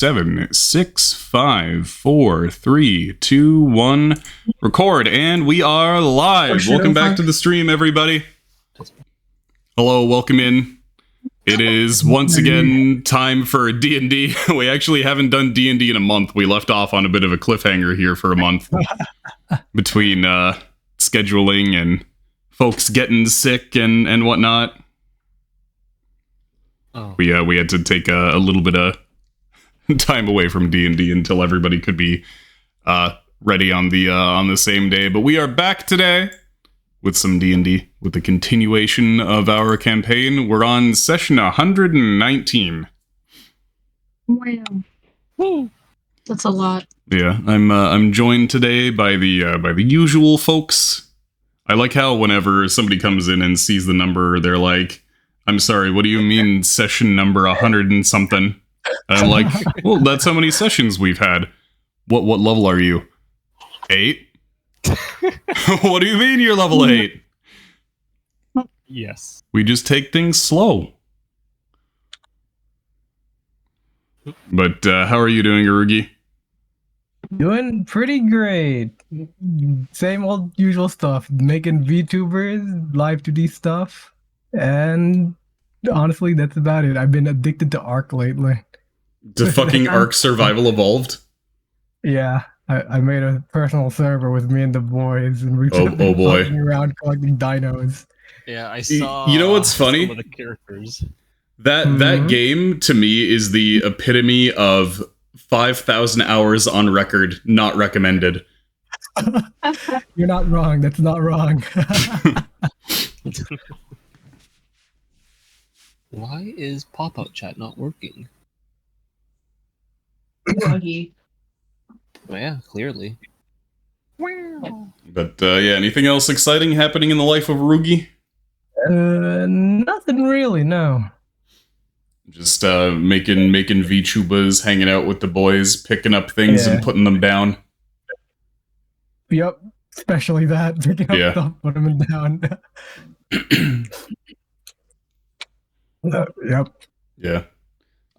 7, 6, 5, 4, 3, 2, 1. Record, and we are live. Welcome back to the stream, everybody. Hello, welcome in. It is once again time for D&D. We actually haven't done D&D in a month. We left off on a bit of a cliffhanger here for a month between scheduling and folks getting sick and whatnot. Oh. We had to take a little bit of time away from D&D until everybody could be ready on the same day. But we are back today with some D&D, with the continuation of our campaign. We're on session 119. Wow. Woo. That's a lot. Yeah, I'm joined today by the usual folks. I like how whenever somebody comes in and sees the number, they're like, "I'm sorry, what do you mean session number 100 and something?" And I'm like, "Well, that's how many sessions we've had. What level are you? 8? What do you mean you're level 8? Yes. We just take things slow." But how are you doing, Arugi? Doing pretty great. Same old usual stuff. Making VTubers, live 2D stuff, and honestly, that's about it. I've been addicted to Ark lately. The fucking Ark Survival Evolved? Yeah, I made a personal server with me and the boys, and we've oh been boy, walking around collecting dinos. Yeah, I saw. You know what's funny? Some of the characters. That game to me is the epitome of 5,000 hours on record, not recommended. You're not wrong. That's not wrong. Why is pop-out chat not working? Buggy. Well, yeah, clearly. But yeah, anything else exciting happening in the life of Rugi? Nothing really, no. Just making VTubers, hanging out with the boys, picking up things and putting them down. Yep, especially that, picking up stuff, putting them down. Yep. Yeah.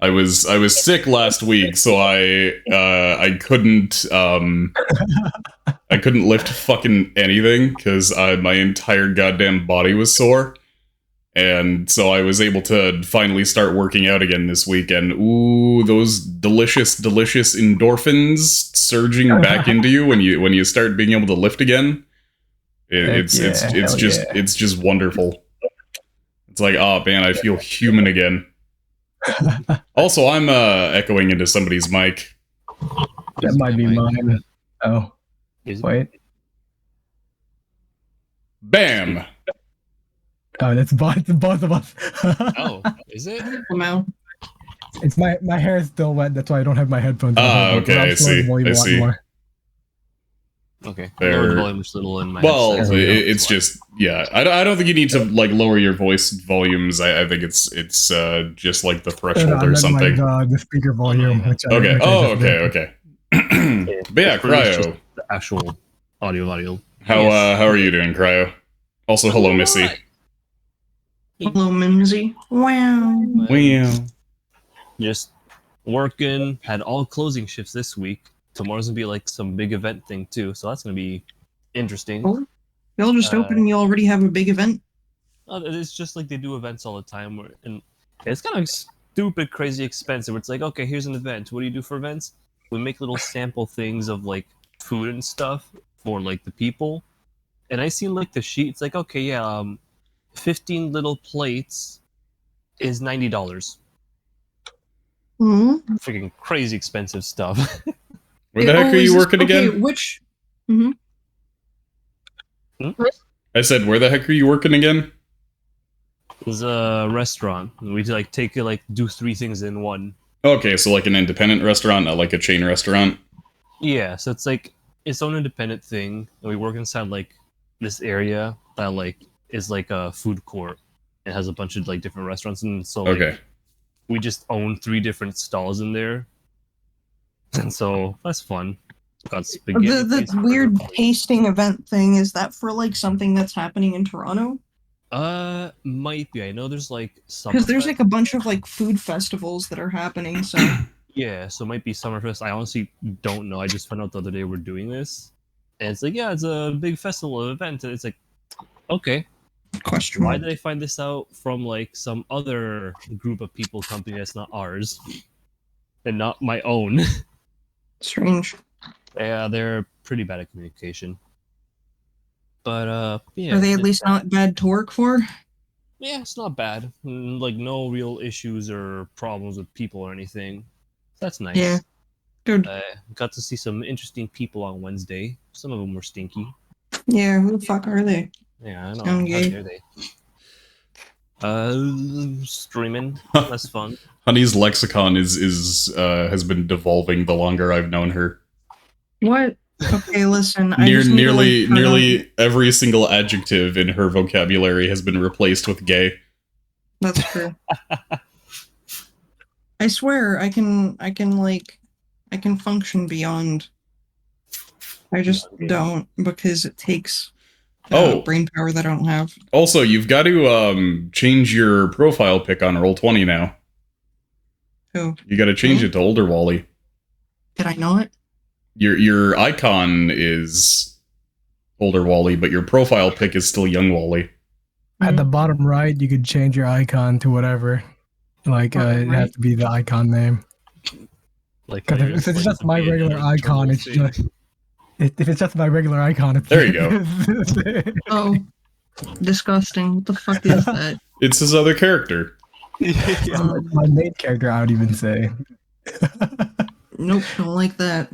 I was sick last week, so I couldn't I couldn't lift fucking anything because my entire goddamn body was sore, and so I was able to finally start working out again this weekend. Ooh, those delicious endorphins surging back into you when you start being able to lift again. It's just wonderful. It's like, oh man, I feel human again. Also, I'm echoing into somebody's mic. That might be mine. Oh, wait. Bam! Oh, that's both of us. Oh, is it? Wow. It's my hair is still wet. That's why I don't have my headphones on. Ah, okay, I see. Okay. There. The volume is little in my well, headset. it's just I don't think you need to like lower your voice volumes. I think it's just like the threshold or something. The speaker volume. Okay. Okay. But yeah, Cryo. The actual audio. How are you doing, Cryo? Also, hello, Missy. Hello, Mimsy. Wow. Just working. Had all closing shifts this week. Tomorrow's gonna be like some big event thing too, so that's gonna be interesting. Oh, y'all just open and you already have a big event? It's just like they do events all the time, and it's kind of stupid, crazy expensive. It's like, okay, here's an event. What do you do for events? We make little sample things of like food and stuff for like the people. And I seen like the sheet. It's like, okay, yeah, 15 little plates is $90. Mm-hmm. Freaking crazy expensive stuff. Where the heck are you working again? Which? I said, where the heck are you working again? It's a restaurant. We like do 3 things in one. Okay, so like an independent restaurant, not like a chain restaurant. Yeah, so it's like its own independent thing, and we work inside like this area that like is like a food court. It has a bunch of like different restaurants, and so like, we just own 3 different stalls in there. And so that's fun. Got spaghetti. The weird tasting event thing, is that for like something that's happening in Toronto? Might be. I know there's like some. Because there's like a bunch of like food festivals that are happening. So Yeah, so it might be Summerfest. I honestly don't know. I just found out the other day we're doing this. And it's like, yeah, it's a big festival event. And it's like, okay, Question why mark. did I find this out from like some other group of people company that's not ours and not my own? Strange. Yeah, they're pretty bad at communication. But yeah, Are they at least not bad to work for? yeah, it's not bad. Like no real issues or problems with people or anything. That's nice. Yeah. Good. Got to see some interesting people on Wednesday. Some of them were stinky. Yeah, who the fuck are they? Yeah, I know. Sound How gay. dare they? Streaming. That's fun. Honey's lexicon is has been devolving the longer I've known her. What? Okay, listen. I just need to, Nearly like, turn on- nearly every single adjective in her vocabulary has been replaced with gay. That's true. I swear, I can function beyond. I just don't because it takes brain power that I don't have. Also, you've got to change your profile pic on Roll20 now. Who? You got to change it to older Wally. Did I not? Your icon is older Wally, but your profile pic is still young Wally. At the bottom right, you could change your icon to whatever. Like, it has to be the icon name. Like, Because if it's just my regular icon, it's just... If it's just my regular icon, it's... There you go. Oh, disgusting. What the fuck is that? It's his other character. My main character, I would even say. Nope, don't like that.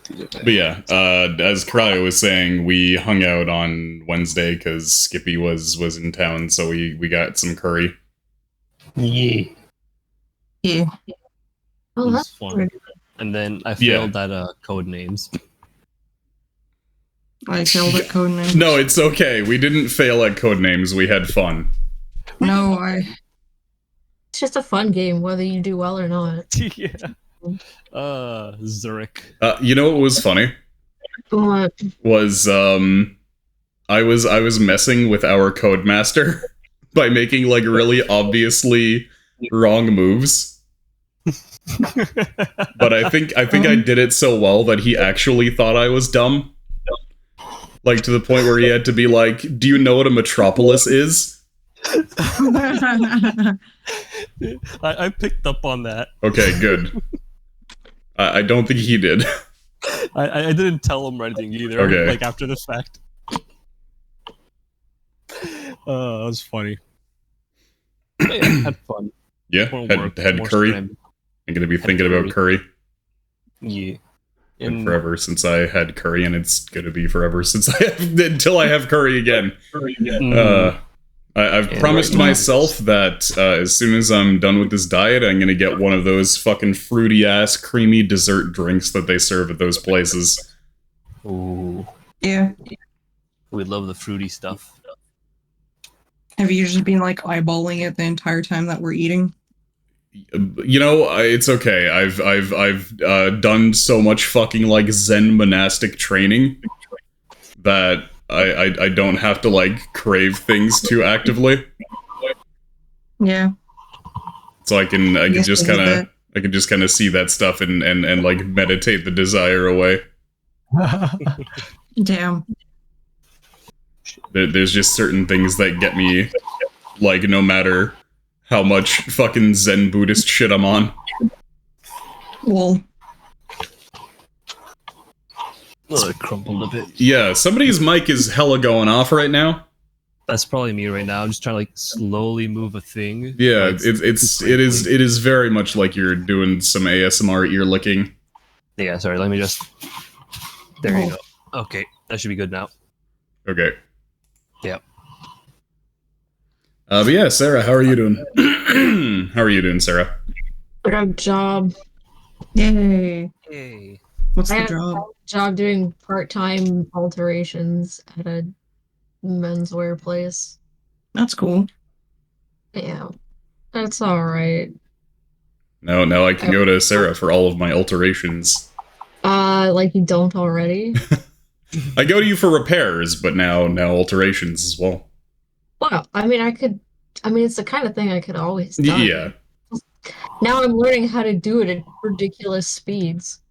But yeah, as Cryo was saying, we hung out on Wednesday because Skippy was in town, so we got some curry. Yeah. Yeah. Oh, It was that's fun. pretty And then I failed at code names. I failed at codenames. No, it's okay. We didn't fail at code names. We had fun. No, It's just a fun game, whether you do well or not. Yeah. Zurich. You know what was funny? But Was I was messing with our codemaster by making like really obviously wrong moves. But I think I did it so well that he actually thought I was dumb. Like to the point where he had to be like, "Do you know what a metropolis is?" I picked up on that. Okay, good. I don't think he did. I didn't tell him or anything either. Okay. Like after the fact. That was funny. But yeah, had fun. Yeah, More had work, had more curry. scram. I'm gonna be Had thinking about curry. Yeah. And forever since I had curry, and it's gonna be forever since until I have curry again. I've promised myself that as soon as I'm done with this diet, I'm gonna get one of those fucking fruity ass, creamy dessert drinks that they serve at those places. Ooh. Yeah. We love the fruity stuff. Have you just been like eyeballing it the entire time that we're eating? You know, it's okay. I've done so much fucking like Zen monastic training that I don't have to like crave things too actively. Yeah. So I can Yes, just I get kind of that. I can just kind of see that stuff and like meditate the desire away. Damn. There's just certain things that get me, like, no matter how much fucking Zen Buddhist shit I'm on. Well, Oh, it crumpled a bit. Yeah, somebody's mic is hella going off right now. That's probably me right now. I'm just trying to like slowly move a thing. Yeah, Like, it is very much like you're doing some ASMR ear licking. Yeah, sorry. Let me just. There you go. Okay, that should be good now. Okay. Yep. But yeah, Sarah, how are you doing? How are you doing, Sarah? I got a job. yay. Hey. What's I the have job? a job doing part-time alterations at a menswear place. That's cool. Yeah, that's all right. Now I can go to Sarah for all of my alterations. Like you don't already? I go to you for repairs, but now alterations as well. Well, I mean, it's the kind of thing I could always do. Yeah. now I'm learning how to do it at ridiculous speeds.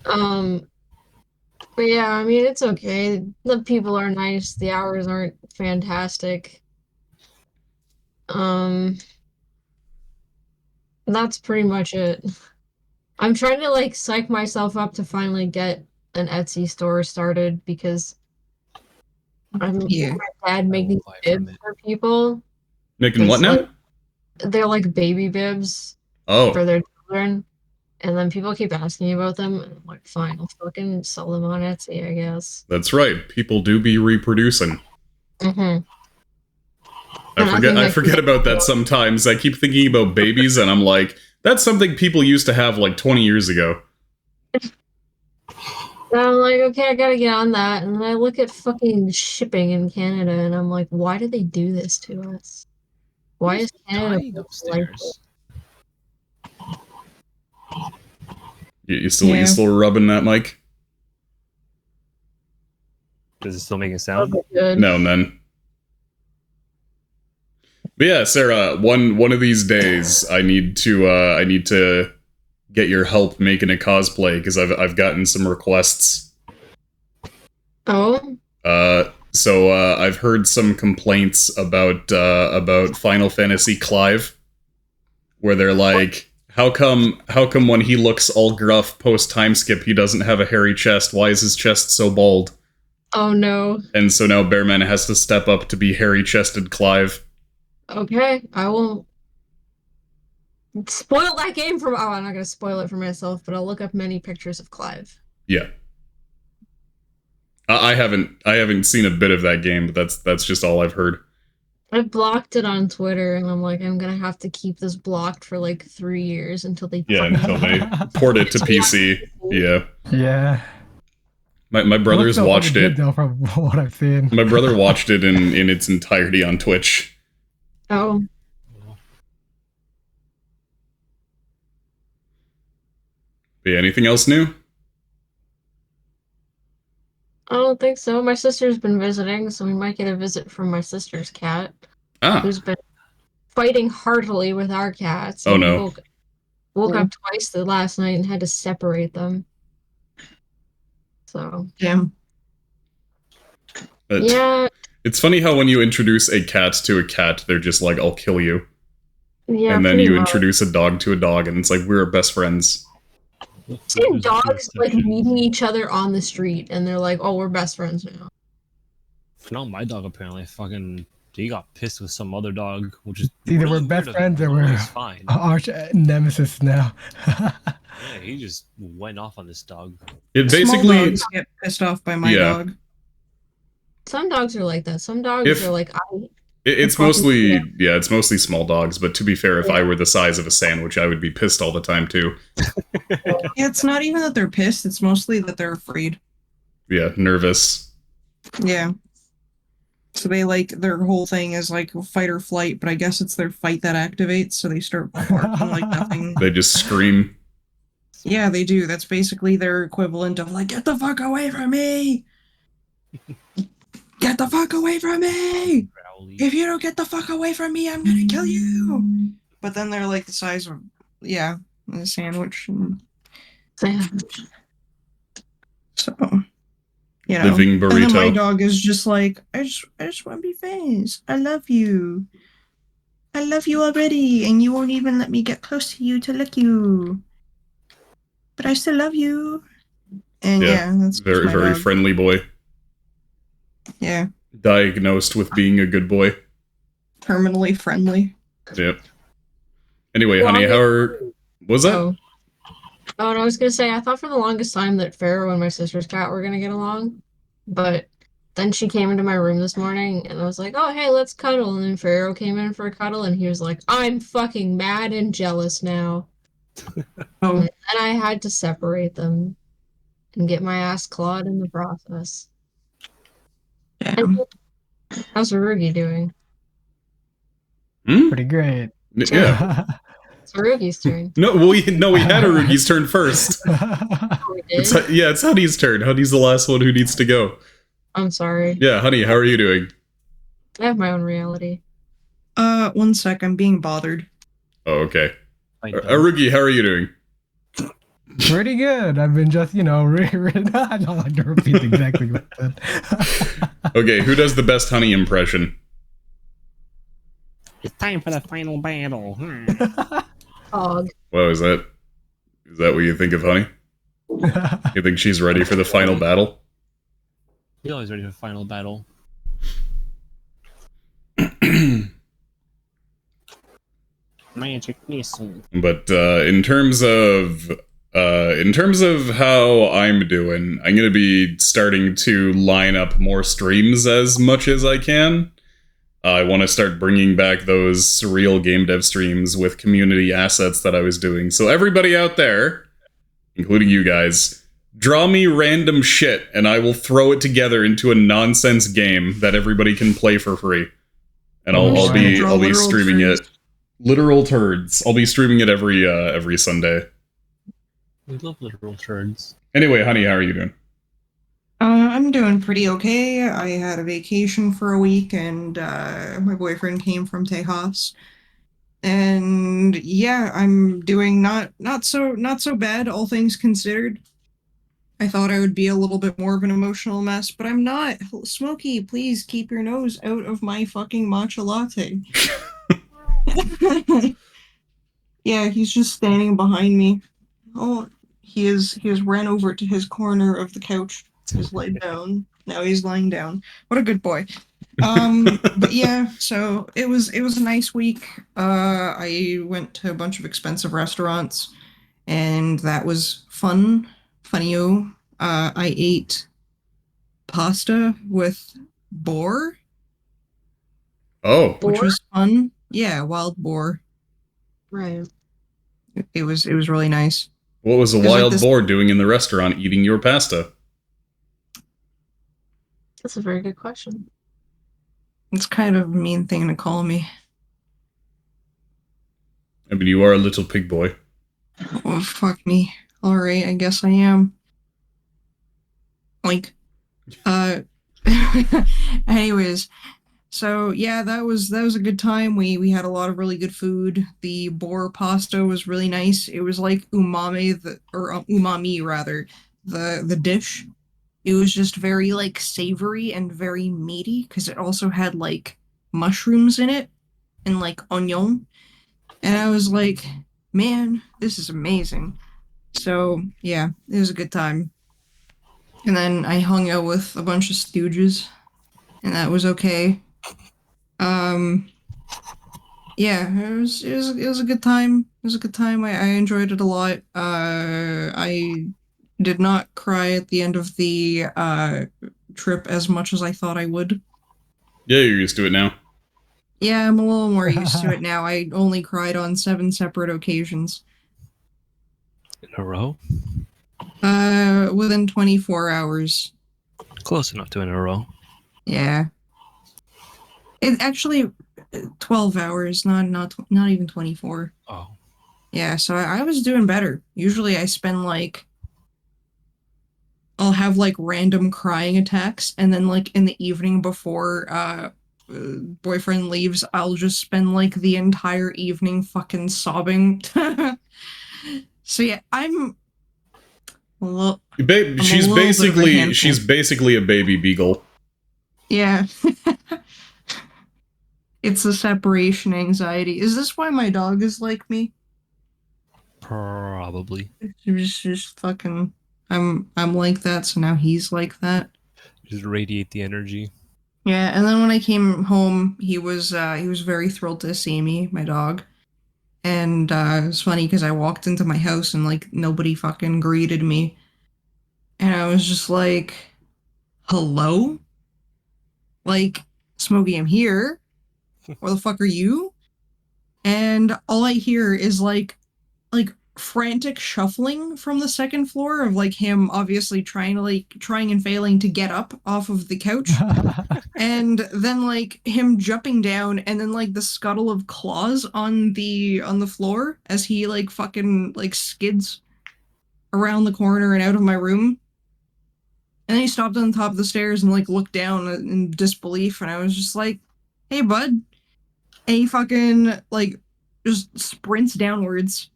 But yeah, I mean, it's okay. The people are nice. The hours aren't fantastic. That's pretty much it. I'm trying to like psych myself up to finally get an Etsy store started because I'm Yeah. my dad make these bibs for people. Making what now? Like, they're like baby bibs Oh, for their children. And then people keep asking me about them, and I'm like, fine, I'll fucking sell them on Etsy, I guess. that's right. People do be reproducing. Mm-hmm. I forget about that sometimes. I keep thinking about babies, and I'm like, that's something people used to have like 20 years ago. And I'm like, okay, I gotta get on that. And then I look at fucking shipping in Canada, and I'm like, why do they do this to us? Why is Canada dying like upstairs? You still rubbing that mic? Does it still make a sound? good? Now and then. But yeah, Sarah, one of these days I need to get your help making a cosplay because I've gotten some requests. Oh, So I've heard some complaints about Final Fantasy Clive, where they're like, how come when he looks all gruff post time skip he doesn't have a hairy chest? Why is his chest so bald? oh no. And so now Bearman has to step up to be hairy chested Clive. Okay, I won't spoil that game for. Oh, I'm not gonna spoil it for myself, but I'll look up many pictures of Clive. Yeah. I haven't seen a bit of that game, but that's just all I've heard. I blocked it on Twitter, and I'm like, I'm gonna have to keep this blocked for like 3 years until they. Yeah, until they port it to PC. Yeah. Yeah. My brother's Looks watched good, it. though, from what I've seen. My brother watched it in its entirety on Twitch. Oh, But yeah, anything else new? I don't think so. My sister's been visiting, so we might get a visit from my sister's cat, Ah. who's been fighting heartily with our cats. Oh and we no. woke up twice the last night and had to separate them. So Damn. But yeah, it's funny how when you introduce a cat to a cat, they're just like, I'll kill you. yeah. And then pretty you much. introduce a dog to a dog, and it's like, we're best friends. Seen dogs like meeting each other on the street, and they're like, "Oh, we're best friends now." No, my dog apparently fucking he got pissed with some other dog, which is Either really we're best weird of friends him. or we're It's fine. arch nemesis now. Yeah, he just went off on this dog. It Small basically, dogs get pissed off by my Yeah. dog. Some dogs are like that. Some dogs If- are like, it's Probably, mostly small dogs. But to be fair, if I were the size of a sandwich, I would be pissed all the time too. Yeah, it's not even that they're pissed, it's mostly that they're afraid. Yeah, nervous. Yeah. So they like, their whole thing is like fight or flight, but I guess it's their fight that activates, so they start barking like nothing. They just scream. Yeah, they do. That's basically their equivalent of like, get the fuck away from me! Get the fuck away from me! Growly. If you don't get the fuck away from me, I'm gonna kill you! But then they're like the size of, yeah, a sandwich. So, you know. Living And then my burrito. dog is just like, I just want to be friends. I love you. I love you already, and you won't even let me get close to you to lick you. But I still love you. And Yeah, yeah, that's just Very, my very dog. friendly boy. Yeah, Diagnosed with being a good boy. permanently friendly. Yep. Anyway, Well, honey, I how are... Was that? oh, and I was gonna say, I thought for the longest time that Pharaoh and my sister's cat were gonna get along, but then she came into my room this morning, and I was like, "Oh, hey, let's cuddle." And then Pharaoh came in for a cuddle, and he was like, "I'm fucking mad and jealous now." Oh, And I had to separate them and get my ass clawed in the process. damn. How's Harugi doing? Hmm? Pretty great. Yeah. It's Harugi's turn. No, we had Harugi's turn first. Oh, we did? It's Honey's turn. Honey's the last one who needs to go. I'm sorry. Yeah, Honey, how are you doing? I have my own reality. 1 sec, I'm being bothered. Oh, okay. Arugi, how are you doing? Pretty good. I've been just, I don't like to repeat exactly what I said. Okay, who does the best honey impression? It's time for the final battle. Dog. Wow, is that what you think of honey? You think she's ready for the final battle? He's always ready for final battle. Magic missile. But in terms of how I'm doing, I'm gonna be starting to line up more streams as much as I can. I want to start bringing back those surreal game dev streams with community assets that I was doing. So everybody out there, including you guys, draw me random shit, and I will throw it together into a nonsense game that everybody can play for free. And I'll be streaming it. Literal turds. I'll be streaming it every Sunday. We love literal turds. Anyway, honey, how are you doing? I'm doing pretty okay. I had a vacation for a week, and my boyfriend came from Tejas. And yeah, I'm doing not so bad, all things considered. I thought I would be a little bit more of an emotional mess, but I'm not. Smokey, please keep your nose out of my fucking matcha latte. Yeah, he's just standing behind me. Oh, he has ran over to his corner of the couch. He's laid down. Now he's lying down. What a good boy. But yeah, so it was a nice week. I went to a bunch of expensive restaurants, and that was fun. Funny-o. I ate pasta with boar, Oh, which was fun. Yeah, wild boar. Right. It was really nice. what was a There's like wild this- boar doing in the restaurant eating your pasta? That's a very good question. It's kind of a mean thing to call me. I mean, you are a little pig boy. Oh, fuck me. Alright, I guess I am. Like, anyways, so yeah, that was a good time. We had a lot of really good food. The boar pasta was really nice. It was like umami rather, the dish. It was just very like savory and very meaty because it also had like mushrooms in it and like onion. And I was like, man, this is amazing. So yeah, it was a good time. And then I hung out with a bunch of stooges, and that was okay. Yeah, it was a good time. It was a good time. I enjoyed it a lot. I did not cry at the end of the trip as much as I thought I would. Yeah, you're used to it now. Yeah, I'm a little more used to it now. I only cried on 7 separate occasions. In a row? Within 24 hours. Close enough to in a row. Yeah. It actually 12 hours, not even 24. Oh. Yeah, so I was doing better. Usually I spend like I'll have like random crying attacks, and then like in the evening before boyfriend leaves, I'll just spend like the entire evening fucking sobbing. So yeah, I'm a little, She's little bit of a handful. basically a baby beagle. yeah. It's the separation anxiety. Is this why my dog is like me? Probably. It's just fucking I'm like that, so now he's like that. Just radiate the energy. Yeah, and then when I came home, he was very thrilled to see me, my dog. And it was funny because I walked into my house and like nobody fucking greeted me. And I was just like, hello? Like, Smokey, I'm here. Where the fuck are you? And all I hear is like frantic shuffling from the second floor of like him obviously trying and failing to get up off of the couch. And then like him jumping down, and then like the scuttle of claws on the floor as he like fucking like skids around the corner and out of my room. And then he stopped on the top of the stairs and like looked down in disbelief, and I was just like, hey bud. And he fucking like just sprints downwards,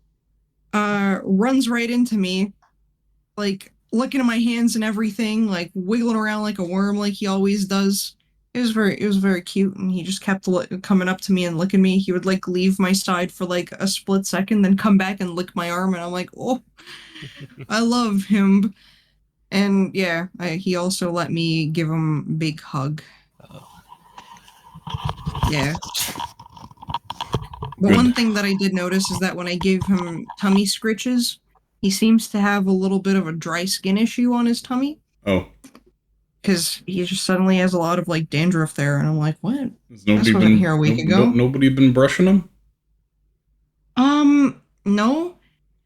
runs right into me, like looking at my hands and everything, like wiggling around like a worm, like he always does. It was very cute, and he just kept coming up to me and licking me. He would like leave my side for like a split second, then come back and lick my arm, and I'm like, oh, I love him. And yeah, he also let me give him a big hug. Yeah. But Good. one thing that I did notice is that when I gave him tummy scritches, he seems to have a little bit of a dry skin issue on his tummy. Oh. Because he just suddenly has a lot of like dandruff there, and I'm like, what? Has nobody This wasn't here a week ago. Nobody been brushing him? No.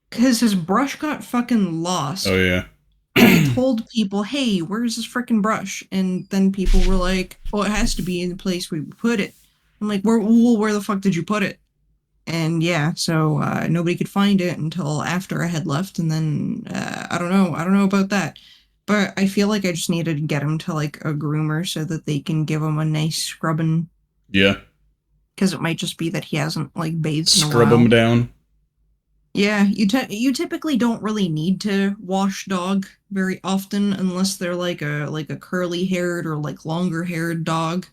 Because his brush got fucking lost. Oh, yeah. I told people, hey, where's this freaking brush? And then people were like, oh, it has to be in the place we put it. I'm like, where the fuck did you put it? And yeah, so nobody could find it until after I had left, and then I don't know about that. But I feel like I just needed to get him to like a groomer so that they can give him a nice scrubbing. Yeah. Because it might just be that he hasn't like bathed in a Scrub while. him down. Yeah, you typically don't really need to wash dog very often unless they're like a curly haired or like longer haired dog.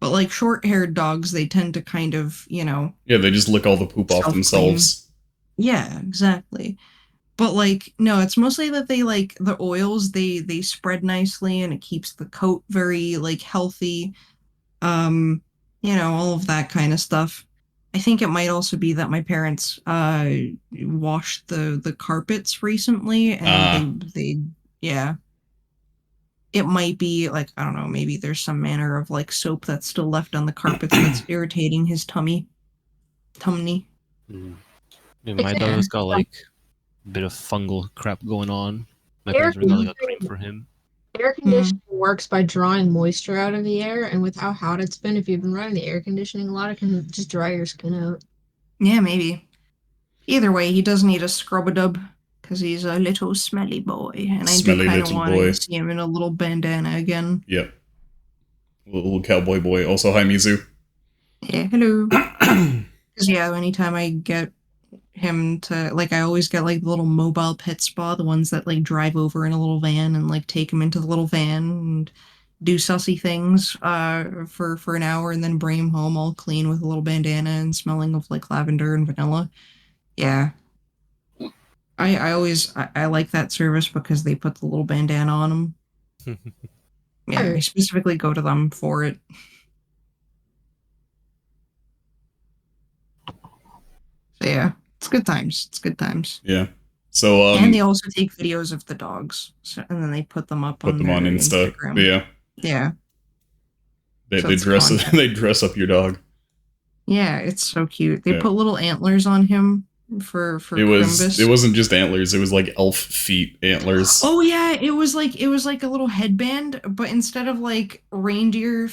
But like short haired dogs, they tend to kind of, Yeah, they just lick all the poop off Self-clean. themselves. Yeah, exactly. But like no, it's mostly that they like the oils, they spread nicely and it keeps the coat very like healthy. All of that kind of stuff. I think it might also be that my parents washed the carpets recently, and they yeah. It might be like, I don't know, maybe there's some manner of like soap that's still left on the carpets that's irritating his tummy. Yeah, my dog's got like a bit of fungal crap going on. My Air parents really got like a cream for him. Air conditioning works by drawing moisture out of the air, and with how hot it's been, if you've been running the air conditioning a lot, it can just dry your skin out. Yeah, maybe. Either way, he does need a scrub-a-dub because he's a little smelly boy, and I Smelly do kind of little want boy. to see him in a little bandana again. Yep. Little cowboy boy. Also, hi, Mizu. Yeah, hello. Because yeah, anytime I get him to like, I always get like the little mobile pet spa, the ones that like drive over in a little van and like take him into the little van and do sussy things for an hour and then bring him home all clean with a little bandana and smelling of like lavender and vanilla. Yeah. I like that service because they put the little bandana on him. Yeah, I specifically go to them for it. So yeah, it's good times. It's good times. Yeah. So and they also take videos of the dogs, and then they put them up on their Insta. Instagram. Yeah. Yeah. They So it's dress content. they dress up your dog. Yeah, it's so cute. They Yeah. put little antlers on him for Crimbus. It wasn't just antlers, it was like elf feet antlers. Oh yeah, it was like a little headband, but instead of like reindeer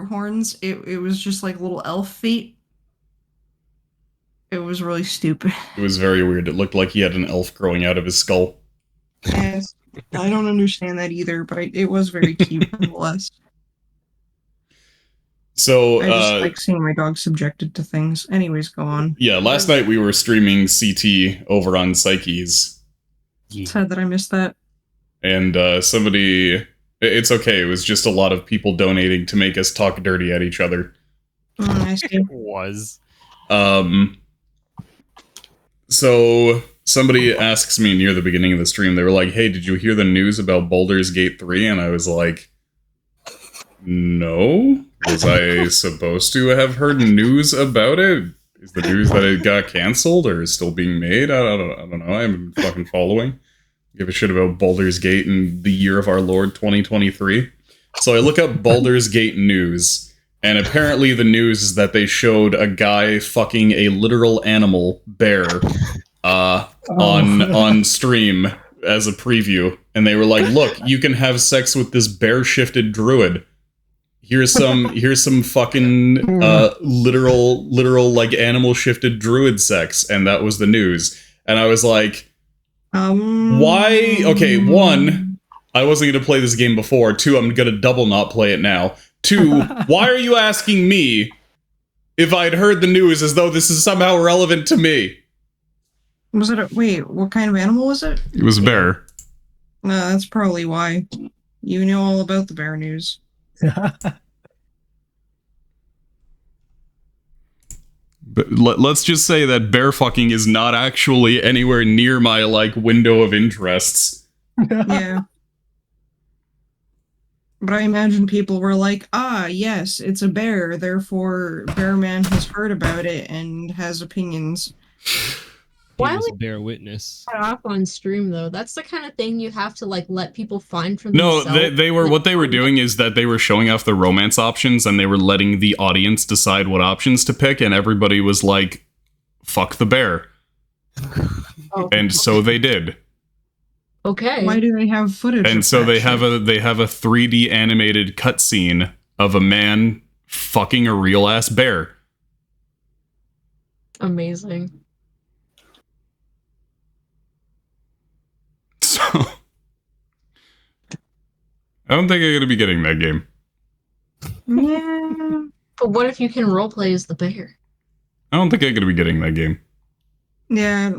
horns, it was just like little elf feet. It was really stupid. It was very weird. It looked like he had an elf growing out of his skull. Yes, I don't understand that either, but it was very cute nonetheless. So I just like seeing my dog subjected to things. Anyways, go on. yeah, last night we were streaming CT over on Psyches. Sad that I missed that. And somebody, it's okay, it was just a lot of people donating to make us talk dirty at each other. I see. It was. So somebody asks me near the beginning of the stream, they were like, hey, did you hear the news about Baldur's Gate 3? And I was like, no. Was I supposed to have heard news about it? Is the news that it got canceled or is still being made? I don't know. I'm fucking following. Give a shit about Baldur's Gate in the year of our Lord 2023. So I look up Baldur's Gate news, and apparently the news is that they showed a guy fucking a literal animal, bear, on stream as a preview. And they were like, look, you can have sex with this bear-shifted druid. Here's some fucking literal like animal shifted druid sex, and that was the news. And I was like, why? Okay, one, I wasn't gonna play this game before. Two, I'm gonna double not play it now. Two, why are you asking me if I'd heard the news as though this is somehow relevant to me. Was it wait, what kind of animal was it? It was a bear. No, that's probably why. You know all about the bear news. But let's just say that bear fucking is not actually anywhere near my, like, window of interests. Yeah. But I imagine people were like, ah, yes, it's a bear, therefore Bear Man has heard about it and has opinions. Why He was a would- bear witness. Cut off on stream though. That's the kind of thing you have to like let people find for No, themselves. they were, what they were doing is that they were showing off the romance options and they were letting the audience decide what options to pick, and everybody was like, fuck the bear. Oh, And so they did. okay. Why do they have footage? And of so that they shit? have a 3D animated cutscene of a man fucking a real ass bear. Amazing. So I don't think I'm gonna be getting that game. Yeah. But what if you can roleplay as the bear? I don't think I'm gonna be getting that game. Yeah.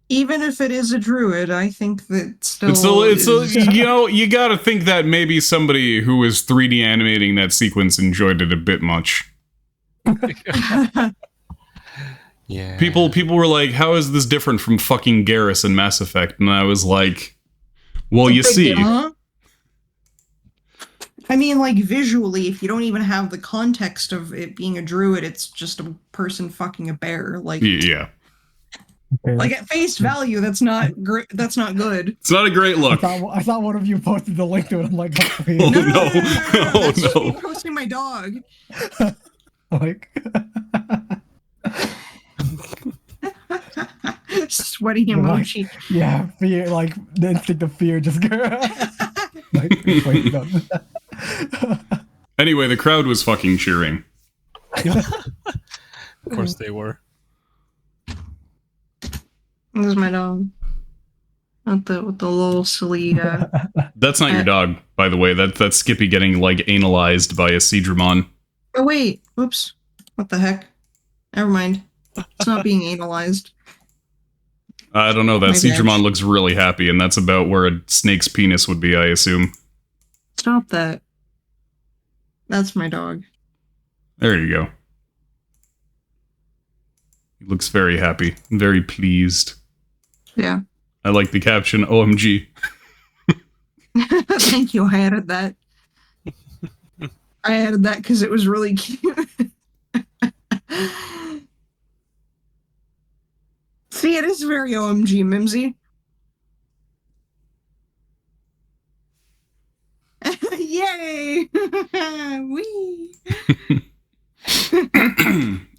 Even if it is a druid, I think that still. It's still, is- you know, you gotta think that maybe somebody who was 3D animating that sequence enjoyed it a bit much. Yeah. People were like, how is this different from fucking Garrus and Mass Effect? And I was like, well, you Big see, deal. Huh? I mean, like, visually, if you don't even have the context of it being a druid, it's just a person fucking a bear. Like, yeah, like at face value, that's not great. That's not good. it's not a great look. I thought one of you posted the link to it. I'm like, oh, wait. Oh, No, no, no, no. no, no, no, no. Oh, That's just no. me posting my dog. like Sweaty emoji. yeah, fear, like the instinct of fear just like wait, no. Anyway, the crowd was fucking cheering. Of course they were. This is my dog. With the little silly. That's not your dog, by the way. That's Skippy getting, like, analyzed by a Seadramon. Oh wait. Whoops. What the heck? Never mind. It's not being analyzed. I don't know, that My bad. Seadramon looks really happy, and that's about where a snake's penis would be, I assume. Stop that. That's my dog. There you go. He looks very happy, very pleased. Yeah. I like the caption, OMG. Thank you. I added that. I added that because it was really cute. See, it is very OMG, Mimsy. Yay! Wee!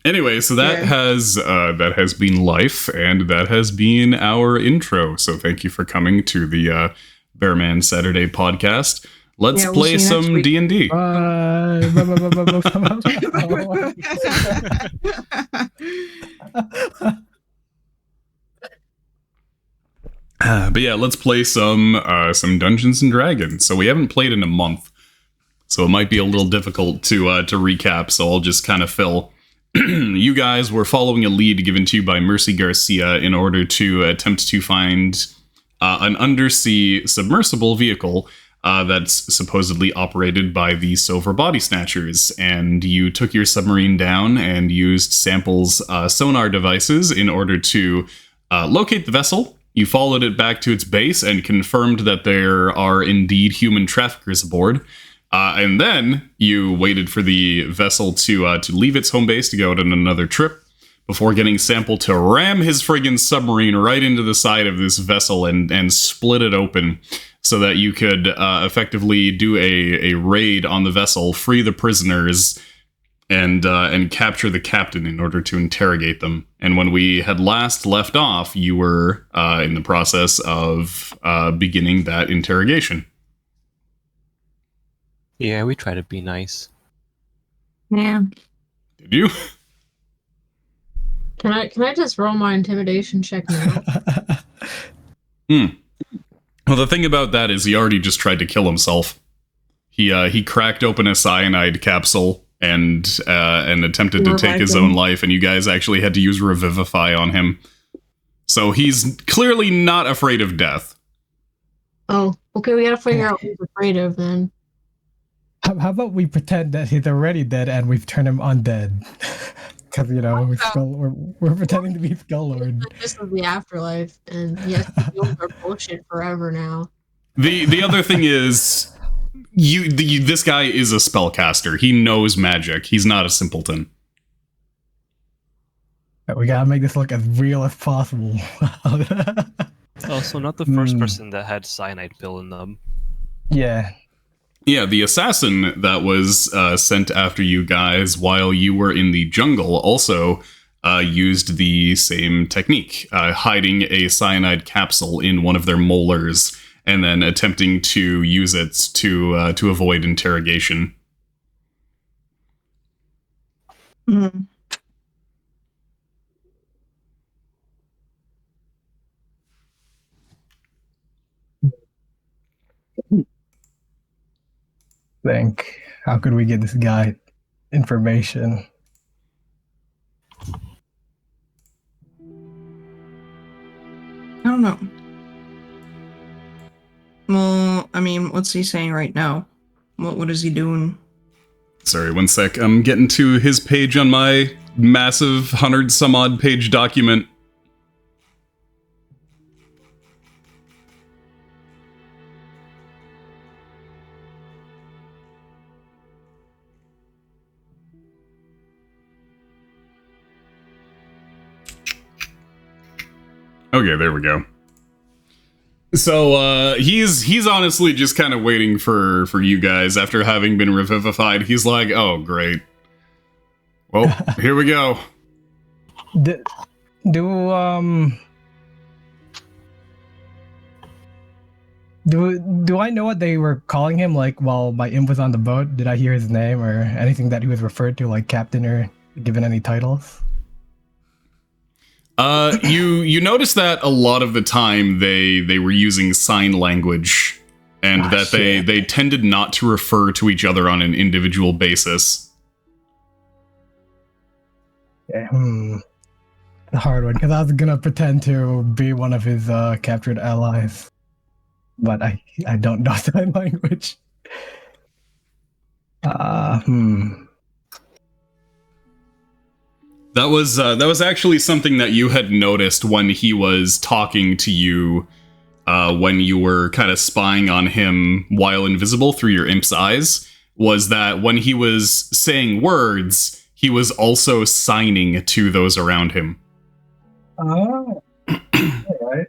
Anyway, so that Yeah. has been life, and that has been our intro. So thank you for coming to the Bearman Saturday podcast. Let's Yeah, we'll play see you next some week. D&D. But yeah, let's play some Dungeons and Dragons. So we haven't played in a month, so it might be a little difficult to recap. So I'll just kind of fill. You guys were following a lead given to you by Mercy Garcia in order to attempt to find an undersea submersible vehicle that's supposedly operated by the Silver Body Snatchers. And you took your submarine down and used Sample's sonar devices in order to locate the vessel. You followed it back to its base and confirmed that there are indeed human traffickers aboard. And then you waited for the vessel to leave its home base to go on another trip before getting Sample to ram his friggin' submarine right into the side of this vessel and split it open so that you could effectively do a raid on the vessel, free the prisoners, and capture the captain in order to interrogate them. And when we had last left off, you were in the process of beginning that interrogation. Yeah, we try to be nice. Yeah. Did you? Can I just roll my intimidation check now? Well, the thing about that is he already just tried to kill himself. He cracked open a cyanide capsule and attempted to take his Revive him. own life, and you guys actually had to use Revivify on him. So he's clearly not afraid of death. Oh, okay, we gotta figure out what he's afraid of then. How about we pretend that he's already dead and we've turned him undead? Because, you know, we're pretending to be Skull Lord. This is the afterlife, and yes, the deals are bullshit forever now. The other thing is, this guy is a spellcaster. He knows magic. He's not a simpleton. We gotta make this look as real as possible. Also, not the first person that had cyanide pill in them. Yeah. Yeah, the assassin that was sent after you guys while you were in the jungle also used the same technique, hiding a cyanide capsule in one of their molars and then attempting to use it to avoid interrogation. Mm-hmm. Think, how could we get this guy information? I don't know. Well, I mean, what's he saying right now? What is he doing? Sorry, one sec. I'm getting to his page on my massive 100-some-odd page document. Okay, there we go. So he's honestly just kind of waiting for you guys after having been revivified. He's like, "Oh, great. Well, here we go." Do I know what they were calling him, like, while my imp was on the boat? Did I hear his name or anything that he was referred to, like captain or given any titles? You notice that a lot of the time they were using sign language, and that they tended not to refer to each other on an individual basis. Yeah, the hard one, because I was gonna pretend to be one of his captured allies, but I don't know sign language. That was actually something that you had noticed when he was talking to you, when you were kind of spying on him while invisible through your imp's eyes, was that when he was saying words, he was also signing to those around him. Oh, alright.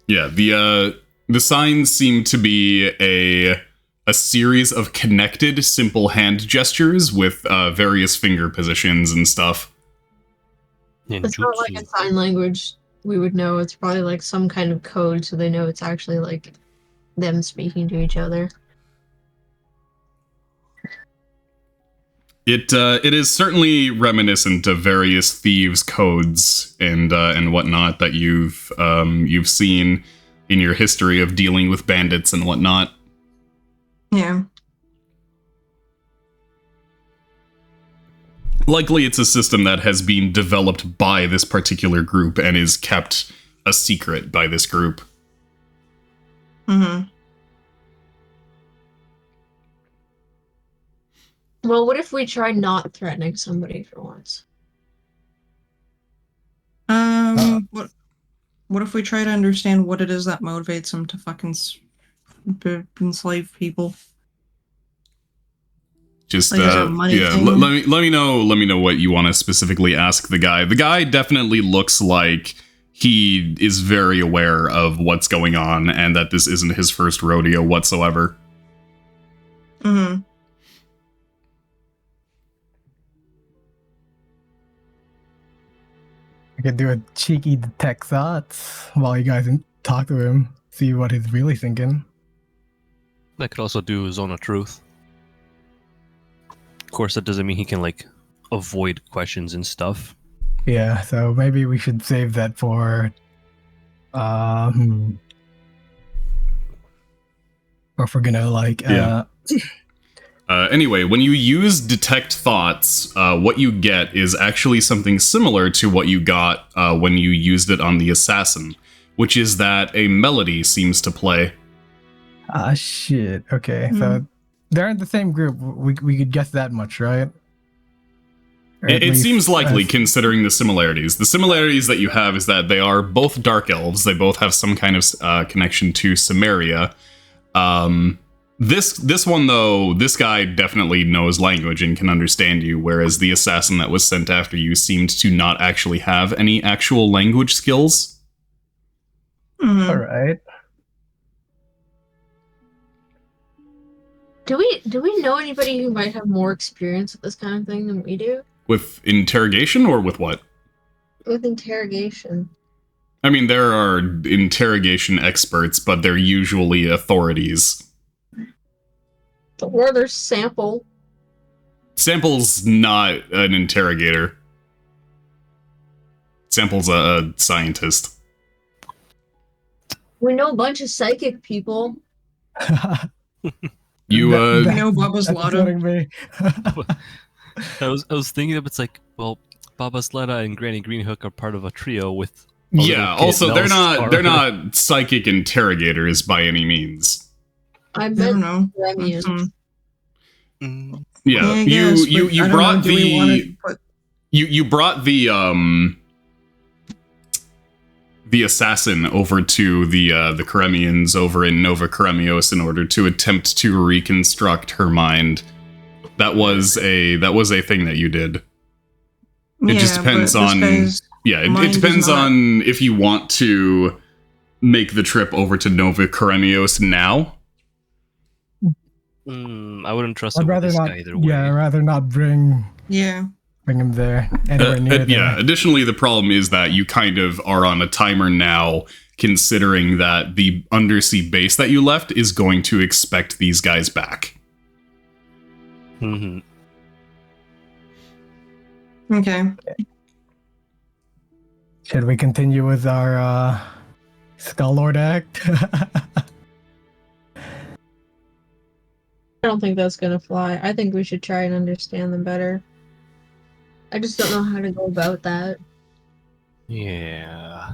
Yeah, the signs seem to be a series of connected, simple hand gestures with various finger positions and stuff. It's not like a sign language we would know. It's probably like some kind of code so they know it's actually like them speaking to each other. It is certainly reminiscent of various thieves' codes and whatnot that you've seen in your history of dealing with bandits and whatnot. Yeah. Likely it's a system that has been developed by this particular group and is kept a secret by this group. Mm-hmm. Well, what if we try not threatening somebody for once? What if we try to understand what it is that motivates them to fucking enslave people? Just like, is it a money yeah, thing? let me know what you want to specifically ask the guy. The guy definitely looks like he is very aware of what's going on and that this isn't his first rodeo whatsoever. Mm-hmm. I could do a cheeky detect thoughts while you guys talk to him, see what he's really thinking. That could also do Zone of Truth. Of course, that doesn't mean he can, like, avoid questions and stuff. Yeah, so maybe we should save that for... Or if we're gonna, like, Anyway, when you use detect thoughts, what you get is actually something similar to what you got when you used it on the assassin, which is that a melody seems to play. Ah, shit. Okay, so they're in the same group. We could guess that much, right? Or at It least, seems likely, considering the similarities. The similarities that you have is that they are both dark elves. They both have some kind of connection to Samaria. This one, though, this guy definitely knows language and can understand you, whereas the assassin that was sent after you seemed to not actually have any actual language skills. All right. Do we know anybody who might have more experience with this kind of thing than we do? With interrogation or with what? With interrogation. I mean, there are interrogation experts, but they're usually authorities. Or there's Sample. Sample's not an interrogator. Sample's a scientist. We know a bunch of psychic people. You, You know Baba's That's Lotto. upsetting me. I was thinking of it's like, well, Baba Sleda and Granny Greenhook are part of a trio with. a little yeah, kid also, they're Nels not Star. psychic interrogators by any means. I I bet don't know. Remy is. Mm. Yeah, I guess, you but I don't brought know, do we wanna the put- you brought the assassin over to the Karemians over in Nova Karemios in order to attempt to reconstruct her mind. That was a thing that you did. It just Yeah, depends but this on guy's it mind is depends not- on if you want to make the trip over to Nova Karemios now. I wouldn't trust I'd him with rather this not. guy either way. Yeah, I'd rather not bring Yeah. him there anywhere near there. Yeah, additionally, the problem is that you kind of are on a timer now, considering that the undersea base that you left is going to expect these guys back. Mhm. Okay. Should we continue with our Skull Lord act? I don't think that's gonna fly. I think we should try and understand them better. I just don't know how to go about that. Yeah.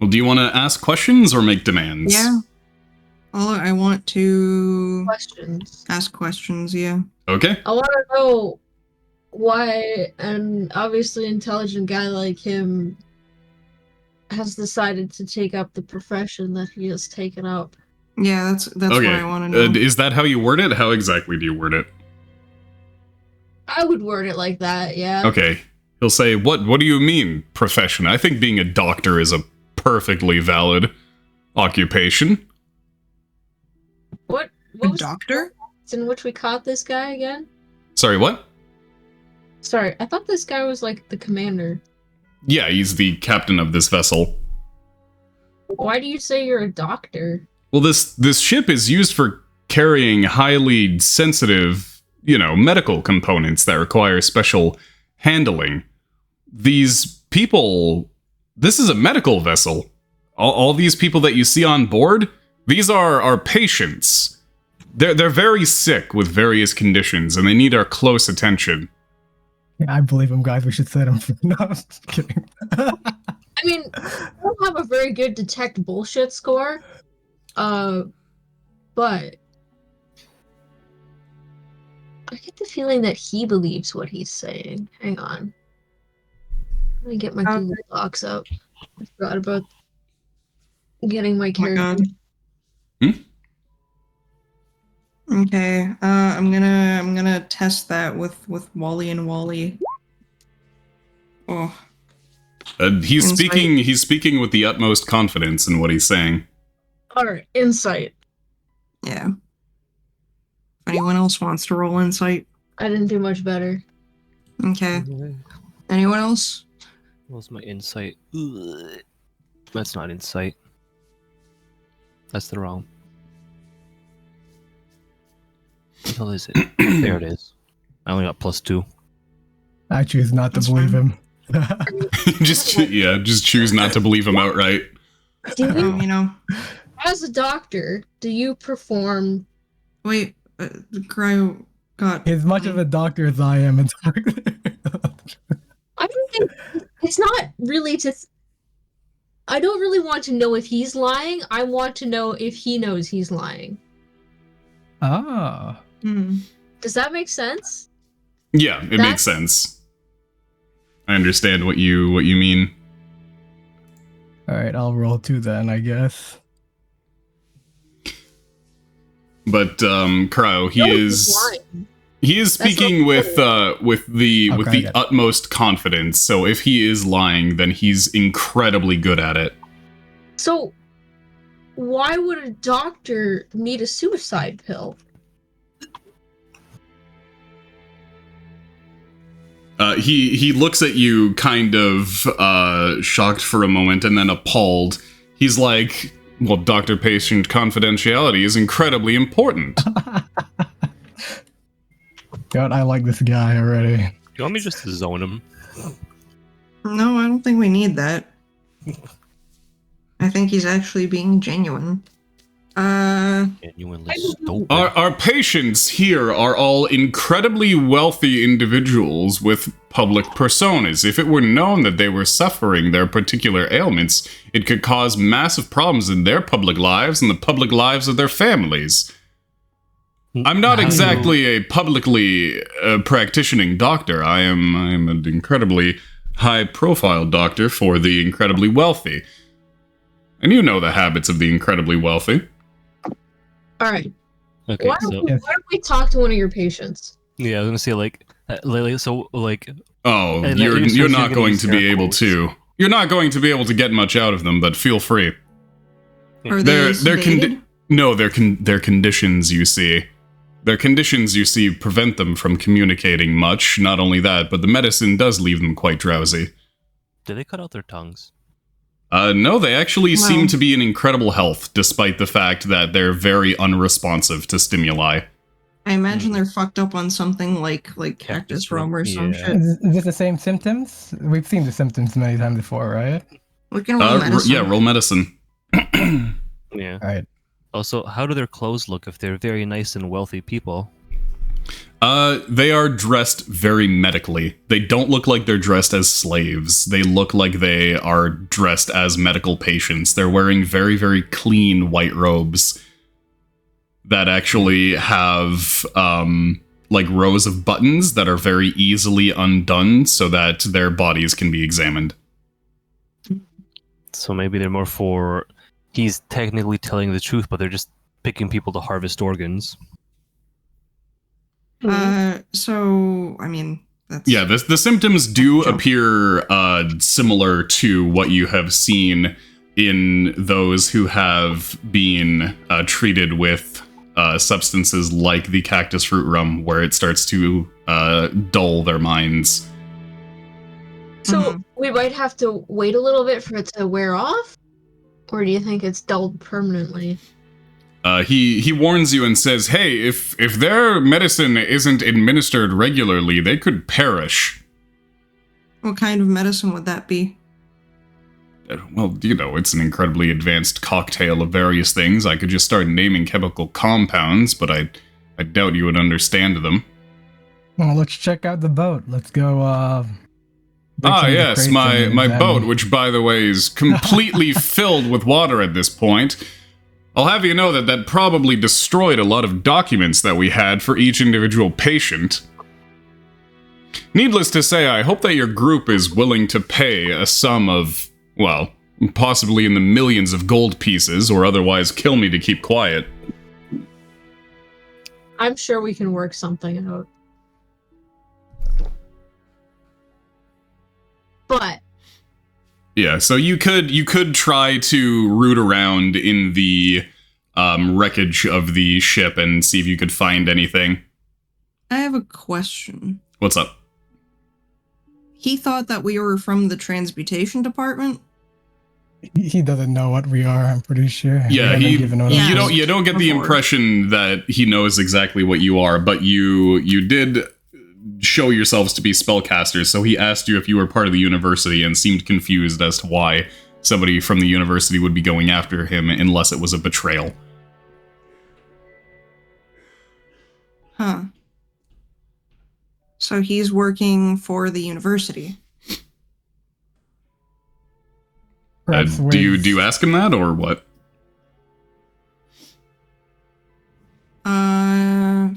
Well, do you want to ask questions or make demands? Yeah. I want to Questions. ask questions, yeah. Okay. I want to know why an obviously intelligent guy like him has decided to take up the profession that he has taken up. Yeah, that's what Okay. I want to know. Is that how you word it? How exactly do you word it? I would word it like that, yeah. Okay. He'll say, What do you mean, profession? I think being a doctor is a perfectly valid occupation. What A was doctor? the in which we caught this guy again? Sorry, what? Sorry, I thought this guy was like the commander. Yeah, he's the captain of this vessel. Why do you say you're a doctor? Well, this ship is used for carrying highly sensitive, medical components that require special handling. These people, this is a medical vessel. All these people that you see on board, these are patients. They're very sick with various conditions, and they need our close attention. Yeah, I believe him, guys. We should set him. No, I'm just kidding. I mean, I don't have a very good detect bullshit score. But I get the feeling that he believes what he's saying. Hang on. Let me get my Google Docs up. I forgot about getting my Oh my character. god. Okay, I'm gonna test that with Wally and Wally. Oh, He's Insight. speaking with the utmost confidence in what he's saying. Alright, insight. yeah. If anyone else wants to roll insight, I didn't do much better. okay. Anyone else? What was my insight? Ugh. That's not insight. That's the wrong. What the hell is it? There it is. I only got +2. I choose not to That's believe fine. him. just choose not to believe him outright. Do you, You know. as a doctor, do you perform Wait, Cryo got As much of a doctor as I am, it's I don't think it's not really to. I don't really want to know if he's lying. I want to know if he knows he's lying. Ah. Does that make sense? Yeah, it makes sense. I understand what you mean. All right, I'll roll 2 then, I guess. But Cryo, he No, is he's lying. he is That's speaking not with the Okay, good. utmost confidence. So if he is lying, then he's incredibly good at it. So, why would a doctor need a suicide pill? He looks at you kind of shocked for a moment and then appalled. He's like, well, doctor-patient confidentiality is incredibly important. God, I like this guy already. You want me just to zone him? No, I don't think we need that. I think he's actually being genuine. Genuinely stupid. Our patients here are all incredibly wealthy individuals with public personas. If it were known that they were suffering their particular ailments, it could cause massive problems in their public lives and the public lives of their families. I'm not exactly a publicly practicing doctor. I am an incredibly high-profile doctor for the incredibly wealthy. And you know the habits of the incredibly wealthy. All right. Okay, Why so don't we talk to one of your patients? yeah, I was gonna say like, so like, Oh, And you're you're not gonna going use to be air able quotes. to. You're not going to be able to get much out of them, but feel free. Are They're they sedated? they're conditions you see. Their conditions you see prevent them from communicating much. Not only that, but the medicine does leave them quite drowsy. did they cut out their tongues? No, they actually Well- seem to be in incredible health, despite the fact that they're very unresponsive to stimuli. I imagine they're fucked up on something like cactus rum or some Yeah. shit. Is this the same symptoms? We've seen the symptoms many times before, right? We can roll medicine. Yeah, roll medicine. Yeah. All right. Also, how do their clothes look if they're very nice and wealthy people? They are dressed very medically. They don't look like they're dressed as slaves. They look like they are dressed as medical patients. They're wearing very, very clean white robes that actually have, like rows of buttons that are very easily undone so that their bodies can be examined. So maybe they're more for, he's technically telling the truth, but they're just picking people to harvest organs. So I mean, that's Yeah, the symptoms do Sure. appear similar to what you have seen in those who have been treated with substances like the cactus fruit rum, where it starts to dull their minds. So we might have to wait a little bit for it to wear off, or do you think it's dulled permanently? He warns you and says, "Hey, if their medicine isn't administered regularly, they could perish." What kind of medicine would that be? Well, you know, it's an incredibly advanced cocktail of various things. I could just start naming chemical compounds, but I doubt you would understand them. Well, let's check out the boat. Let's go. break some of the Yes, crates my and boat, examine. which by the way is completely filled with water at this point. I'll have you know that probably destroyed a lot of documents that we had for each individual patient. Needless to say, I hope that your group is willing to pay a sum of, well, possibly in the millions of gold pieces, or otherwise kill me to keep quiet. I'm sure we can work something out. But Yeah, so you could try to root around in the wreckage of the ship and see if you could find anything. I have a question. What's up? He thought that we were from the transmutation department. He doesn't know what we are. I'm pretty sure. We Yeah, haven't he. given out Yeah. our- You don't get the Before. impression that he knows exactly what you are, but you did show yourselves to be spellcasters. So he asked you if you were part of the university and seemed confused as to why somebody from the university would be going after him unless it was a betrayal. Huh. So he's working for the university. Perhaps do you with- ask him that or what?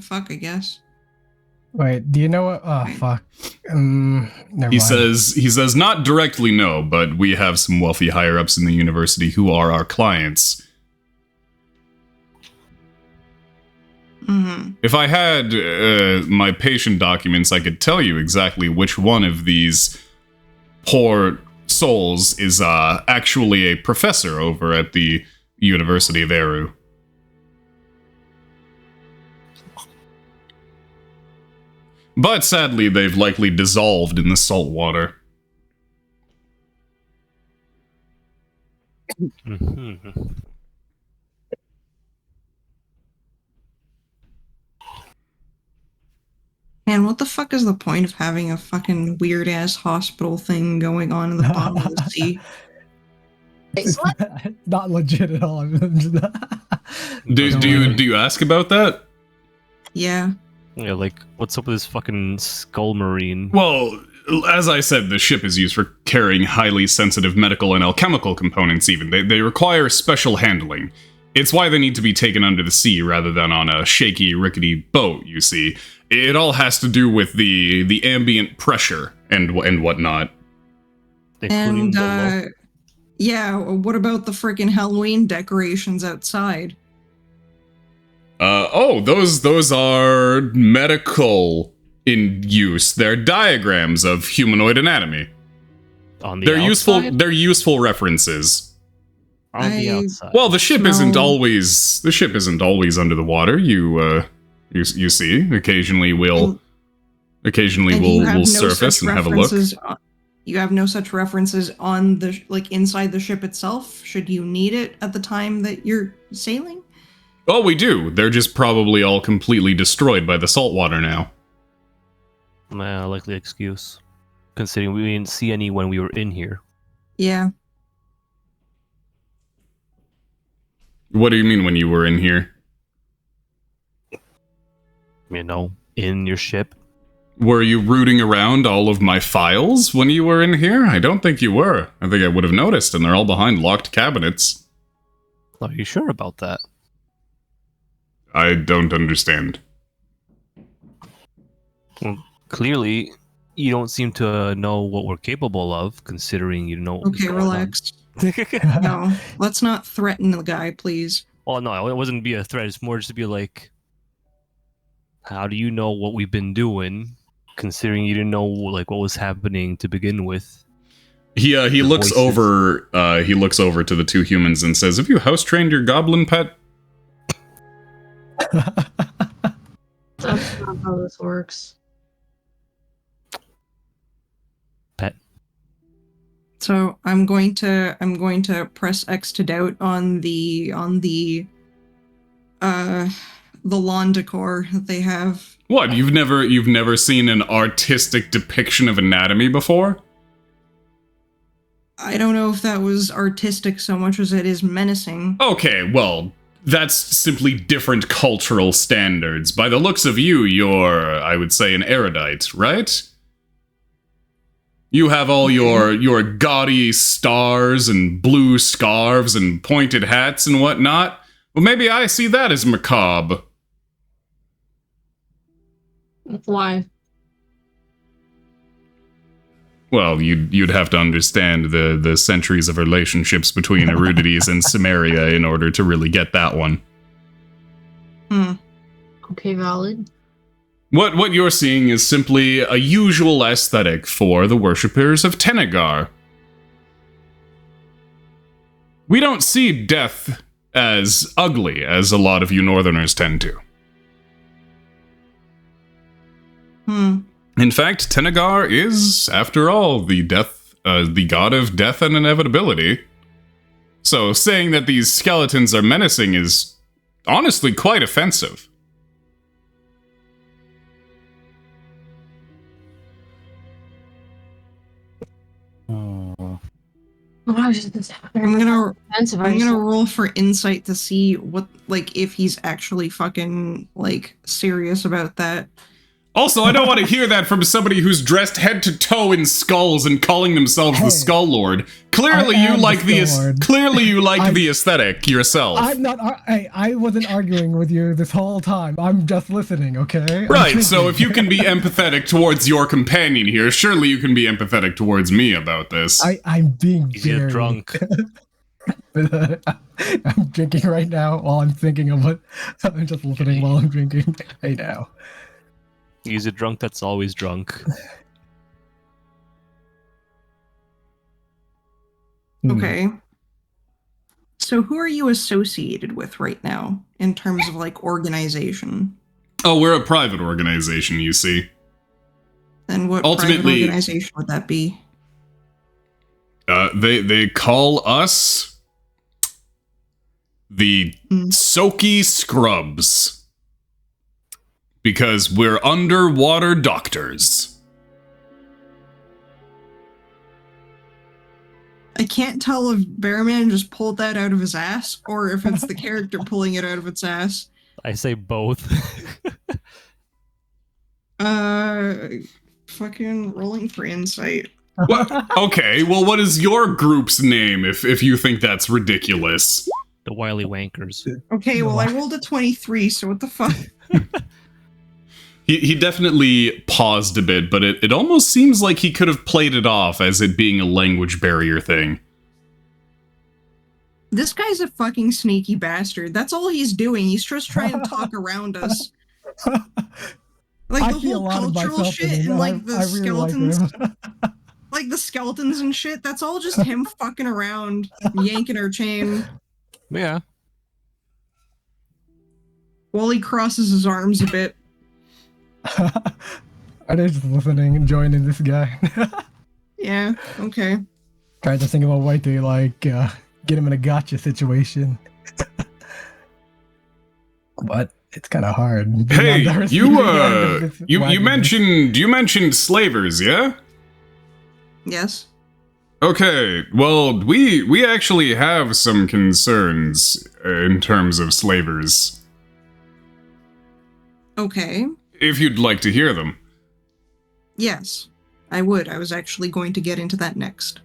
Fuck, I guess. Wait, do you know what? Oh, fuck. Never He mind. says not directly no, but we have some wealthy higher ups in the university who are our clients. Mm-hmm. If I had my patient documents, I could tell you exactly which one of these poor souls is actually a professor over at the University of Eru. But sadly, they've likely dissolved in the salt water. Mhm. Man, what the fuck is the point of having a fucking weird ass hospital thing going on in the bottom of the sea? Not legit at all. I'm just Do you ask about that? Yeah. Yeah, like, what's up with this fucking skull marine? Well, as I said, the ship is used for carrying highly sensitive medical and alchemical components even. They require special handling. It's why they need to be taken under the sea rather than on a shaky, rickety boat, you see. It all has to do with the ambient pressure and whatnot. Including And, the low- yeah, what about the freaking Halloween decorations outside? Those are medical in use. They're diagrams of humanoid anatomy. on the They're outside? useful references. On the I- outside. Well, the ship isn't No. always under the water. You see, occasionally we'll And you have no surface such and have a look. references you have no such references on the inside the ship itself. Should you need it at the time that you're sailing? Oh, we do. They're just probably all completely destroyed by the salt water now. Likely excuse. Considering we didn't see any when we were in here. Yeah. What do you mean when you were in here? You know, in your ship. Were you rooting around all of my files when you were in here? I don't think you were. I think I would have noticed, and they're all behind locked cabinets. Are you sure about that? I don't understand. Clearly, you don't seem to know what we're capable of, considering you know. what's Okay, going on. relax. No, let's not threaten the guy, please. Oh no, it wasn't be a threat. It's more just to be like, how do you know what we've been doing, considering you didn't know like what was happening to begin with? He The looks voices. over to the two humans and says, "Have you house trained your goblin pet?" That's not how this works. Pet. So I'm going to press X to doubt on the lawn decor that they have. What? You've never seen an artistic depiction of anatomy before? I don't know if that was artistic so much as it is menacing. Okay, well, that's simply different cultural standards. By the looks of you, you're, I would say, an erudite, right? You have all your gaudy stars and blue scarves and pointed hats and whatnot. Well, maybe I see that as macabre. Why? Well, you'd have to understand the centuries of relationships between Erudities and Samaria in order to really get that one. Okay, valid. What you're seeing is simply a usual aesthetic for the worshippers of Tenegar. We don't see death as ugly as a lot of you Northerners tend to. In fact, Tenegar is, after all, the god of death and inevitability. So saying that these skeletons are menacing is honestly quite offensive. Oh, I was just, I'm gonna offensive. I'm gonna roll for insight to see what, like, if he's actually fucking, like, serious about that. Also, I don't want to hear that from somebody who's dressed head to toe in skulls and calling themselves the Hey, Skull Lord. Clearly, I you am like the the Skull Lord. clearly you like I- the aesthetic yourself. I'm not. I wasn't arguing with you this whole time. I'm just listening. Okay. Right. So if you can be empathetic towards your companion here, surely you can be empathetic towards me about this. I'm being He's either very drunk. I'm drinking right now while I'm thinking of what. I'm just listening while I'm drinking. Hey now. He's a drunk that's always drunk. Okay. So who are you associated with right now in terms of, like, organization? Oh, we're a private organization, you see. And what Ultimately- private organization would that be? They call us the Soaky Scrubs. Because we're underwater doctors. I can't tell if Bearman just pulled that out of his ass or if it's the character pulling it out of its ass. I say both. Fucking rolling for insight. Okay, well, what is your group's name if you think that's ridiculous? The Wily Wankers. Okay, well, I rolled a 23, so what the fuck? He definitely paused a bit, but it almost seems like he could have played it off as it being a language barrier thing. This guy's a fucking sneaky bastard. That's all he's doing. He's just trying to talk around us. Like, I the see a whole lot of cultural myself in shit him. and, like, the I really skeletons. like him. Like, the skeletons and shit, that's all just him fucking around, yanking our chain. Yeah. Wally crosses his arms a bit. I'm just listening and joining this guy. Yeah, okay. Trying to think of a way to get him in a gotcha situation. But it's kind of hard. Hey, you You mentioned slavers, yeah? Yes. Okay, well, we actually have some concerns in terms of slavers. Okay. If you'd like to hear them. Yes, I would. I was actually going to get into that next.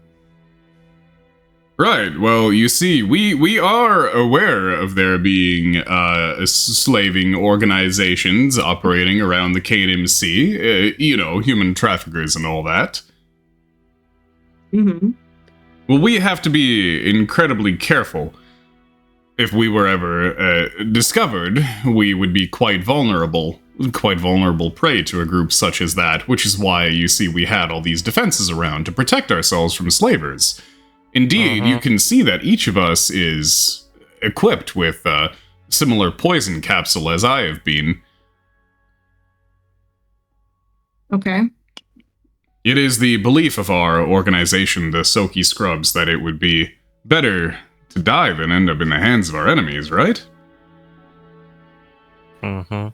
Right, well, you see, we are aware of there being slaving organizations operating around the Canaan Sea, human traffickers and all that. Mm-hmm. Well, we have to be incredibly careful. If we were ever discovered, we would be quite vulnerable prey to a group such as that, which is why, you see, we had all these defenses around to protect ourselves from slavers. Indeed, you can see that each of us is equipped with a similar poison capsule as I have been. Okay. It is the belief of our organization, the Soaky Scrubs, that it would be better to die than end up in the hands of our enemies, right? Mm-hmm.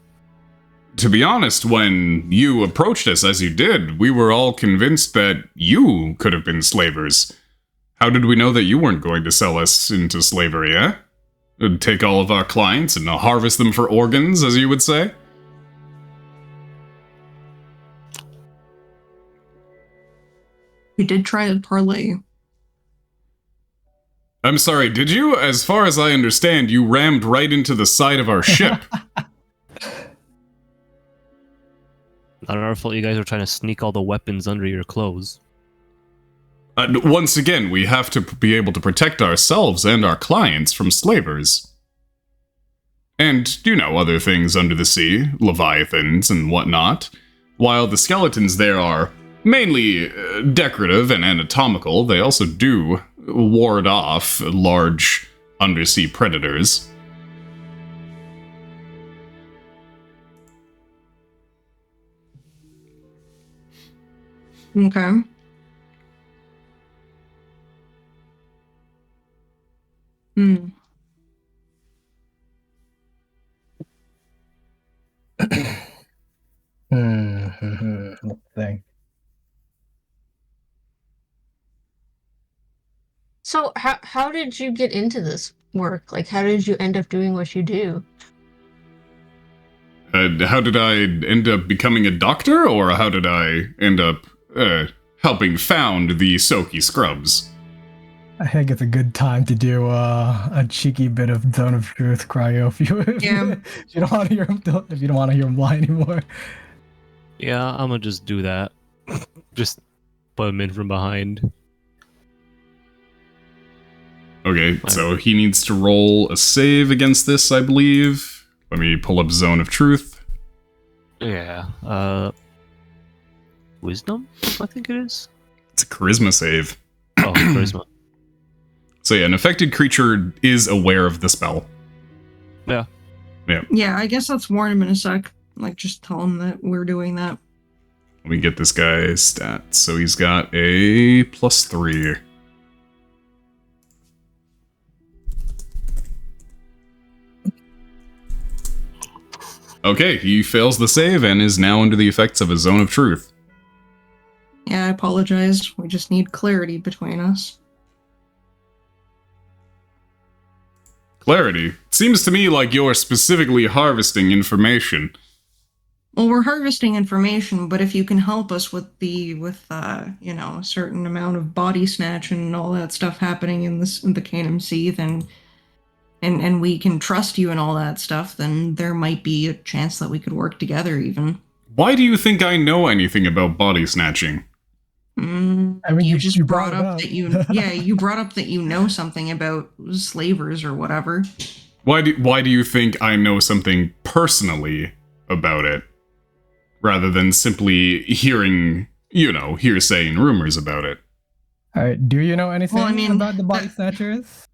To be honest, when you approached us as you did, we were all convinced that you could have been slavers. How did we know that you weren't going to sell us into slavery, eh? Take all of our clients and harvest them for organs, as you would say? We did try to parlay. I'm sorry, did you? As far as I understand, you rammed right into the side of our ship. Not our fault you guys are trying to sneak all the weapons under your clothes. Once again, we have to be able to protect ourselves and our clients from slavers. And, other things under the sea, leviathans and whatnot. While the skeletons there are mainly decorative and anatomical, they also do ward off large undersea predators. Okay. Hmm. Thing. So how did you get into this work? Like, how did you end up doing what you do? How did I end up becoming a doctor, or how did I end up helping found the Soki Scrubs? I think it's a good time to do a cheeky bit of Zone of Truth cryo Yeah. if you don't want to hear him. If you don't want to hear him lie anymore. Yeah, I'm gonna just do that. Just put him in from behind. Okay, so he needs to roll a save against this, I believe. Let me pull up Zone of Truth. Yeah. Wisdom, I think it is. It's a charisma save. Oh, charisma. So yeah, an affected creature is aware of the spell. Yeah. Yeah, I guess let's warn him in a sec. Like, just tell him that we're doing that. Let me get this guy's stats. So he's got a +3. Okay, he fails the save and is now under the effects of a Zone of Truth. Yeah, I apologize. We just need clarity between us. Clarity. Seems to me like you're specifically harvesting information. Well, we're harvesting information, but if you can help us with a certain amount of body snatch and all that stuff happening in the KNMC, then and we can trust you and all that stuff, then there might be a chance that we could work together even. Why do you think I know anything about body snatching? I mean, You just you brought it up that you you brought up that you know something about slavers or whatever. Why do you think I know something personally about it, rather than simply hearing, hearsay and rumors about it? All right. Do you know anything Well, I mean, about the body snatchers?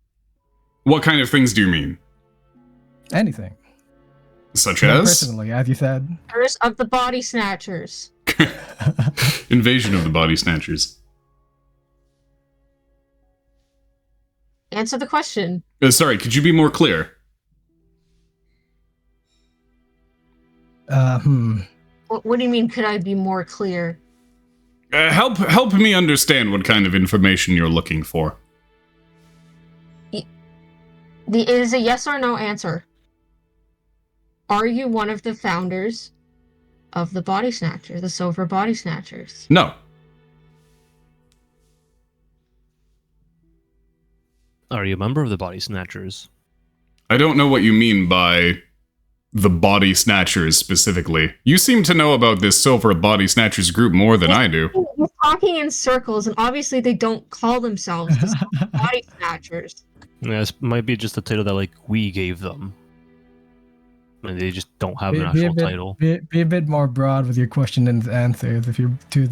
What kind of things do you mean? Anything. Such You as? personally, as you said. Curse of the Body Snatchers. Invasion of the Body Snatchers. Answer the question. Sorry, could you be more clear? What do you mean, could I be more clear? Help me understand what kind of information you're looking for. It is a yes or no answer. Are you one of the founders of the Body Snatchers, the Silver Body Snatchers? No. Are you a member of the Body Snatchers? I don't know what you mean by the Body Snatchers specifically. You seem to know about this Silver Body Snatchers group more than I do. You're talking in circles, and obviously they don't call themselves the Silver Body Snatchers. Yeah, this might be just a title that we gave them. And they just don't have an Be a actual bit, title. Be a bit more broad with your question and answers. If you're too,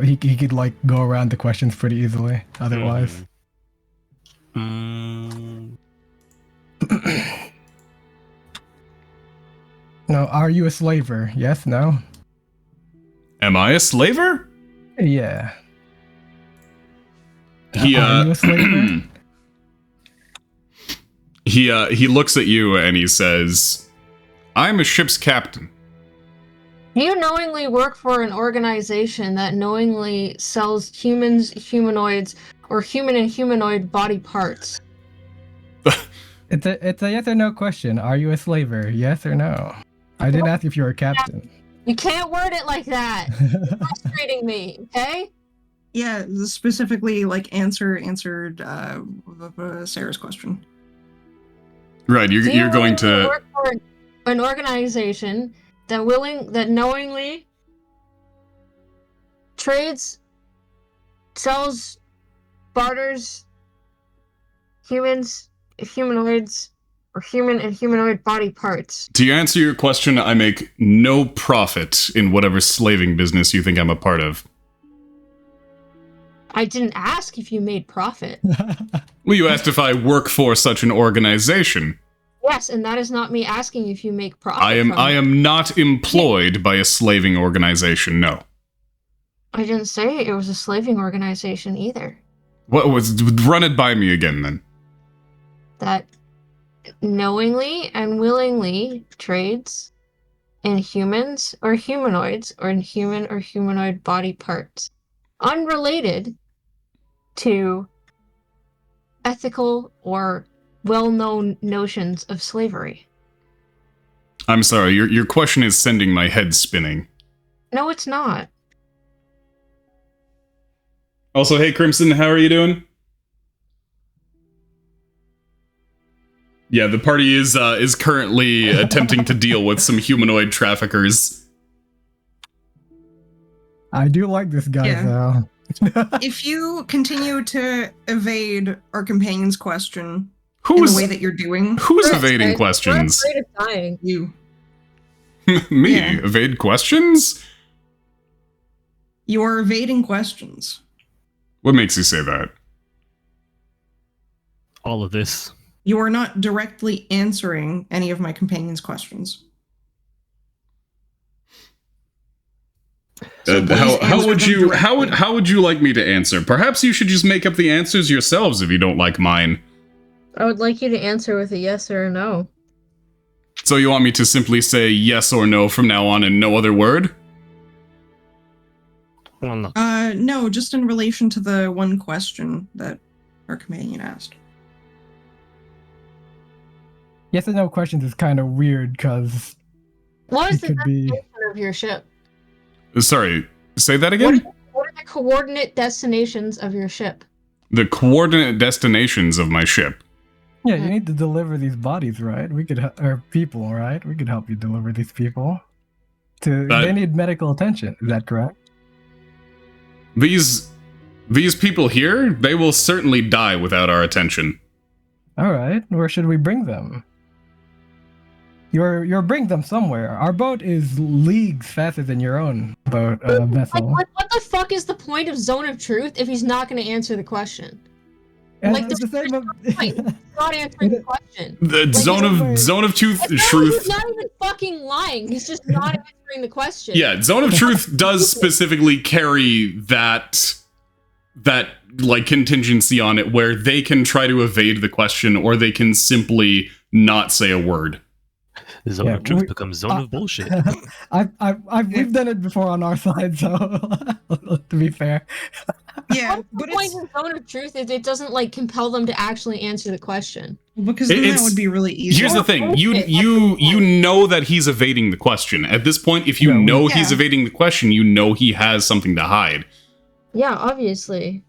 he could go around the questions pretty easily. Otherwise, Mm. no. Are you a slaver? Yes. No. Am I a slaver? Yeah. Are you a slaver? He looks at you and he says, "I'm a ship's captain." You knowingly work for an organization that knowingly sells humans, humanoids, or human and humanoid body parts. It's a yes or no question. Are you a slaver? Yes or no? I didn't ask if you're a captain. You can't word it like that. You're frustrating me, okay? Yeah, specifically answered Sarah's question. Right, you're going to work for an organization that knowingly trades, sells, barters humans, humanoids, or human and humanoid body parts. To answer your question, I make no profit in whatever slaving business you think I'm a part of. I didn't ask if you made profit. Well, you asked if I work for such an organization. Yes, and that is not me asking if you make profit. I am not employed by a slaving organization, no. I didn't say it was a slaving organization either. What was run it by me again then? That knowingly and willingly trades in humans or humanoids or in human or humanoid body parts. Unrelated to ethical or well-known notions of slavery. I'm sorry, your question is sending my head spinning. No, it's not. Also, hey Crimson, how are you doing? Yeah, the party is currently attempting to deal with some humanoid traffickers. I do like this guy, Yeah. though. If you continue to evade our companion's question in Who's the way that you're doing, who's We're evading afraid- questions? We're afraid of dying. you Me Yeah. evade questions? are evading questions. What makes you say that? All of this. You are not directly answering any of my companion's questions. So please How answer would them you directly. how would you like me to answer? Perhaps you should just make up the answers yourselves if you don't like mine. I would like you to answer with a yes or a no. So you want me to simply say yes or no from now on and no other word? Well, no. No, just in relation to the one question that our companion asked. Yes and no questions is kind of weird because What it is the could be. destination of your ship? Sorry, say that again? What are the coordinate destinations of your ship? The coordinate destinations of my ship. Yeah, you need to deliver these bodies, right? We could, or people, right? We could help you deliver these people. They need medical attention. Is that correct? These people here, they will certainly die without our attention. All right. Where should we bring them? You're bring them somewhere. Our boat is leagues faster than your own boat vessel. Like, what the fuck is the point of Zone of Truth if he's not going to answer the question? And like, it's the same. He's not answering the question. The Like, zone of truth. He's not even fucking lying. He's just not answering the question. Yeah, zone of truth does specifically carry that like contingency on it where they can try to evade the question or they can simply not say a word. Zone Yeah, of truth we- becomes zone of bullshit. We've done it before on our side, so to be fair. Yeah, The but point it's of Zone of Truth is it doesn't like compel them to actually answer the question. because then It's- that would be really easy. Here's the thing: you know that he's evading the question. At this point, if you Yeah, know Yeah. he's evading the question, you know he has something to hide. Yeah, obviously.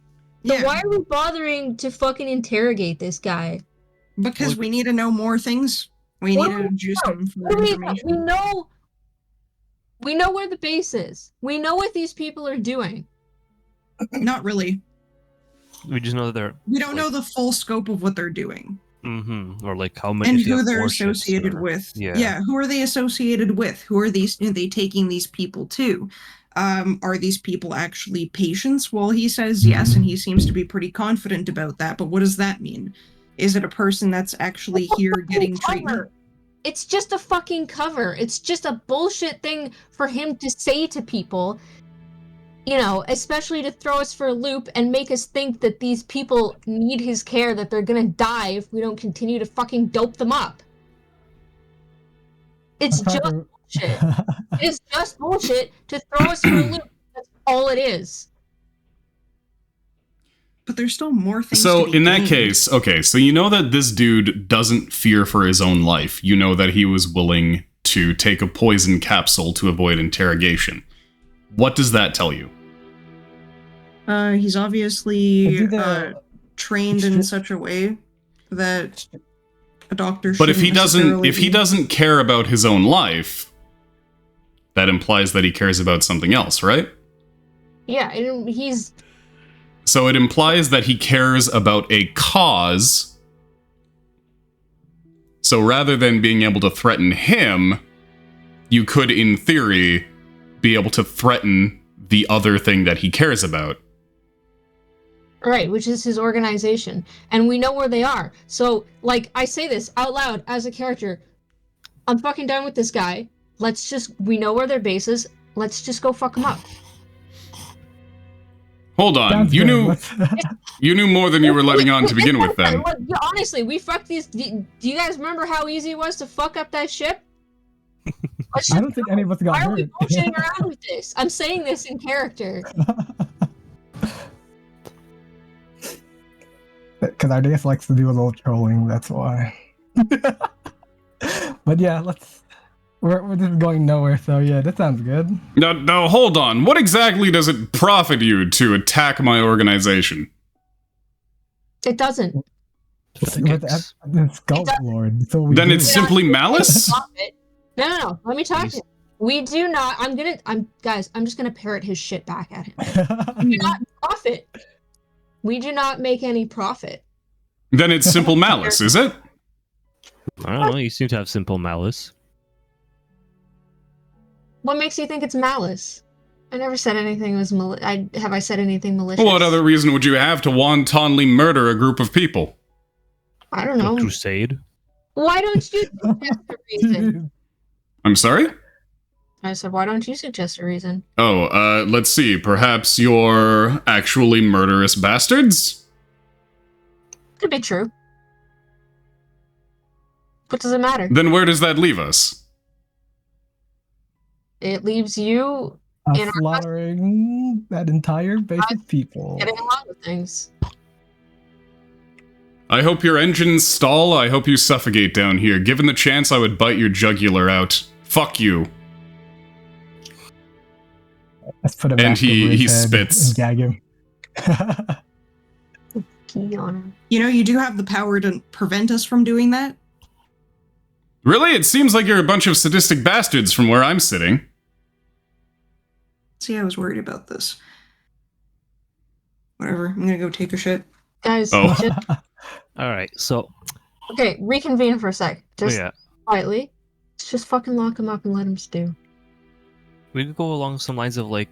So Yeah, why are we bothering to fucking interrogate this guy? because we need to know more things. We What need do to juice him for What do we information. We know where the base is. We know what these people are doing. Not really. We just know that they're. We don't know the full scope of what they're doing Or like how many. and if you who have they're 4 ships associated or- with. Yeah. Who are they associated with? Who are they taking these people to? Are these people actually patients? Well, he says yes, and he seems to be pretty confident about that. But what does that mean? Is it a person that's actually here getting treatment? It's just a fucking cover. It's just a bullshit thing for him to say to people, you know, especially to throw us for a loop and make us think that these people need his care, that they're gonna die if we don't continue to fucking dope them up. It's just bullshit. It's just bullshit to throw us for a loop. That's all it is. But there's still more things. So to be in that gained. case, okay, so you know that this dude doesn't fear for his own life. You know that he was willing to take a poison capsule to avoid interrogation. What does that tell you? He's obviously It's either- trained it's in just- such a way that a doctor. But if he shouldn't doesn't necessarily if he be- doesn't care about his own life, that implies that he cares about something else, right? Yeah, and he's So it implies that he cares about a cause. So rather than being able to threaten him, you could, in theory, be able to threaten the other thing that he cares about. right, which is his organization, and we know where they are. So, like, I say this out loud as a character. I'm fucking done with this guy. We know where their base is. Let's just go fuck him up. Hold on, Sounds you good. knew Let's- you knew more than you were letting on to begin with. Then Look, yeah, honestly, we fucked these. Do you guys remember how easy it was to fuck up that ship? Let's I just don't think any of us got Why are we hurt. bullshitting around with this? I'm saying this in character. Because because Ardeus likes to do a little trolling. That's why. But yeah, we're just going nowhere. So yeah, that sounds good. No, hold on. What exactly does it profit you to attack my organization? It doesn't. The Sculpt Lord. That's what we Then do. it's simply malice? No. Let me talk to him. We do not. Guys, I'm just gonna parrot his shit back at him. We do not profit. We do not make any profit. Then it's simple malice, is it? I don't know. You seem to have simple malice. What makes you think it's malice? I never said anything was have I said anything malicious? What other reason would you have to wantonly murder a group of people? I don't know. A crusade. Why don't you suggest a reason? I'm sorry? I said, why don't you suggest a reason? Oh, let's see. Perhaps you're actually murderous bastards? Could be true. What does it matter? Then where does that leave us? It leaves you in our slaughtering that entire base of people. getting along with things. I hope your engines stall. I hope you suffocate down here. Given the chance, I would bite your jugular out. Fuck you. Let's put him And back over he his head spits. and gag him. Pee on him. You know, you do have the power to prevent us from doing that. Really? It seems like you're a bunch of sadistic bastards from where I'm sitting. See, I was worried about this. Whatever, I'm gonna go take a shit. Guys, Oh. just, All right. So okay, reconvene for a sec. Just yeah, quietly. Let's just fucking lock him up and let him stew. we could go along some lines of like,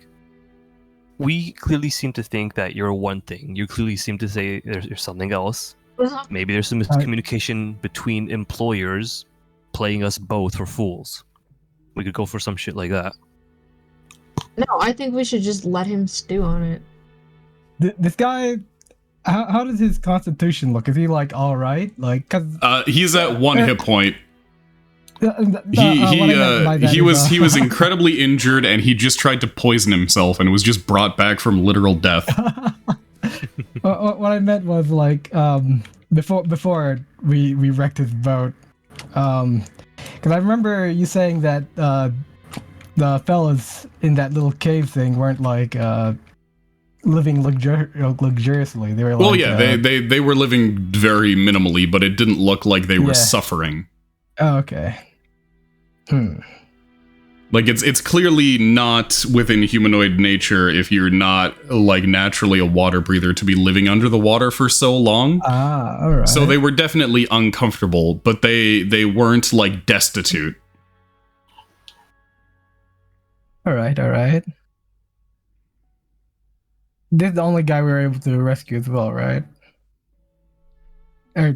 we clearly seem to think that you're one thing. You clearly seem to say there's something else. Maybe there's some miscommunication between employers playing us both for fools. We could go for some shit like that. No, I think we should just let him stew on it. This guy, how does his constitution look? Is he like all right? Like, cause He's at one hit point. he He was incredibly injured, and he just tried to poison himself, and was just brought back from literal death. What I meant was like before we wrecked his boat, because I remember you saying that the fellas in that little cave thing weren't like living luxuriously. They were like, Well, yeah, they were living very minimally, but it didn't look like they were suffering. Oh, okay. Like it's clearly not within humanoid nature if you're not like naturally a water breather to be living under the water for so long. Ah, all right. So they were definitely uncomfortable, but they weren't like destitute. All right. This is the only guy we were able to rescue as well, right? Or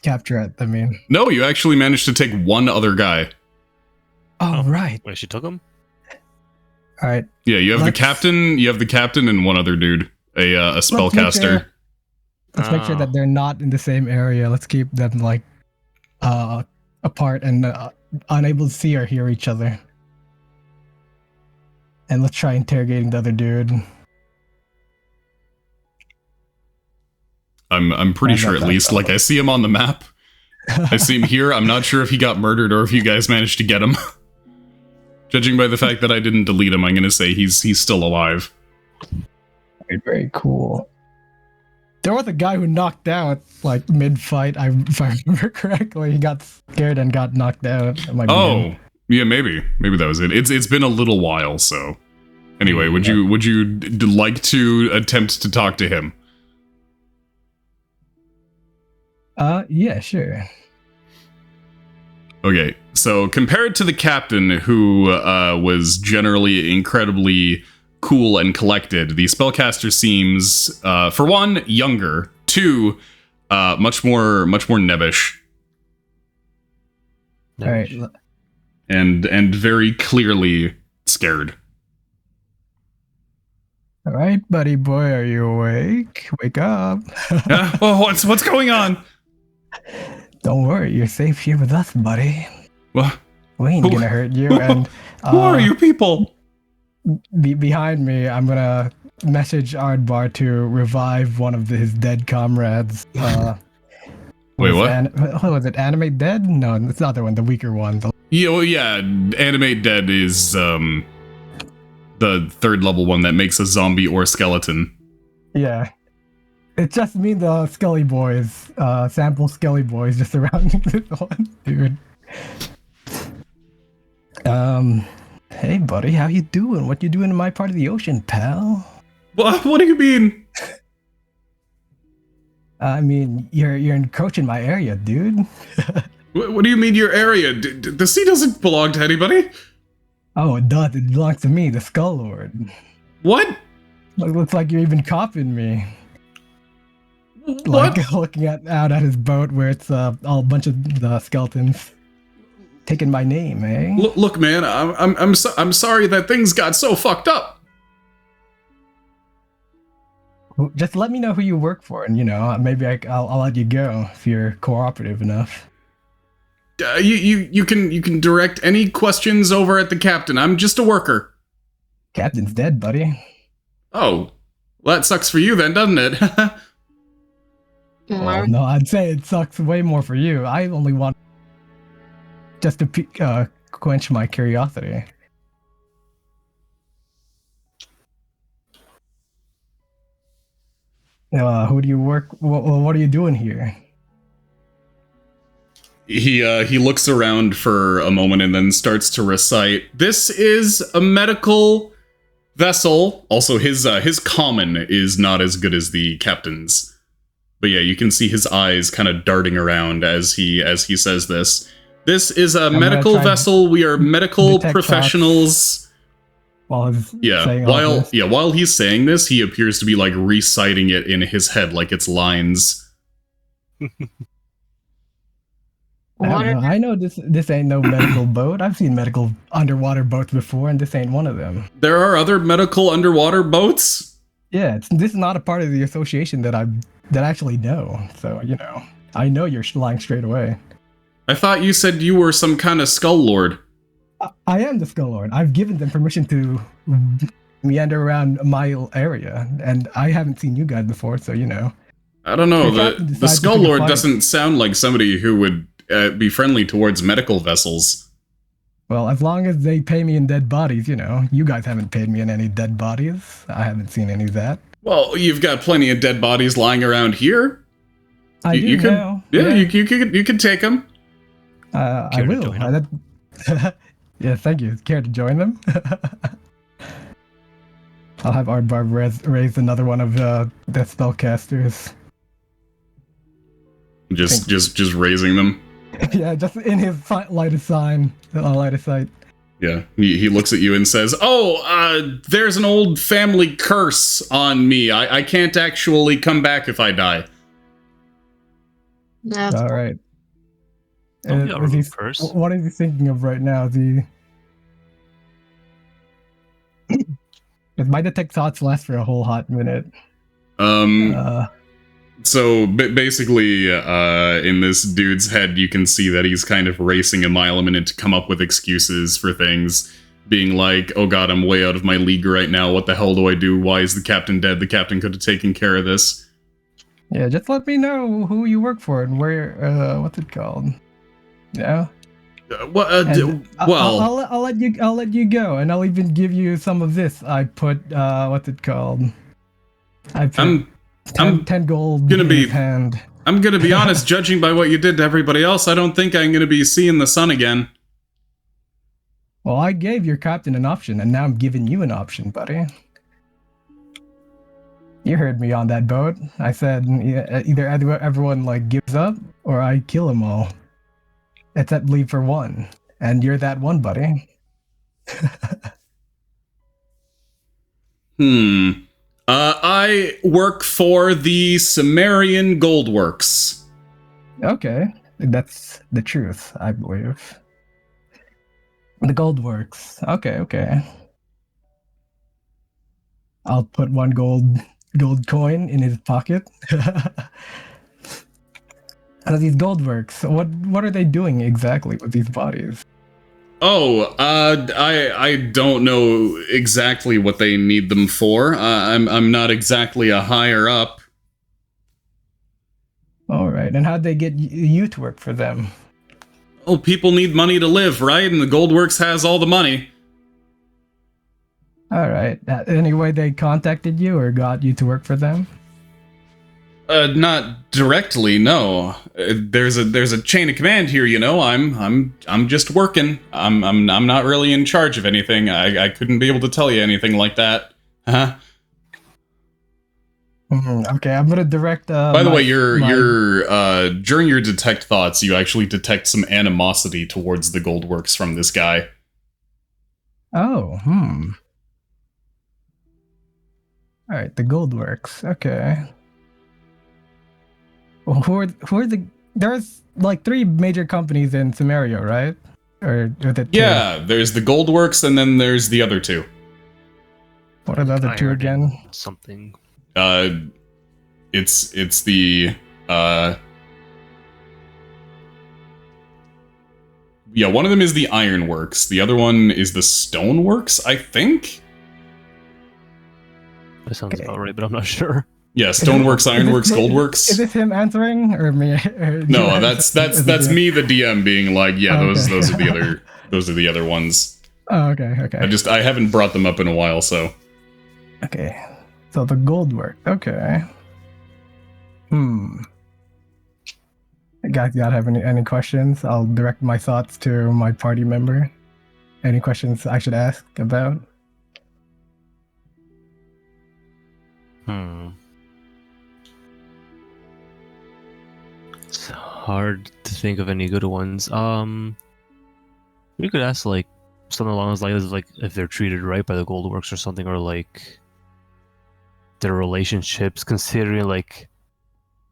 capture it, I mean. No, you actually managed to take one other guy. Oh, right. Wait, she took him? All right. Yeah, you have the captain and one other dude, a spellcaster. Let's make sure that they're not in the same area. Let's keep them like apart and unable to see or hear each other. And let's try interrogating the other dude. I'm pretty sure at least. Like I see him on the map. I see him here. I'm not sure if he got murdered or if you guys managed to get him. Judging by the fact that I didn't delete him, I'm gonna say he's still alive. Very, very cool. There was a guy who knocked out like mid-fight. If I remember correctly, he got scared and got knocked out. Oh, yeah, maybe that was it. It's been a little while, so. Anyway, would you like to attempt to talk to him? Yeah, sure. Okay, so compared to the captain, who was generally incredibly cool and collected, the spellcaster seems, for one, younger, two, much more nebbish, All right. and very clearly scared. All right, buddy boy, are you awake? Wake up. Oh, what's going on? Don't worry, you're safe here with us, buddy. What? We ain't gonna hurt you. And Who are you people? behind me, I'm gonna message Ardbar to revive one of his dead comrades. Wait, what? What was it? Animate Dead? No, it's the other one, the weaker one. Yeah, well, yeah. Animate Dead is the third level one that makes a zombie or skeleton. Yeah. It's just me, the Skelly Boys, sample Skelly Boys just surrounding this one, dude. Hey buddy, how you doing? What you doing in my part of the ocean, pal? What do you mean? I mean, you're encroaching my area, dude. What do you mean your area? The sea doesn't belong to anybody. Oh, it does. It belongs to me, the Skull Lord. What? Looks like you're even copying me. What? Like looking out at his boat where it's all a bunch of the skeletons taking my name, eh? Look, man, I'm sorry that things got so fucked up. Just let me know who you work for, and maybe I'll let you go if you're cooperative enough. You can direct any questions over at the captain. I'm just a worker. Captain's dead, buddy. Oh, well, that sucks for you then, doesn't it? Well, no, I'd say it sucks way more for you. I only want just to quench my curiosity. Who do you work? What are you doing here? He looks around for a moment and then starts to recite. This is a medical vessel. Also, his common is not as good as the captain's. But yeah, you can see his eyes kind of darting around as he says this. This is a medical vessel. We are medical professionals. While he's saying this, he appears to be like reciting it in his head like it's lines. I know this ain't no medical boat. I've seen medical underwater boats before, and this ain't one of them. There are other medical underwater boats? Yeah, this is not a part of the association that I actually know. So, I know you're lying straight away. I thought you said you were some kind of skull lord. I am the Skull Lord. I've given them permission to meander around my area, and I haven't seen you guys before, so I don't know. The Skull Lord doesn't sound like somebody who would be friendly towards medical vessels. Well, as long as they pay me in dead bodies, you guys haven't paid me in any dead bodies. I haven't seen any of that. Well, you've got plenty of dead bodies lying around here. You can now. Yeah, you can take them. I will. Yeah, thank you. Care to join them? I'll have Ardbar raise another one of the spellcasters. Just raising them. Yeah, just in his light of sight. Yeah, he looks at you and says, "Oh, there's an old family curse on me. I can't actually come back if I die." That's all right. What is he thinking of right now? My detect thoughts last for a whole hot minute. So basically, in this dude's head, you can see that he's kind of racing a mile a minute to come up with excuses for things, being like, "Oh God, I'm way out of my league right now. What the hell do I do? Why is the captain dead? The captain could have taken care of this." Yeah, just let me know who you work for and where. What's it called? Yeah. Well, I'll let you go, and I'll even give you some of this. I put what's it called? I put 10 gold in his hand. I'm gonna be honest. Judging by what you did to everybody else, I don't think I'm gonna be seeing the sun again. Well, I gave your captain an option, and now I'm giving you an option, buddy. You heard me on that boat. I said either everyone gives up, or I kill them all. Except leave for one. And you're that one, buddy. I work for the Sumerian Goldworks. Okay. That's the truth, I believe. The Goldworks. Okay. I'll put one gold coin in his pocket. These Goldworks, what are they doing exactly with these bodies? Oh, I don't know exactly what they need them for. I'm not exactly a higher up. All right. And how'd they get you to work for them? Oh, people need money to live, right? And the Goldworks has all the money. All right. Any way they contacted you or got you to work for them? Not directly, no. There's a chain of command here, you know. I'm just working. I'm not really in charge of anything. I couldn't be able to tell you anything like that. Huh? Okay, I'm gonna direct. By the way, you're during your detect thoughts, you actually detect some animosity towards the Goldworks from this guy. Oh, All right, the Goldworks. Okay. Well, who are the? There's like 3 major companies in Samaria, right? Or the 2? Yeah, there's the Goldworks, and then there's the other 2. What are the other 2 Iron again? Something. It's the yeah, one of them is the Ironworks. The other one is the Stoneworks, I think. That sounds about right, but I'm not sure. Yeah, Stoneworks, Ironworks, Goldworks. Is this him answering or me? Or No, you that's answer- me, the DM, being like, yeah, Oh, those okay. are the other ones. Oh, okay. I haven't brought them up in a while, so. Okay. So the Goldwork. Okay. You guys have any questions? I'll direct my thoughts to my party member. Any questions I should ask about? It's hard to think of any good ones. We could ask like something along those lines, like if they're treated right by the Goldworks or something, or like their relationships, considering like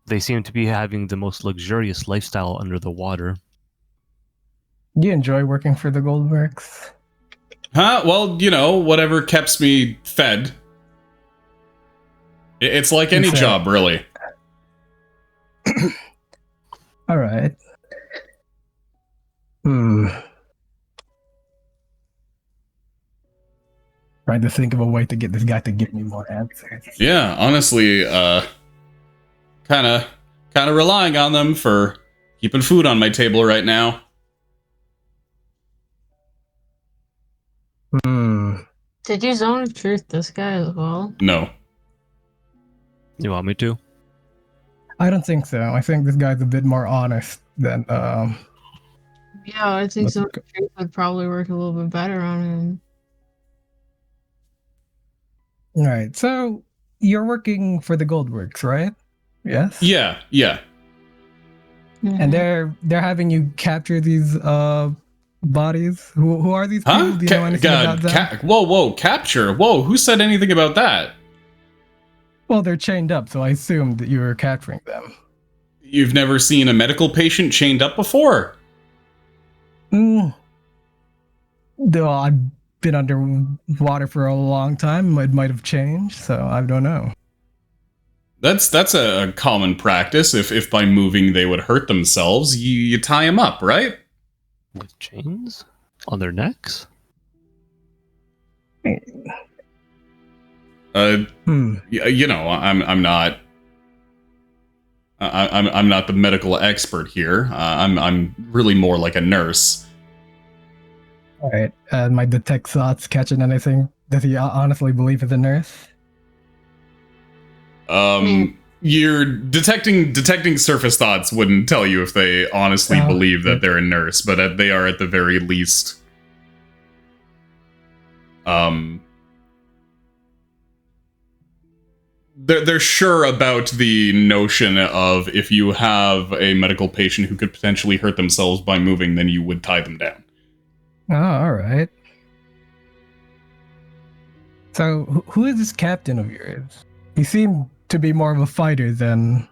they seem to be having the most luxurious lifestyle under the water. Do you enjoy working for the Goldworks? Huh? Well, you know, whatever keeps me fed. It's like any job, really. All right. Trying to think of a way to get this guy to give me more answers. Yeah, honestly, kind of relying on them for keeping food on my table right now. Did you zone of truth this guy as well? No. You want me to? I don't think so. I think this guy's a bit more honest than Yeah, I think Let's zone of truth would probably work a little bit better on him. All right. So you're working for the Goldworks, right? Yes. Yeah. And they're having you capture these bodies. Who are these people? Huh? Do you know anything about that? Whoa, capture. Whoa, who said anything about that? Well, they're chained up, so I assumed that you were capturing them. You've never seen a medical patient chained up before? Though I've been underwater for a long time, it might have changed, so I don't know. That's a common practice. If by moving they would hurt themselves, you tie them up, right? With chains on their necks? You know, I'm not the medical expert here. I'm really more like a nurse. All right. My detect thoughts catching anything? Does he honestly believe it's a nurse? You're detecting surface thoughts wouldn't tell you if they honestly believe that they're a nurse, but they are at the very least. They're sure about the notion of if you have a medical patient who could potentially hurt themselves by moving, then you would tie them down. Oh, all right. So, who is this captain of yours? He seemed to be more of a fighter than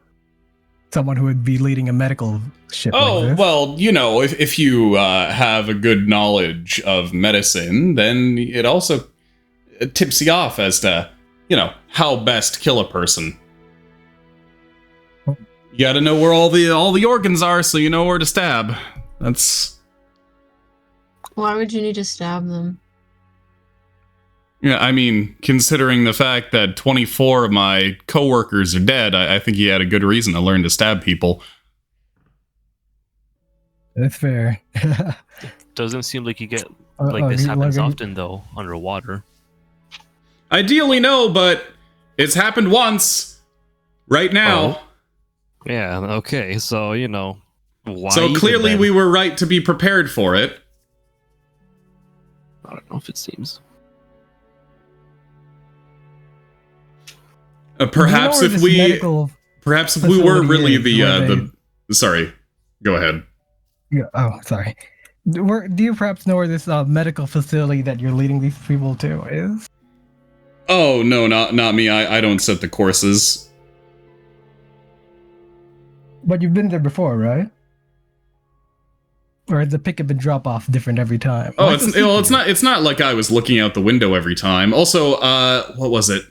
someone who would be leading a medical ship like this. Well, you know, if you have a good knowledge of medicine, then it also tips you off as to, you know, how best kill a person. You gotta know where all the organs are, so you know where to stab. That's Why would you need to stab them? Yeah, I mean, considering the fact that 24 of my coworkers are dead, I think he had a good reason to learn to stab people. That's fair. Doesn't seem like you get like this happens often though underwater. Ideally, no, but it's happened once. Right now. Oh. Yeah. Okay. So why? So clearly, we were right to be prepared for it. I don't know if it seems. Perhaps if we were really the sorry, go ahead. Yeah, oh, sorry. Do you perhaps know where this medical facility that you're leading these people to is? Oh no, not me. I don't set the courses. But you've been there before, right? Or is the pick up and drop off different every time? Oh, it's not like I was looking out the window every time. Also, what was it?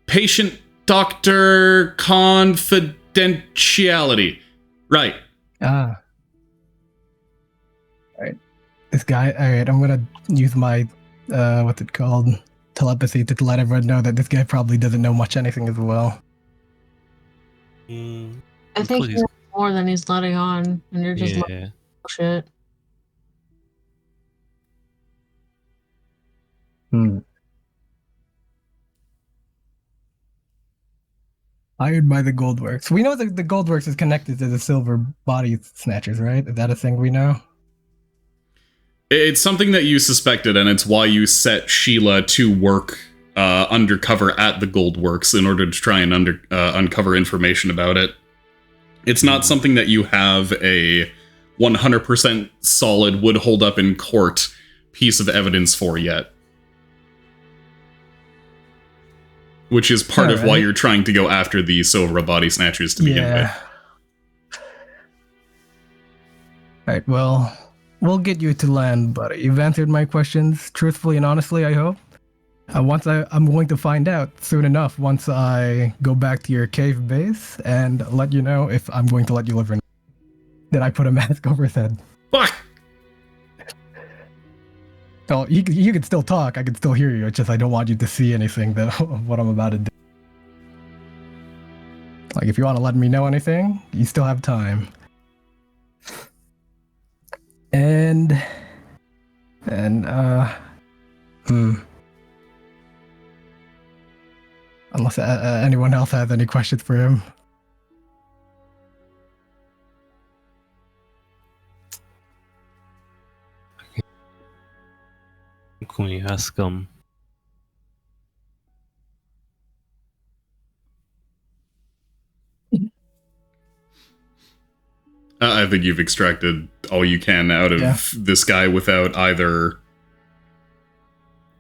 Patient doctor confidentiality. Right. Ah. Alright. This guy, alright, I'm gonna use my what's it called? Telepathy to let everyone know that this guy probably doesn't know much anything as well. I think he's more than he's letting on, and you're just like, shit. Hired by the Goldworks. We know that the Goldworks is connected to the Silver Body Snatchers, right? Is that a thing we know? It's something that you suspected, and it's why you set Sheila to work undercover at the Goldworks in order to try and uncover information about it. It's not something that you have a 100% solid, would hold up in court piece of evidence for yet. Which is part of why you're trying to go after the Silver Body Snatchers to begin with. Alright, well, we'll get you to land, buddy. You've answered my questions truthfully and honestly, I hope. I'm going to find out soon enough once I go back to your cave base and let you know if I'm going to let you live or not. Did I put a mask over his head? Fuck! Well, you can still talk. I can still hear you. It's just I don't want you to see anything of what I'm about to do. Like, if you want to let me know anything, you still have time. And unless anyone else has any questions for him. Can we ask I think you've extracted all you can out of this guy without either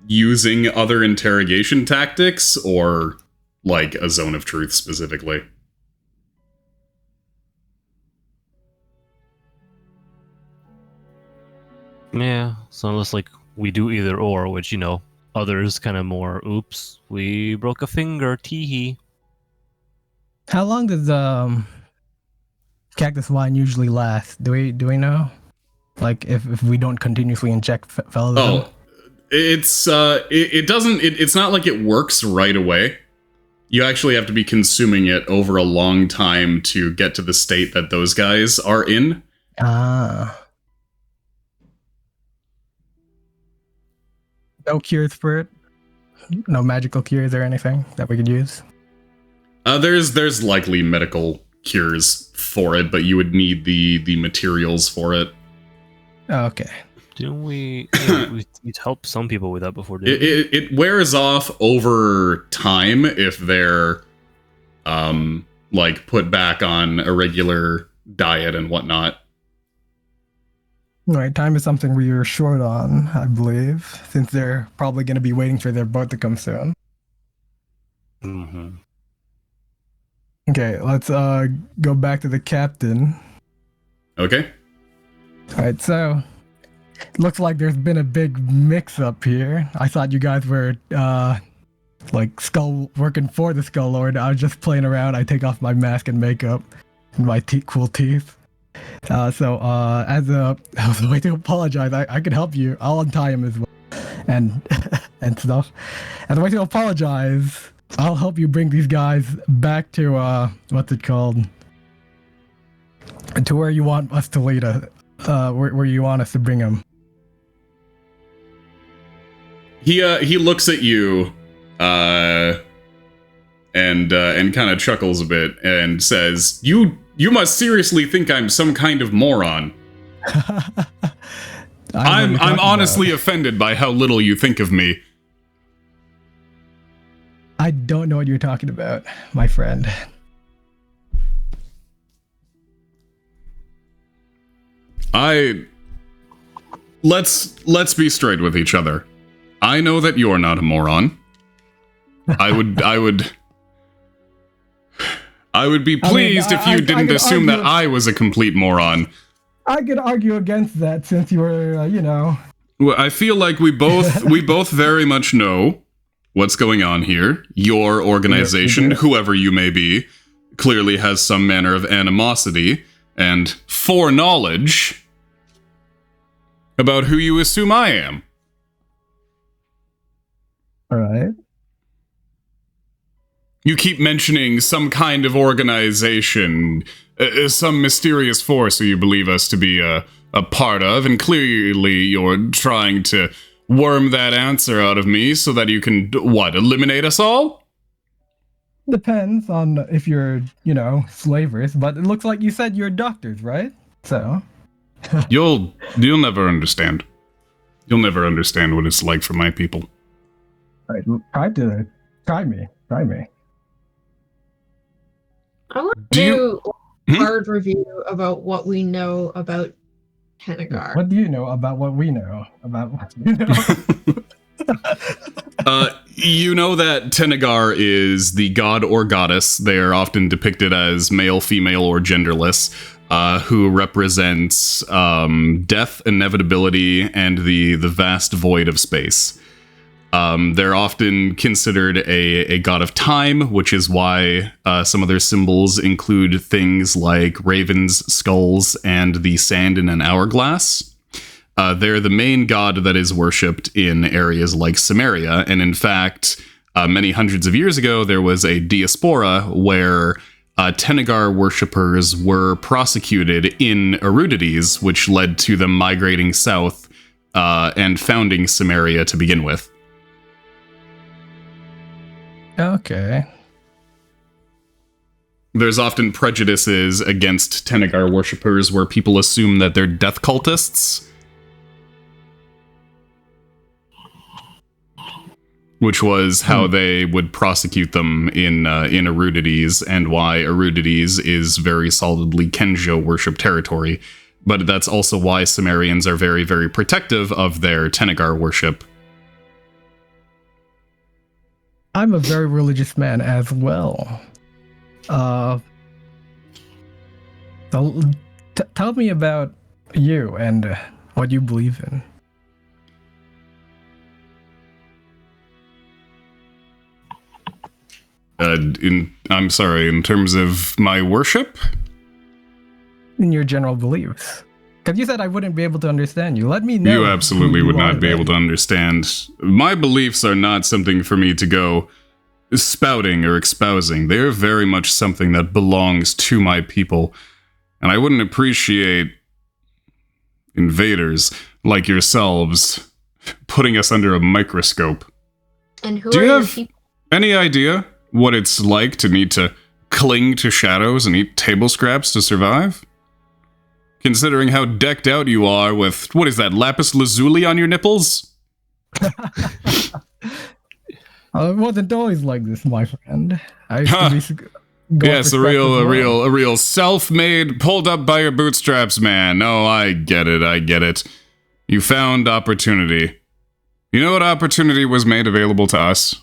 using other interrogation tactics or, like, a zone of truth specifically. Yeah, so unless, like, we do either or, which, others kind of more, oops, we broke a finger, teehee. How long does cactus wine usually last? Do we know? Like, if we don't continuously inject fellows? Oh, it's it's not like it works right away. You actually have to be consuming it over a long time to get to the state that those guys are in. Ah. No cures for it? No magical cures or anything that we could use? There's likely medical cures for it, but you would need the materials for it. Oh, okay. Didn't we helped some people with that before, didn't we? It wears off over time if they're like put back on a regular diet and whatnot. Right, time is something we are short on, I believe, since they're probably going to be waiting for their boat to come soon. Mm-hmm. Okay, let's go back to the captain. Okay. Alright, so looks like there's been a big mix-up here. I thought you guys were like working for the Skull Lord. I was just playing around. I take off my mask and makeup and my cool teeth. As a way to apologize, I could help you. I'll untie him as well, and and stuff. As a way to apologize, I'll help you bring these guys back to what's it called? To where you want us to lead us. Where you want us to bring them. He looks at you, and kind of chuckles a bit and says, "You must seriously think I'm some kind of moron." I'm honestly offended by how little you think of me. I don't know what you're talking about, my friend. Let's be straight with each other. I know that you're not a moron. I would be pleased if you didn't assume that I was a complete moron. I could argue against that since you were, Well, I feel like we both very much know what's going on here. Your organization, whoever you may be, clearly has some manner of animosity and foreknowledge about who you assume I am. All right. You keep mentioning some kind of organization, some mysterious force who you believe us to be a part of, and clearly you're trying to worm that answer out of me so that you can, eliminate us all? Depends on if you're, slavers, but it looks like you said you're doctors, right? So... You'll never understand. You'll never understand what it's like for my people. Right, try me. I want to do a hard review about what we know about Tenegar. What do you know about what we know about what you know? You know that Tenegar is the god or goddess. They are often depicted as male, female, or genderless, who represents death, inevitability, and the vast void of space. They're often considered a god of time, which is why some of their symbols include things like ravens, skulls, and the sand in an hourglass. They're the main god that is worshipped in areas like Samaria, and in fact, many hundreds of years ago, there was a diaspora where Tenegar worshippers were prosecuted in Erudities, which led to them migrating south and founding Samaria to begin with. Okay. There's often prejudices against Tenegar worshippers where people assume that they're death cultists, which was how they would prosecute them in Erudities, and why Erudities is very solidly Kenjo worship territory. But that's also why Sumerians are very, very protective of their Tenegar worship. I'm a very religious man as well. Tell me about you and what you believe in. I'm sorry, in terms of my worship? In your general beliefs. Because you said I wouldn't be able to understand you. Let me know. You absolutely would not be able to understand. My beliefs are not something for me to go spouting or espousing. They're very much something that belongs to my people. And I wouldn't appreciate invaders like yourselves putting us under a microscope. And who Do are you your have people? any idea what it's like to need to cling to shadows and eat table scraps to survive? Considering how decked out you are with, what is that, lapis lazuli on your nipples? It wasn't always like this, my friend. I used to be Yes, a real self-made, pulled up by your bootstraps man. No, I get it. You found opportunity. You know what opportunity was made available to us?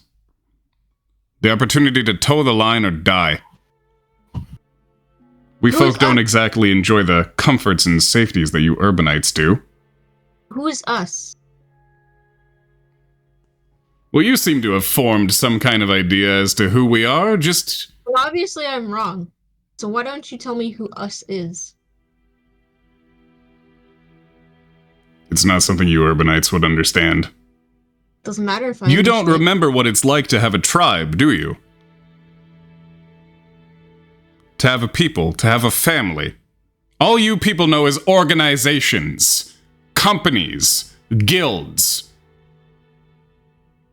The opportunity to toe the line or die. We folk don't exactly enjoy the comforts and safeties that you urbanites do. Who is us? Well, you seem to have formed some kind of idea as to who we are, just... Well, obviously I'm wrong. So why don't you tell me who us is? It's not something you urbanites would understand. Doesn't matter if I You don't understand. remember what it's like to have a tribe, do you? To have a people, to have a family. All you people know is organizations, companies, guilds.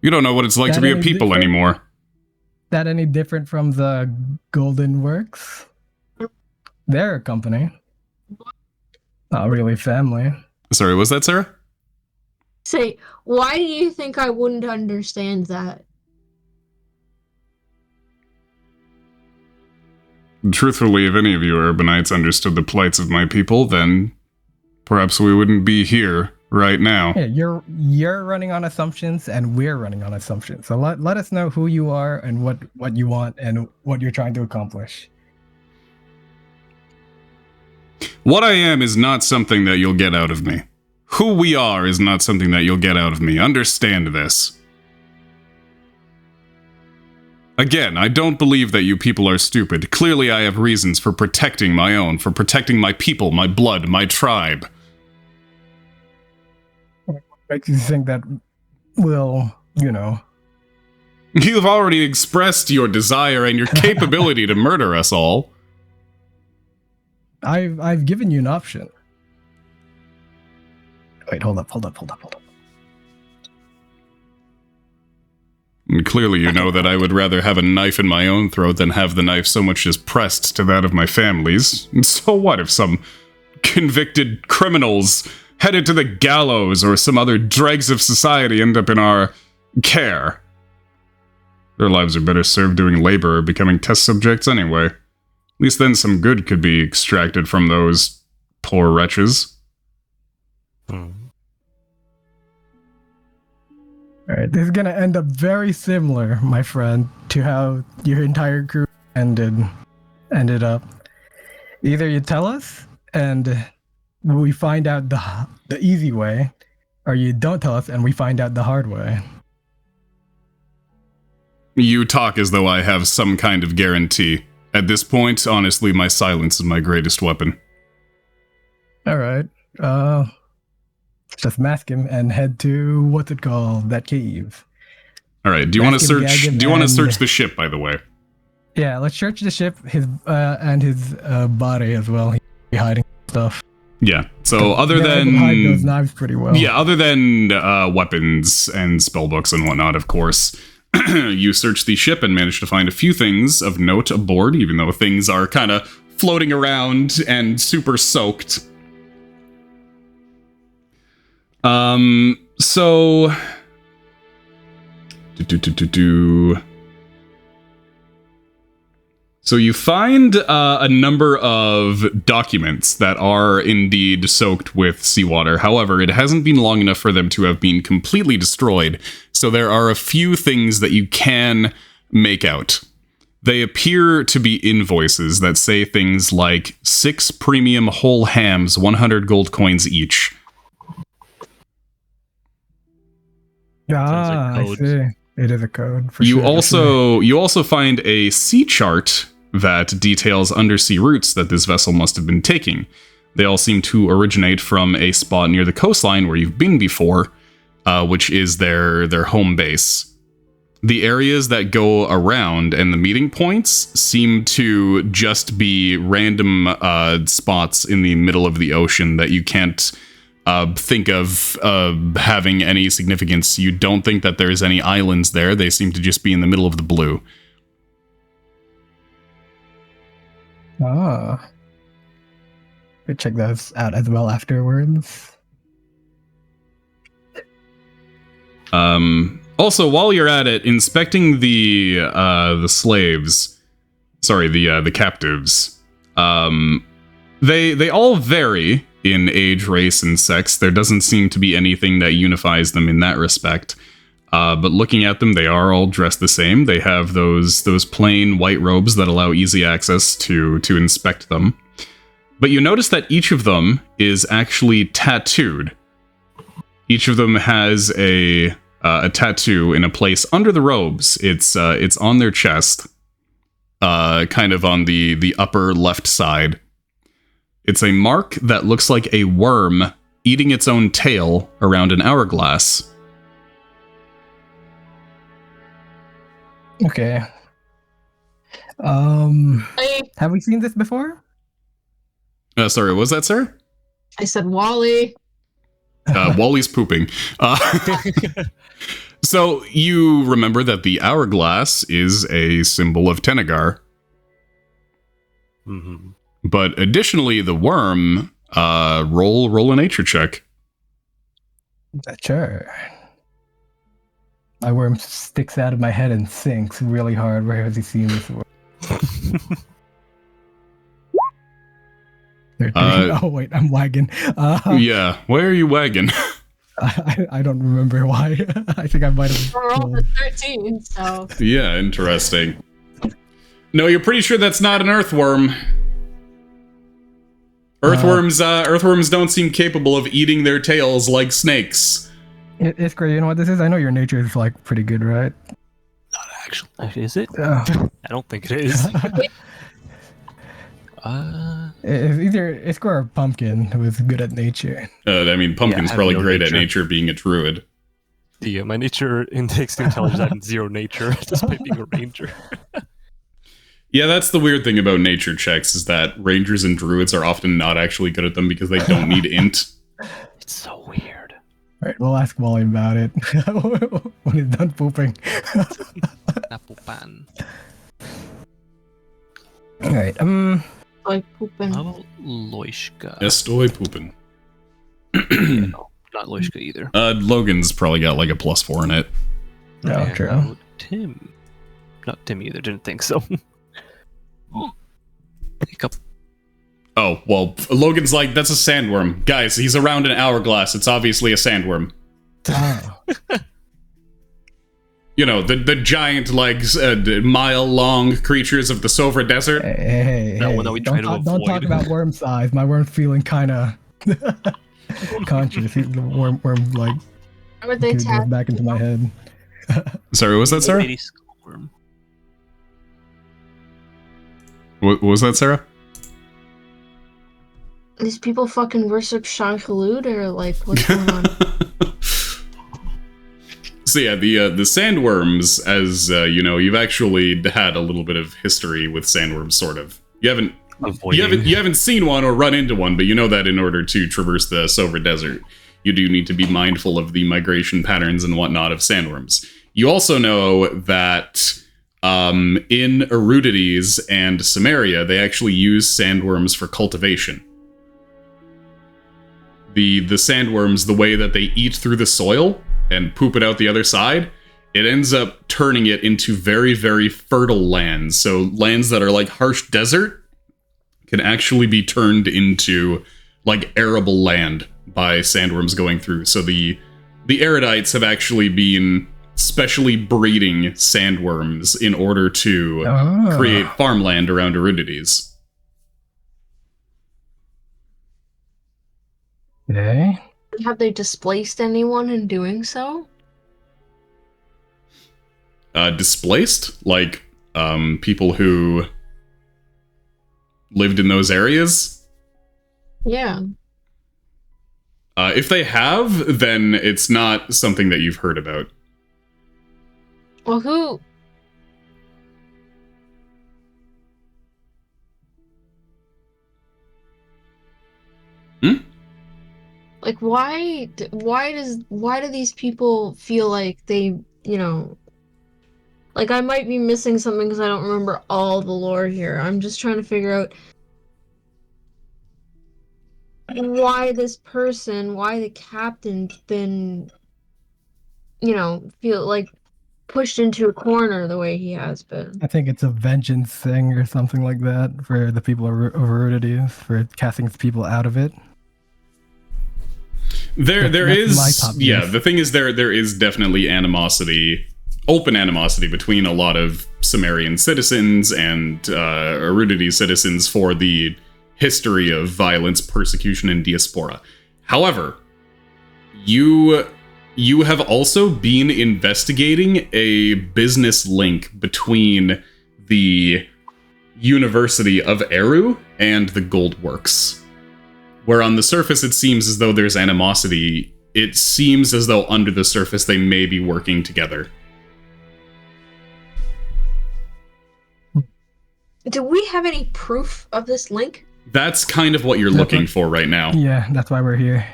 You don't know what it's like to be a people anymore. That any different from the Golden Works? They're a company. Not really family. Sorry, was that Sarah? Say, why do you think I wouldn't understand that? Truthfully, if any of you urbanites understood the plights of my people, then perhaps we wouldn't be here right now. Yeah, you're running on assumptions and we're running on assumptions. So let us know who you are and what you want and what you're trying to accomplish. What I am is not something that you'll get out of me. Who we are is not something that you'll get out of me. Understand this. Again, I don't believe that you people are stupid. Clearly I have reasons for protecting my own, for protecting my people, my blood, my tribe. Makes you think that we'll, You've already expressed your desire and your capability to murder us all. I've given you an option. Wait, hold up. And clearly you know that I would rather have a knife in my own throat than have the knife so much as pressed to that of my family's. And so what if some convicted criminals headed to the gallows or some other dregs of society end up in our care? Their lives are better served doing labor or becoming test subjects anyway. At least then some good could be extracted from those poor wretches. Alright, this is gonna end up very similar, my friend, to how your entire crew ended up. Either you tell us and we find out the easy way, or you don't tell us and we find out the hard way. You talk as though I have some kind of guarantee. At this point, honestly, my silence is my greatest weapon. Alright, just mask him and head to, what's it called, that cave. Alright, do you want to Mask him, search, gag him, do you want to and- search the ship, by the way? Yeah, let's search the ship, his body as well. He's hiding stuff. Yeah, so other Yeah, I can hide those than... knives pretty well. Yeah, other than weapons and spellbooks and whatnot, of course, you search the ship and manage to find a few things of note aboard, even though things are kind of floating around and super soaked. So... So you find a number of documents that are indeed soaked with seawater. However, it hasn't been long enough for them to have been completely destroyed, so there are a few things that you can make out. They appear to be invoices that say things like 6 premium whole hams, 100 gold coins each. Ah, I codes. see. It is a code for You sure. for sure. also find a sea chart that details undersea routes that this vessel must have been taking. They all seem to originate from a spot near the coastline where you've been before, which is their home base. The areas that go around and the meeting points seem to just be random spots in the middle of the ocean that you can't think of having any significance. You don't think that there's any islands there. They seem to just be in the middle of the blue. Ah. Could check those out as well afterwards. Also, while you're at it, inspecting the slaves, sorry, the captives, they all vary in age, race, and sex. There doesn't seem to be anything that unifies them in that respect. But looking at them, they are all dressed the same. They have those plain white robes that allow easy access to inspect them. But you notice that each of them is actually tattooed. Each of them has a tattoo in a place under the robes. It's on their chest, kind of on the upper left side. It's a mark that looks like a worm eating its own tail around an hourglass. Okay. Have we seen this before? Sorry, what was that, sir? I said Wally. Wally's pooping. So you remember that the hourglass is a symbol of Tenegar. Mm-hmm. But additionally, the worm, roll a nature check. Sure. My worm sticks out of my head and sinks really hard. Where has he seen this worm? 13. Oh wait, I'm lagging. Yeah, why are you wagging? I don't remember why. I think I might have. We're all at 13, so. Yeah, interesting. No, you're pretty sure that's not an earthworm. Earthworms don't seem capable of eating their tails like snakes. Iskra, you know what this is? I know your nature is like pretty good, right? Not actually. Is it? Uh, I don't think it is. It's either Iskra or Pumpkin who is good at nature. I mean, Pumpkin's I have probably no great at nature. nature being a druid. Yeah, my nature index to intelligence I have 0 nature, despite being a ranger. Yeah, that's the weird thing about nature checks, is that rangers and druids are often not actually good at them because they don't need int. It's so weird. Alright, we'll ask Wally about it when he's done pooping. Apple pan. Alright, Like pooping. How about Loishka? Estoy poopin'. Yeah, no, not Loishka either. Logan's probably got like a +4 in it. no, Yeah, true. how about Tim? Not Tim either, didn't think so. Hiccup. Oh, well, Logan's like, that's a sandworm. Guys, he's around an hourglass. It's obviously a sandworm. Oh. You know, the giant, like, mile-long creatures of the Sovra Desert. Hey, That one that we try to don't talk avoid. about worm size. My worm's feeling kind of conscious. The worm like Why would they goes tap? back into my head. Sorry, what was that, Sarah? Lady Skullworm. What was that, Sarah? These people fucking worship Shanghalud or like what's going on? So yeah, the sandworms, as you know, you've actually had a little bit of history with sandworms, sort of. You haven't seen one or run into one, but you know that in order to traverse the Sovra Desert, you do need to be mindful of the migration patterns and whatnot of sandworms. You also know that in Erudities and Samaria, they actually use sandworms for cultivation. The sandworms, the way that they eat through the soil and poop it out the other side, it ends up turning it into very, very fertile lands. So lands that are like harsh desert can actually be turned into like arable land by sandworms going through. So the Erudites have actually been specially breeding sandworms in order to create farmland around Erudities. Okay. Have they displaced anyone in doing so? Displaced? Like, people who lived in those areas? Yeah. If they have, then it's not something that you've heard about. Well, who? Like, why do these people feel like they, you know, like I might be missing something because I don't remember all the lore here. I'm just trying to figure out why this person, why the captain's been, you know, feel like pushed into a corner the way he has been. I think it's a vengeance thing or something like that for the people of Erudities, for casting people out of it. There That's my is, top yeah, guess. the thing is there is definitely animosity, open animosity between a lot of Sumerian citizens and Erudity citizens for the history of violence, persecution, and diaspora. However, you have also been investigating a business link between the University of Eru and the Gold Works. Where on the surface it seems as though there's animosity, it seems as though under the surface they may be working together. Do we have any proof of this link? That's kind of what you're looking for right now. Yeah, that's why we're here.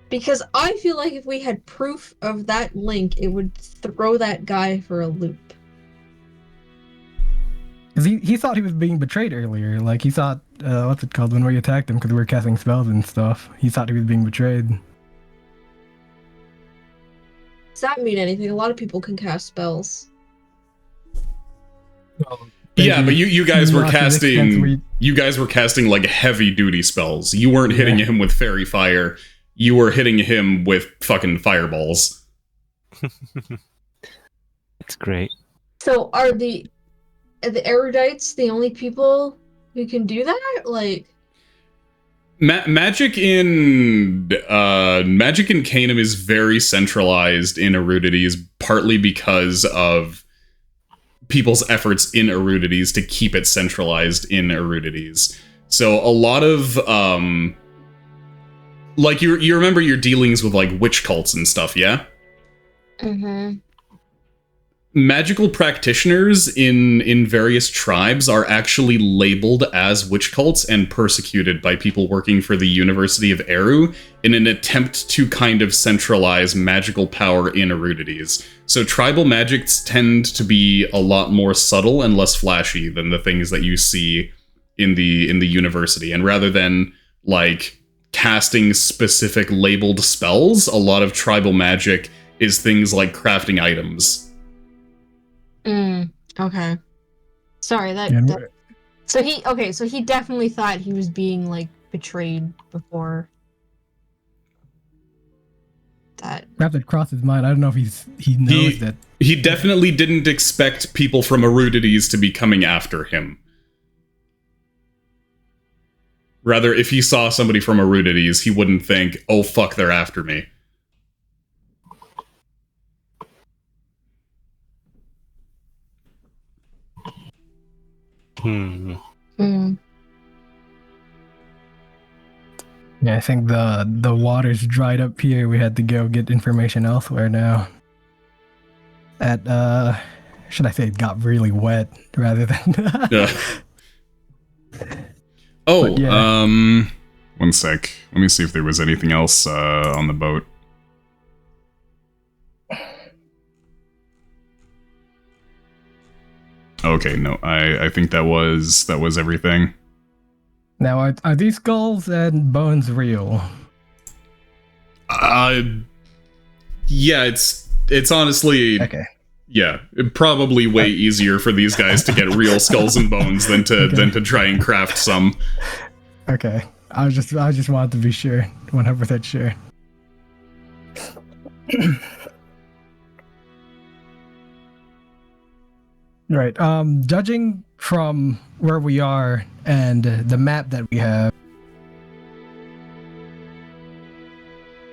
Because I feel like if we had proof of that link, it would throw that guy for a loop. Cause he thought he was being betrayed earlier. Like he thought, what's it called when we attacked him because we were casting spells and stuff. He thought he was being betrayed. Does that mean anything? A lot of people can cast spells. Yeah, but you guys were Not to the extent casting where you guys were casting like heavy duty spells. You weren't hitting him with fairy fire. You were hitting him with fucking fireballs. It's great. So are the erudites the only people who can do that? Like, Magic in Canum is very centralized in erudities, partly because of people's efforts in erudities to keep it centralized in erudities. So a lot of like you remember your dealings with like witch cults and stuff, yeah? mm-hmm. Magical practitioners in various tribes are actually labeled as witch cults and persecuted by people working for the University of Eru in an attempt to kind of centralize magical power in erudities. So tribal magics tend to be a lot more subtle and less flashy than the things that you see in the university. And rather than like casting specific labeled spells, a lot of tribal magic is things like crafting items. Okay. Sorry, Yeah, that so he definitely thought he was being like betrayed before that. perhaps it crossed his mind. I don't know if he knows that. He definitely didn't expect people from erudities to be coming after him. Rather, if he saw somebody from erudities, he wouldn't think, oh fuck, they're after me. Hmm. Yeah, I think the water's dried up here. We had to go get information elsewhere now. Should I say it got really wet rather than Yeah. Oh, But yeah. one sec. Let me see if there was anything else on the boat. Okay, no, I think that was everything. Now are these skulls and bones real? Yeah, it's honestly Okay. yeah, probably way easier for these guys to get real skulls and bones than to try and craft some. Okay. I just wanted to be sure. 100% sure. Right. Judging from where we are and the map that we have,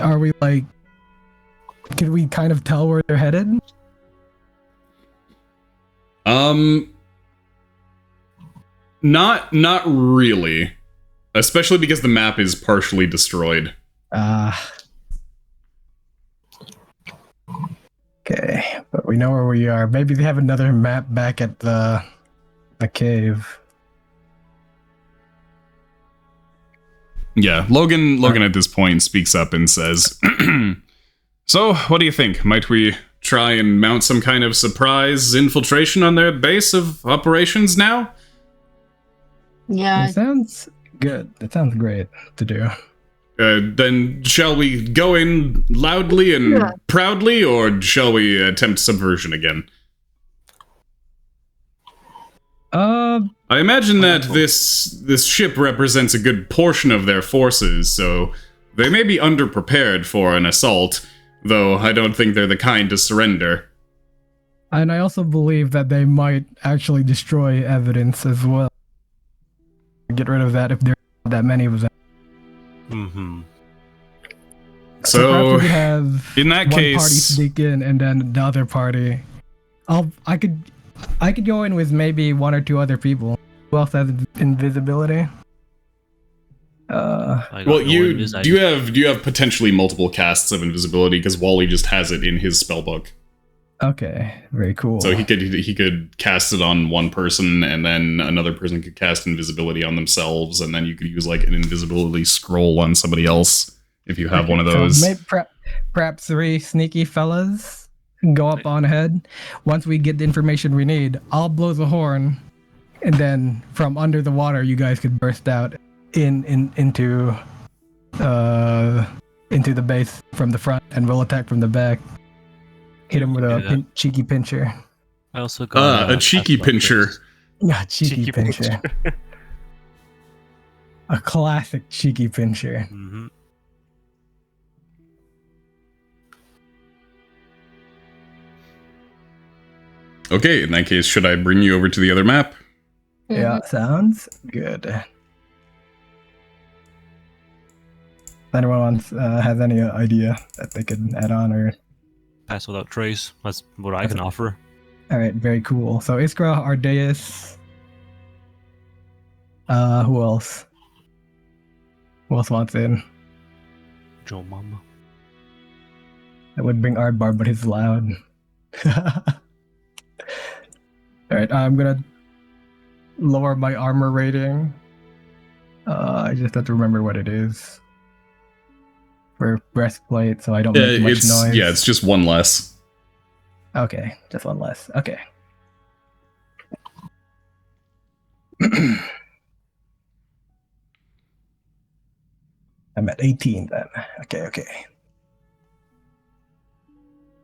are we like, can we kind of tell where they're headed? Not really. Especially because the map is partially destroyed. Okay, but we know where we are. Maybe they have another map back at the cave. Yeah, Logan at this point speaks up and says, "So, what do you think? Might we try and mount some kind of surprise infiltration on their base of operations now?" Yeah. That sounds good. That sounds great to do. Then shall we go in loudly and proudly, or shall we attempt subversion again? I imagine that this ship represents a good portion of their forces, so they may be underprepared for an assault, though I don't think they're the kind to surrender. And I also believe that they might actually destroy evidence as well. Get rid of that if there are that many of them. Mm-hmm. So, perhaps we could have in that one case, party sneak in and then the other party. I could go in with maybe one or two other people. Who else has invisibility? I got Well, no you invis, I do you just- have potentially multiple casts of invisibility because Wally just has it in his spellbook. Okay, very cool. So he could cast it on one person, and then another person could cast invisibility on themselves, and then you could use like an invisibility scroll on somebody else if you have one of those. So maybe perhaps 3 sneaky fellas go up on ahead. Once we get the information we need, I'll blow the horn, and then from under the water, you guys could burst out into the base from the front, and we'll attack from the back. Hit him with Do a that. cheeky pincher. I also got A cheeky fast pincher. buffets. Yeah, cheeky pincher. A classic cheeky pincher. Mm-hmm. Okay, in that case, should I bring you over to the other map? Yeah, sounds good. If anyone wants, has any idea that they could add on, or Pass without trace. That's what I can offer. all right, very cool. So Iskra, Ardeus. Who else? Who else wants in? Joe Mama. That would bring Ardbar, but he's loud. All right, I'm gonna lower my armor rating. I just have to remember what it is for breastplate, so I don't make much noise. Yeah, it's just one less. Okay, just one less. Okay. I'm at 18 then. Okay.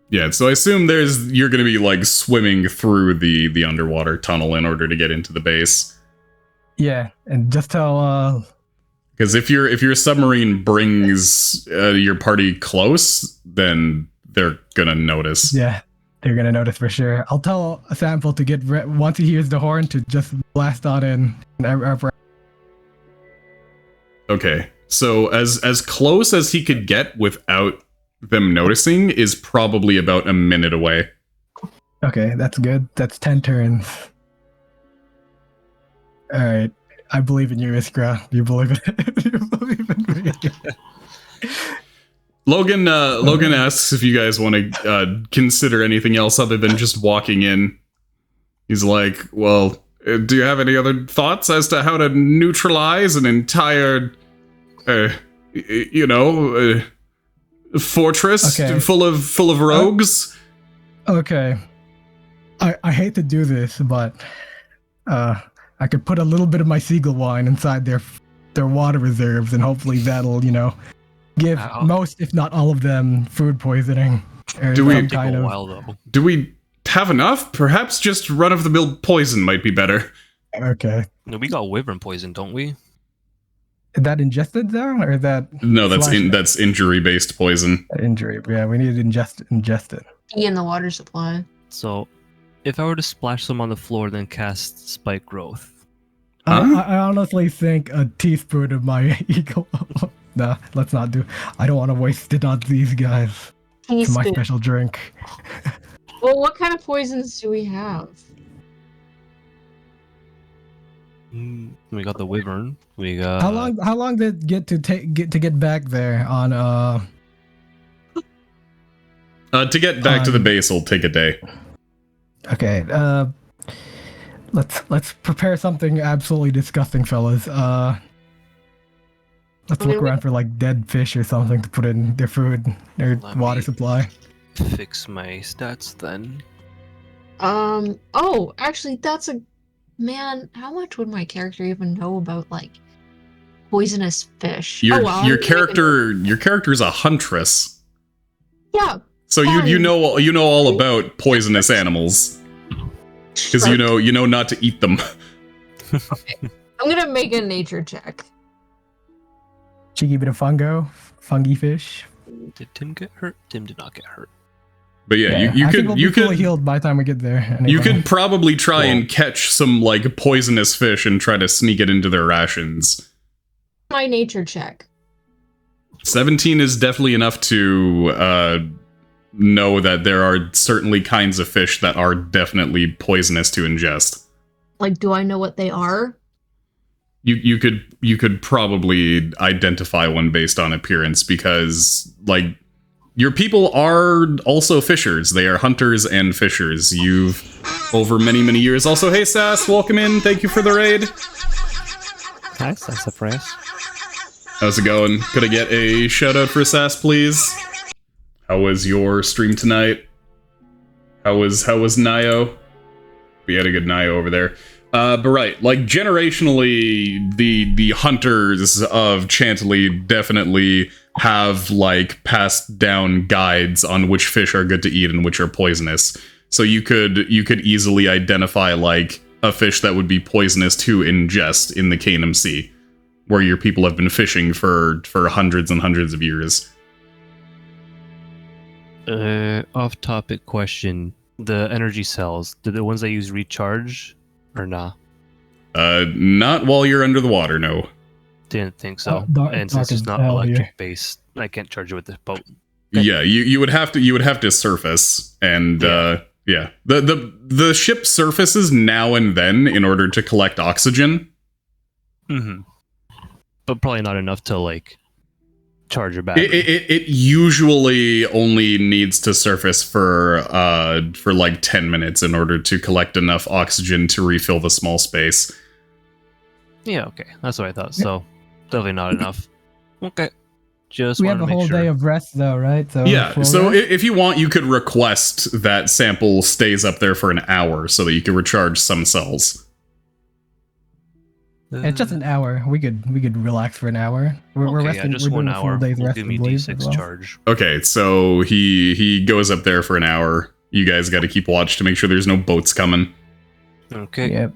Yeah, so I assume you're going to be like swimming through the underwater tunnel in order to get into the base. Yeah, and just tell Because if your submarine brings your party close, then they're gonna notice. yeah, they're gonna notice for sure. I'll tell a sample to get once he hears the horn to just blast on in. Okay, so as close as he could get without them noticing is probably about a minute away. Okay, that's good. That's 10 turns. All right, I believe in you, Iskra. You believe in it? You believe in me? Logan asks if you guys want to consider anything else other than just walking in. He's like, well, do you have any other thoughts as to how to neutralize an entire, fortress Okay. full of rogues? Okay. I hate to do this, but I could put a little bit of my seagull wine inside their water reserves, and hopefully that'll, give Ow. most, if not all of them, food poisoning. Or Do we- some Take kind a of. while though. Do we have enough? Perhaps just run-of-the-mill poison might be better. Okay. No, we got wyvern poison, don't we? Is that ingested though, or is that No, that's Flashback. that's injury-based poison. injury? Yeah, we need to ingest it. Tea in the water supply. So, if I were to splash some on the floor, then cast spike growth. Huh? I honestly think a teaspoon of my eagle. Nah, let's not do. I don't want to waste it on these guys. It's my Teaspoon. special drink. Well, what kind of poisons do we have? We got the wyvern. We got How long did it get back there on To get back to the base will take a day. Okay, let's prepare something absolutely disgusting, fellas. Let's I mean, look around for like dead fish or something to put in their food, their Let water me- supply. fix my stats then. Oh, actually, that's a man. How much would my character even know about like poisonous fish? Your oh, well, your I'm character is a huntress, Yeah, so you Fine. know all about poisonous animals because you know not to eat them. I'm gonna make a nature check. Cheeky bit of fungi fish. Did Tim get hurt? Tim did not get hurt. But yeah, I think we'll be fully healed by the time we get there. you anyway. could probably try Well- and catch some like poisonous fish and try to sneak it into their rations. My nature check. 17 is definitely enough to know that there are certainly kinds of fish that are definitely poisonous to ingest. Like, do I know what they are? you could probably identify one based on appearance because like your people are also fishers. They are hunters and fishers. You've over many years. Also, hey Sass, welcome in. Thank you for the raid. Nice, that's a press. How's it going? Could I get a shout out for Sass, please? How was your stream tonight? How was Nio? We had a good Nio over there. But right, like generationally, the hunters of Chantilly definitely have like passed down guides on which fish are good to eat and which are poisonous. So you could easily identify like a fish that would be poisonous to ingest in the Canum Sea, where your people have been fishing for hundreds and hundreds of years. Off-topic question: the energy cells, do the ones that use recharge or nah? Not while you're under the water, no. Didn't think so. And dark since it's as not hell electric here. based, I can't charge it with the boat. Okay. Yeah, you would have to surface, and yeah, the ship surfaces now and then in order to collect oxygen. Mm-hmm. But probably not enough to like charge your battery. It usually only needs to surface for like 10 minutes in order to collect enough oxygen to refill the small space. Yeah, okay, that's what I thought. So definitely not enough. Okay, just We wanted have to a make whole sure. day of rest, though, right? So Yeah, full so rest? if you want, you could request that sample stays up there for an hour so that you can recharge some cells. It's just an hour. We could relax for an hour. We're Okay, resting. yeah, just we're 1 doing a full hour. day's Will rest, give I me believe, D6 as well. charge. Okay, so he goes up there for an hour. You guys got to keep watch to make sure there's no boats coming. Okay, Yep.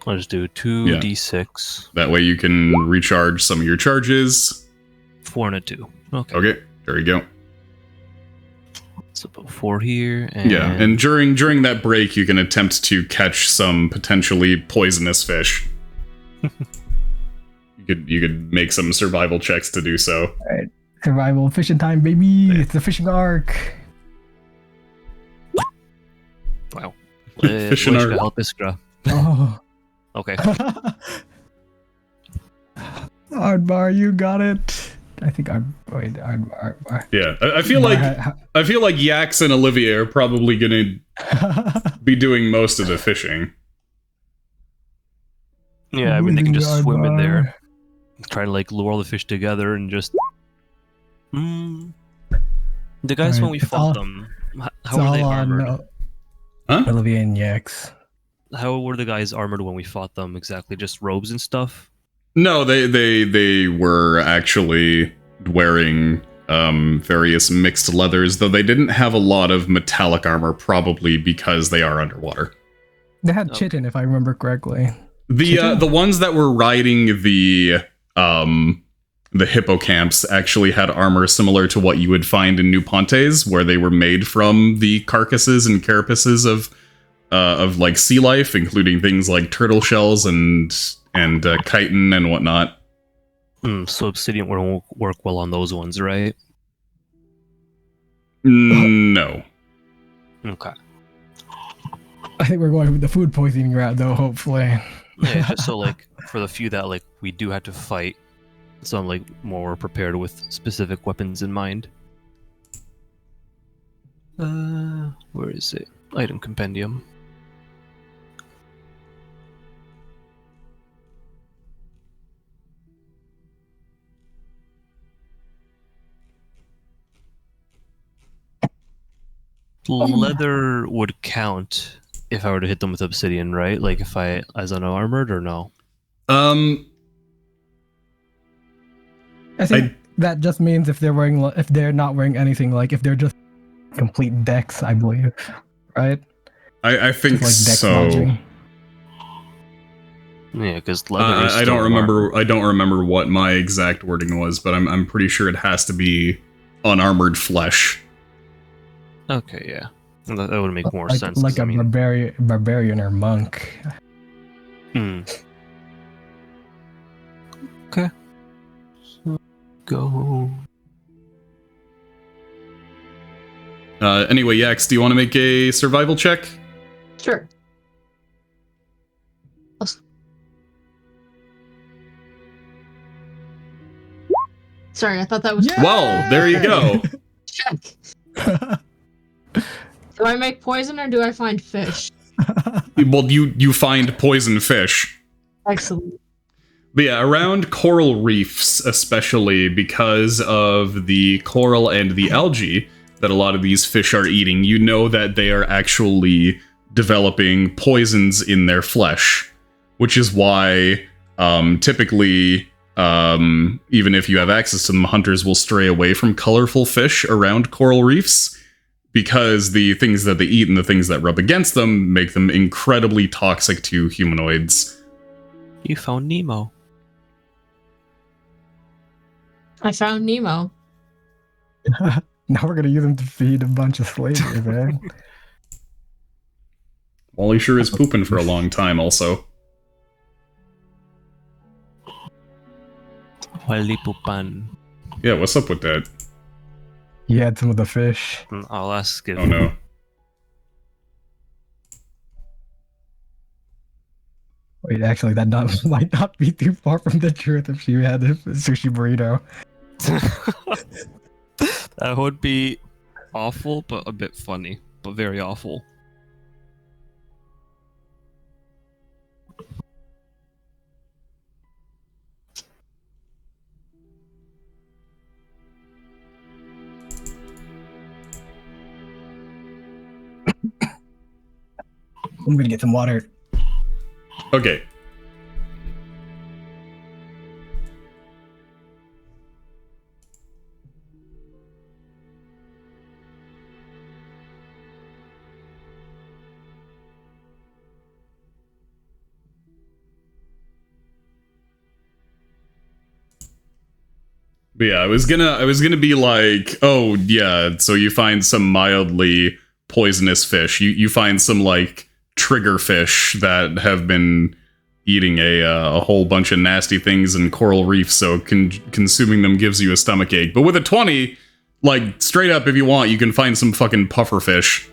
I'll just do 2d6, That way you can recharge some of your charges. 4 and a 2. Okay, Okay, there you go. so put 4 here. And Yeah, and during that break, you can attempt to catch some potentially poisonous fish. You could make some survival checks to do so. Survival fishing time, baby. It's the fishing arc. wow. Fishing Wish arc. to help Iskra. Oh. Okay. Aardbar, you got it. I think Aardbar. Yeah, I feel like Yax and Olivia are probably gonna be doing most of the fishing. Yeah, I mean they can just swim in there, try to like lure all the fish together and just. The guys when we fought them, how were they armored? Huh? Olivia and Yax. How were the guys armored when we fought them exactly? Just robes and stuff? No, they were actually wearing various mixed leathers, though they didn't have a lot of metallic armor, probably because they are underwater. They had Okay. chitin, if I remember correctly. The ones that were riding the hippocamps actually had armor similar to what you would find in New Pontes, where they were made from the carcasses and carapaces of like sea life, including things like turtle shells and chitin and whatnot. So obsidian won't work well on those ones, right? No. Okay. I think we're going with the food poisoning route, though. Hopefully. Yeah, just so like for the few that like we do have to fight, so I'm like more prepared with specific weapons in mind. Where is it? Item compendium. Leather would count if I were to hit them with obsidian, right? Like if I as unarmored or no? I think that just means if they're not wearing anything, like if they're just complete decks, I believe, right? I think Just like deck so. lodging. Yeah, because leather is I don't still remember. armor. I don't remember what my exact wording was, but I'm pretty sure it has to be unarmored flesh. Okay, yeah, that would make more like, sense. Like 'cause, I a mean, barbarian or monk. Okay. So, go. Anyway, Yax, do you want to make a survival check? Sure. Sorry, I thought that was Well, there you go. check. Do I make poison or do I find fish? Well, you find poison fish. Excellent. But yeah, around coral reefs, especially because of the coral and the algae that a lot of these fish are eating, you know that they are actually developing poisons in their flesh, which is why typically, even if you have access to them, hunters will stray away from colorful fish around coral reefs, because the things that they eat and the things that rub against them make them incredibly toxic to humanoids. You found Nemo. I found Nemo. Now we're gonna use him to feed a bunch of slavers, man. Wally sure is pooping for a long time, also. Walipupan. Yeah, what's up with that? He had some of the fish. I'll ask if. Oh no. Wait, actually, might not be too far from the truth if she had a sushi burrito. That would be awful, but a bit funny. But very awful. I'm gonna get some water. Okay. But yeah, I was gonna be like, oh yeah, so you find some mildly poisonous fish. You find some like trigger fish that have been eating a whole bunch of nasty things in coral reefs, so consuming them gives you a stomach ache. But with a 20, like straight up, if you want, you can find some fucking puffer fish.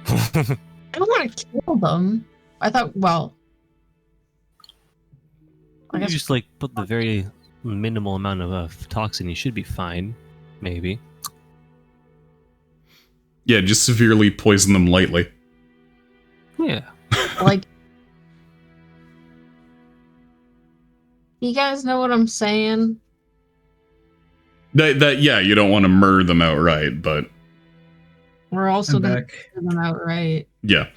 I don't want to kill them. I thought, well, I You guess just like put the very minimal amount of toxin. You should be fine. Maybe. Yeah, just severely poison them lightly. Yeah. like. You guys know what I'm saying? That yeah, you don't want to murder them outright, but We're also I'm gonna back. figure them out, right? yeah.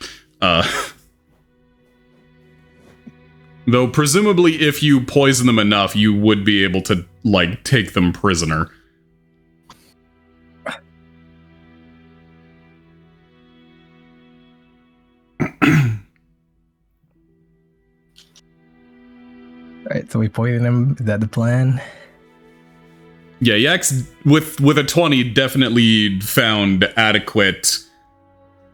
Though presumably if you poison them enough, you would be able to, like, take them prisoner. Alright, so we poison him. Is that the plan? Yeah, Yax, with a 20, definitely found adequate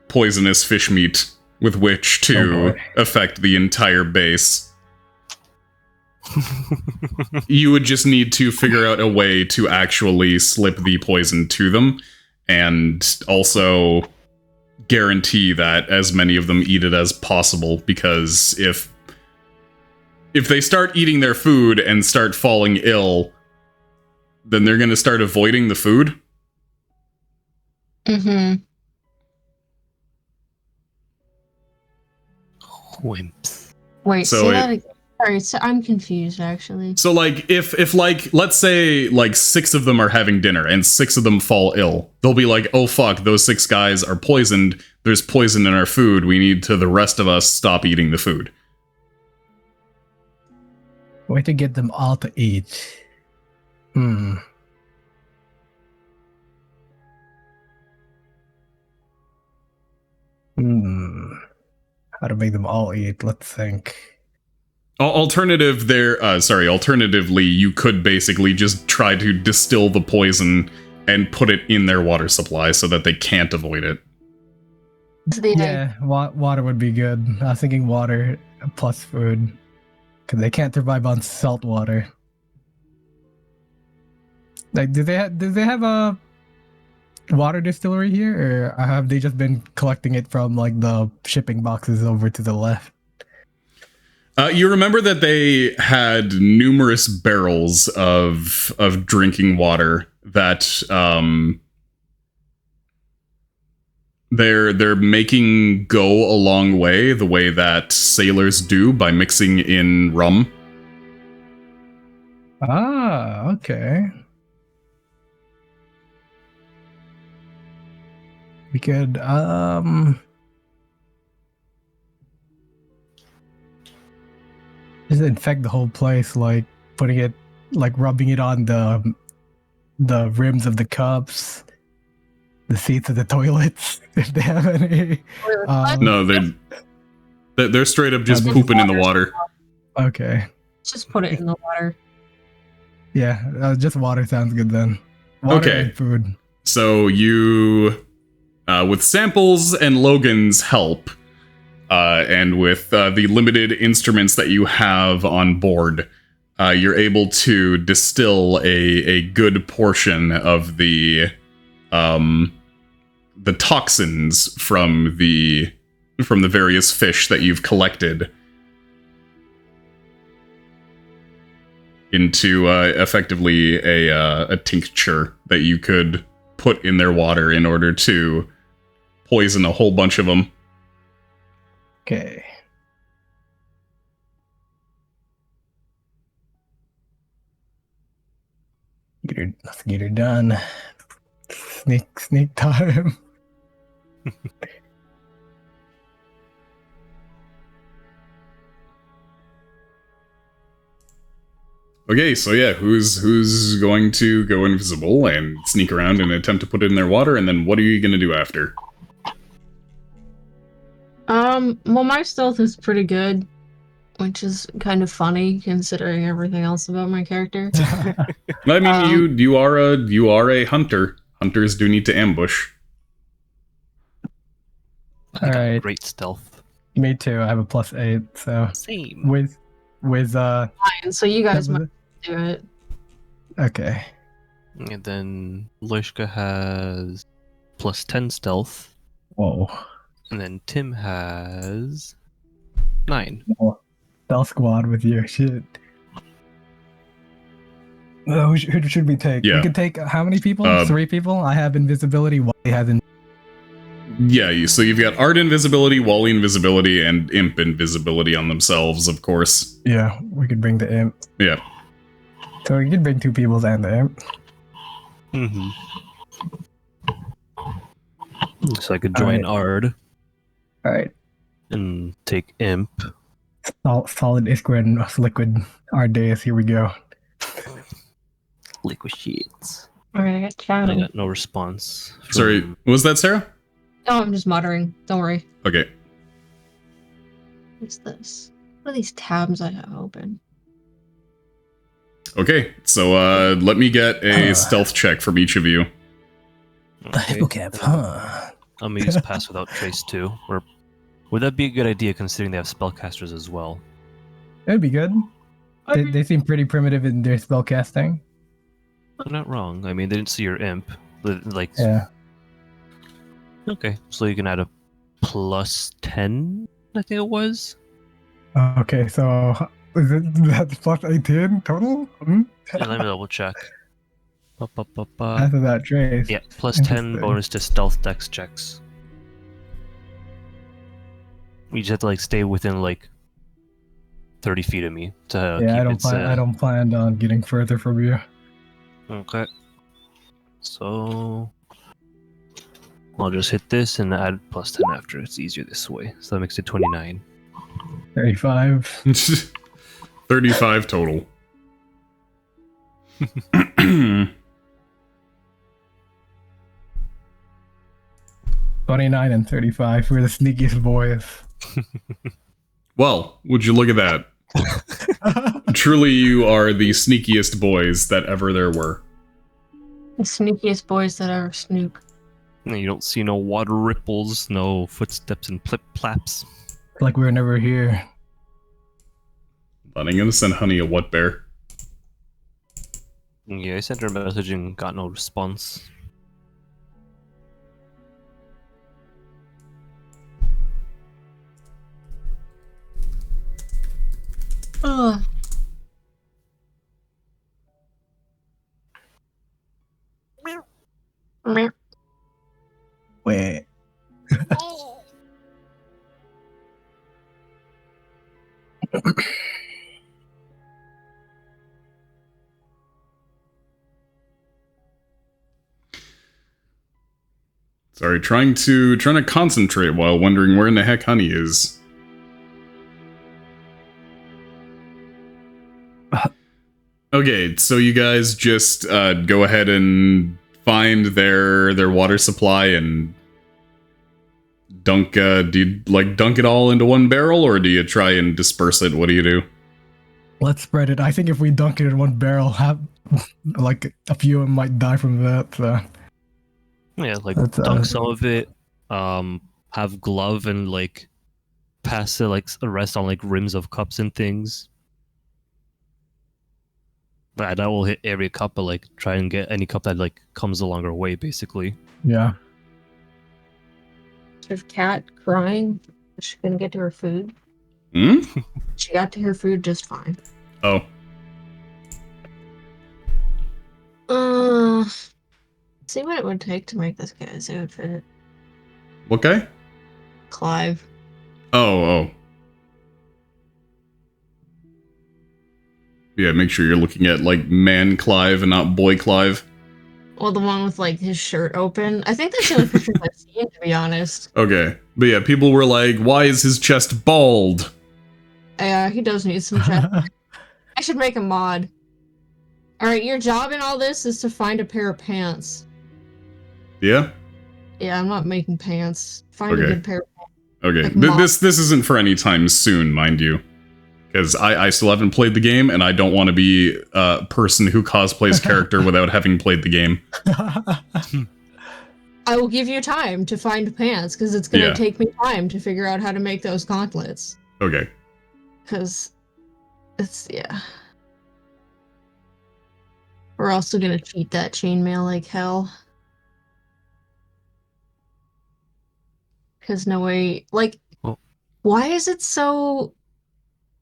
poisonous fish meat with which Oh, to boy. affect the entire base. You would just need to figure out a way to actually slip the poison to them, and also guarantee that as many of them eat it as possible, because if they start eating their food and start falling ill, then they're going to start avoiding the food. Mm-hmm. Wimps. Wait, So say it- that again. Sorry, so I'm confused, actually. So, like, if like, let's say, like, 6 of them are having dinner and 6 of them fall ill, they'll be like, oh fuck, those 6 guys are poisoned, there's poison in our food, we need to, the rest of us, stop eating the food. Way to get them all to eat. Hmm. How to make them all eat? Let's think. Alternatively, you could basically just try to distill the poison and put it in their water supply so that they can't avoid it. To the Yeah, water would be good. I was thinking water plus food. Because they can't survive on salt water. Like, do they have a water distillery here, or have they just been collecting it from like the shipping boxes over to the left? You remember that they had numerous barrels of drinking water that they're making go a long way, the way that sailors do by mixing in rum. Ah, okay. We could just infect the whole place, like putting it, like rubbing it on the rims of the cups, the seats of the toilets, if they have any. No, they're straight up just pooping in the water. Okay. Just put it in the water. Yeah, just water sounds good then. Water Okay. and food. So you, with Samples and Logan's help, and with the limited instruments that you have on board, you're able to distill a good portion of the toxins from the various fish that you've collected into effectively a tincture that you could put in their water in order to poison a whole bunch of them. Okay. Let's get her done. Sneak time. Okay, so yeah, who's going to go invisible and sneak around and attempt to put it in their water, and then what are you going to do after? Well, my stealth is pretty good, which is kind of funny considering everything else about my character. I mean, you are a hunter. Hunters do need to ambush. All right. Great stealth. Me too. I have a +8, so Same. with Fine, so you guys that was might do it. okay. And then Lishka has +10 stealth. Whoa. And then Tim has 9. Stealth squad with you. Shit. Who should we take? Yeah. We could take how many people? 3 people. I have invisibility. Wally has Yeah, so you've got Art invisibility, Wally invisibility, and Imp invisibility on themselves, of course. Yeah, we could bring the imp. Yeah. So we could bring 2 people and the imp. Mm-hmm. So I could join Ard All right. and take Imp. Solid Iskra and liquid Ardeus. Here we go. Liquid sheets. Alright, I got I chatting. got no response. Sorry, was that Sarah? Oh, I'm just muttering. Don't worry. Okay. What's this? What are these tabs I have open? Okay, so let me get a stealth check from each of you. Okay. huh? I'm gonna use Pass Without Trace too. Or would that be a good idea considering they have spellcasters as well? That'd be good. They seem pretty primitive in their spell casting. I'm not wrong. I mean, they didn't see your Imp. Like, Yeah. okay, so you can add a +10, I think it was. Okay, so is it that's +18 total? Yeah, let me double check. After that trace. Yeah, +10 Interesting. bonus to stealth dex checks. You just have to like stay within like 30 feet of me to keep Yeah, I it. don't plan on getting further from you. Okay. So I'll just hit this and add +10 after. It's easier this way. So that makes it 29. 35. 35 total. 29 and 35. We're the sneakiest boys. Well, would you look at that? Truly, you are the sneakiest boys that ever there were. The sneakiest boys that ever snook. And you don't see no water ripples, no footsteps and plip plaps. Like we were never here. But I'm gonna send Honey a what bear. Yeah, I sent her a message and got no response. Ugh. Meow. Wait. Sorry, trying to concentrate while wondering where in the heck Honey is. Okay, so you guys just go ahead and find their water supply and dunk. Do you like dunk it all into one barrel, or do you try and disperse it? What do you do? Let's spread it. I think if we dunk it in one barrel, like a few of them might die from that. So. Yeah, like That's, dunk some of it. Have glove and like pass it like a rest on like rims of cups and things. But that will hit every cup, but like try and get any cup that like comes along our way, basically. Yeah. There's cat crying. Is she gonna get to her food? Hmm? She got to her food just fine. Oh, See what it would take to make this guy's outfit. what guy? Clive. Oh. Yeah, make sure you're looking at like man Clive and not boy Clive. Well, the one with like his shirt open. I think that's the only pictures I've seen, to be honest. Okay, but yeah, people were like, "Why is his chest bald?" Yeah, he does need some chest. I should make a mod. Alright, your job in all this is to find a pair of pants. Yeah. Yeah, I'm not making pants. Find a Okay. good pair of pants. Okay, Like mod. this isn't for any time soon, mind you, because I still haven't played the game, and I don't want to be a person who cosplays character without having played the game. I will give you time to find pants, because it's gonna Yeah. take me time to figure out how to make those gauntlets. Okay. Because it's, yeah. We're also gonna cheat that chainmail like hell. Because no way, like, Well- why is it so...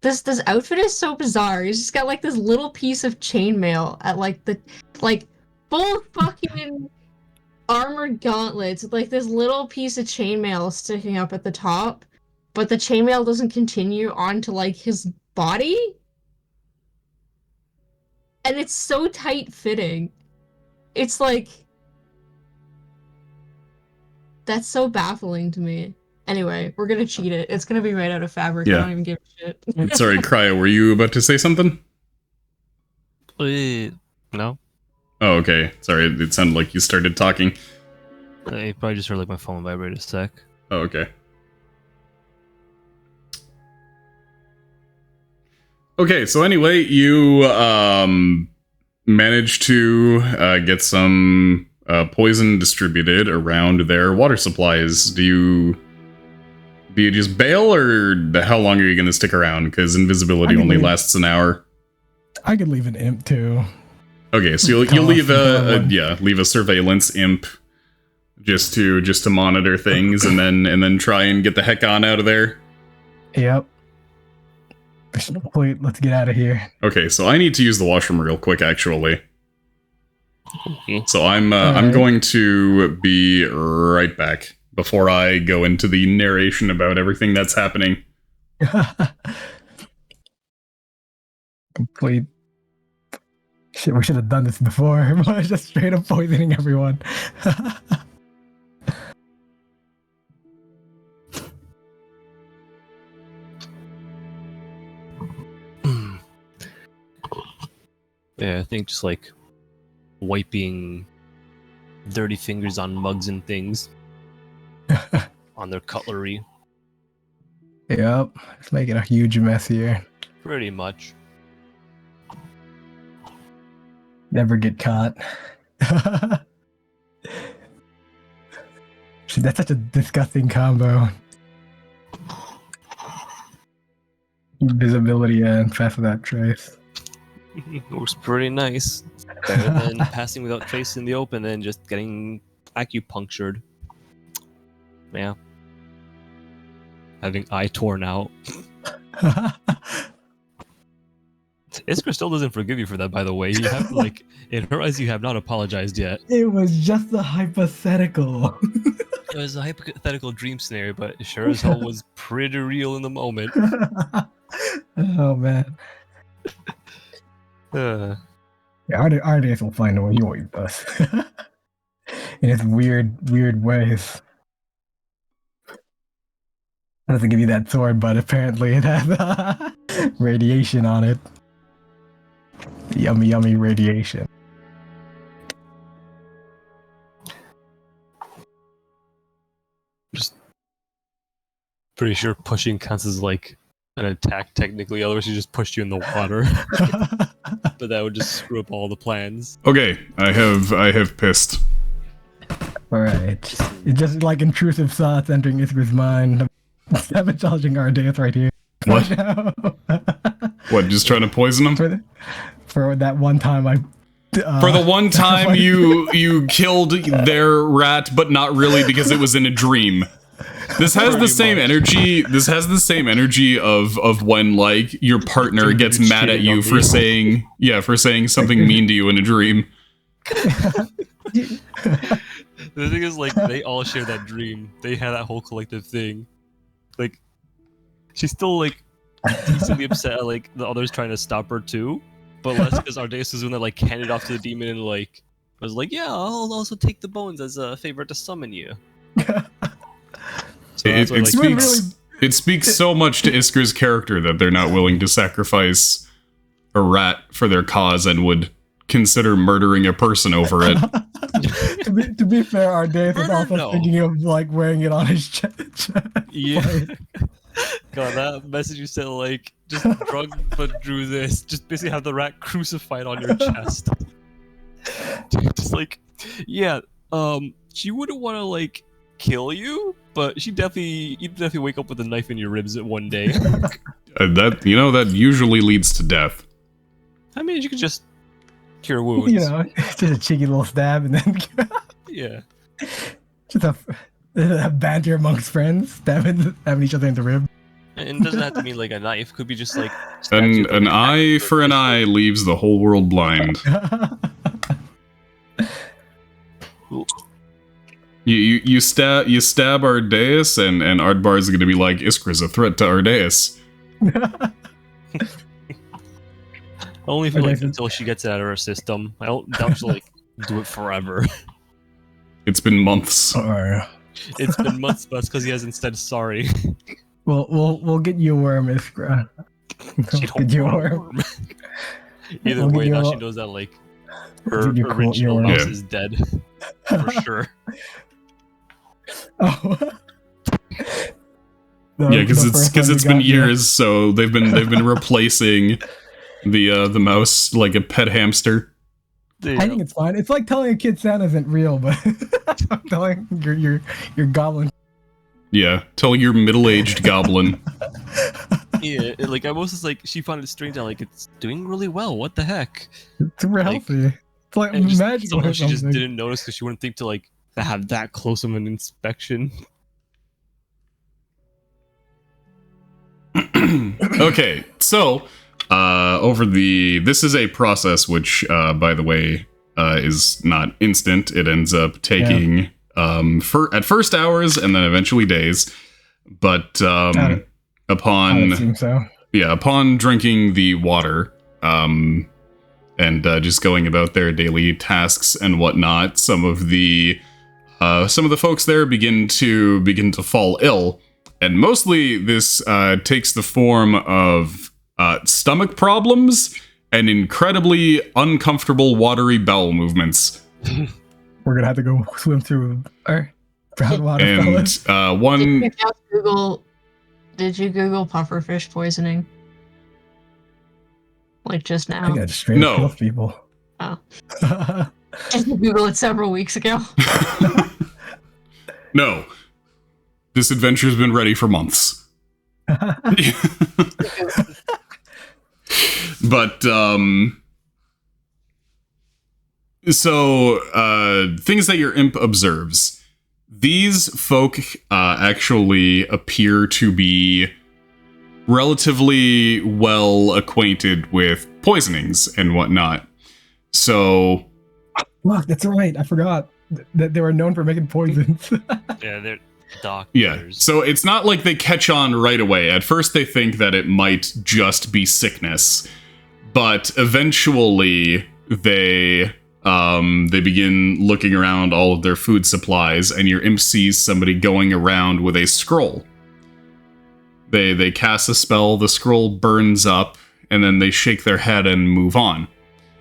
This outfit is so bizarre. He's just got like this little piece of chainmail at like the, like, full fucking armored gauntlets with like this little piece of chainmail sticking up at the top, but the chainmail doesn't continue onto like his body. And it's so tight fitting. It's like, that's so baffling to me. Anyway, we're gonna cheat it. It's gonna be made out of fabric. Yeah. I don't even give a shit. Sorry, Cryo, were you about to say something? No, Oh, okay. Sorry, it sounded like you started talking. I probably just heard like my phone vibrate a sec. Oh, okay. Okay, so anyway, you managed to get some poison distributed around their water supplies. Do you just bail, or how long are you going to stick around? Because invisibility I can only leave. lasts an hour. I could leave an imp too. Okay, so you'll Cut leave off leave a surveillance imp just to monitor things, and then try and get the heck on out of there. Yep. Wait, let's get out of here. Okay, so I need to use the washroom real quick, actually. Okay. So I'm Alright. going to be right back before I go into the narration about everything that's happening. Complete. Shit, we should have done this before. But just straight up poisoning everyone. Yeah, I think just like wiping dirty fingers on mugs and things on their cutlery. Yep. It's making a huge mess here. Pretty much. Never get caught. Shit, that's such a disgusting combo. Invisibility and fast without trace. Works pretty nice. Better than passing without trace in the open and just getting acupunctured. Yeah. Having eye torn out. Iskra still doesn't forgive you for that, by the way. You have like, in her eyes, you have not apologized yet. It was just a hypothetical. It was a hypothetical dream scenario, but it sure as hell was pretty real in the moment. Oh man. Uh, Yeah, Ardeus will find a way. He always does. In his weird ways. It doesn't give you that sword, but apparently it has radiation on it. Yummy radiation. just pretty sure pushing counts as like an attack technically, otherwise she just pushed you in the water. But that would just screw up all the plans. Okay, I have pissed. Alright. It's just like intrusive thoughts entering Iskra's mind. Sabotaging Ardeus right here. What? Right now. What, just trying to poison him? For that one time I For the one time you killed their rat, but not really because it was in a dream. This has the same energy. This has the same energy of when like your partner gets mad at you for saying something mean to you in a dream. The thing is, like, they all share that dream. They have that whole collective thing. Like, she's still like decently upset at like the others trying to stop her too, but less because Ardeus is when they like handed off to the demon and like was like, yeah, I'll also take the bones as a favor to summon you. So it speaks so much to Iskra's character that they're not willing to sacrifice a rat for their cause and would consider murdering a person over it. to be fair, Ardeus is also thinking of like wearing it on his chest. Yeah. God, that message you said, like, just drug but drew this. Just basically have the rat crucified on your chest. Dude, just like, yeah, she wouldn't want to like kill you, but you'd definitely wake up with a knife in your ribs at one day. That usually leads to death. I mean, you could just cure wounds. You know, just a cheeky little stab and then yeah. Just a banter amongst friends, stabbing each other in the rib. And it doesn't have to mean like a knife. It could be just like An eye for an eye leaves the whole world blind. You stab Ardeus, and Ardbar is going to be like, Iskra's a threat to Ardeus. Only for like until she gets it out of her system. I don't doubt she'll like do it forever. It's been months. It's been months, but it's because he hasn't said sorry. We'll get you a worm, Iskra. Get you a worm. Either way, now she knows that like her original house is dead for sure. Oh. Yeah, because it's been years, so they've been replacing the mouse like a pet hamster. I think it's fine. It's like telling a kid Santa isn't real, but telling your goblin. Yeah, telling your middle-aged goblin. Yeah, like I was just like she found it strange that like it's doing really well. What the heck? It's super healthy. It's like magical. Somehow she just didn't notice because she wouldn't think to like have that close of an inspection. Okay, so this is a process which, by the way, is not instant. It ends up taking at first hours and then eventually days. But upon drinking the water, and just going about their daily tasks and whatnot, some of the folks there begin to fall ill, and mostly this takes the form of stomach problems and incredibly uncomfortable watery bowel movements. We're gonna have to go swim through our brown water. And did you Google pufferfish poisoning? Like just now? I think I just straight up killed people. Oh. Did you Google it several weeks ago? No. This adventure's been ready for months. But, so, things that your imp observes. These folk, actually appear to be, relatively well acquainted with poisonings and whatnot. So, Look, that's right. I forgot that they were known for making poisons. Yeah, they're doctors. yeah. So it's not like they catch on right away. At first they think that it might just be sickness, but eventually they begin looking around all of their food supplies, and your imp sees somebody going around with a scroll. They cast a spell, the scroll burns up, and then they shake their head and move on.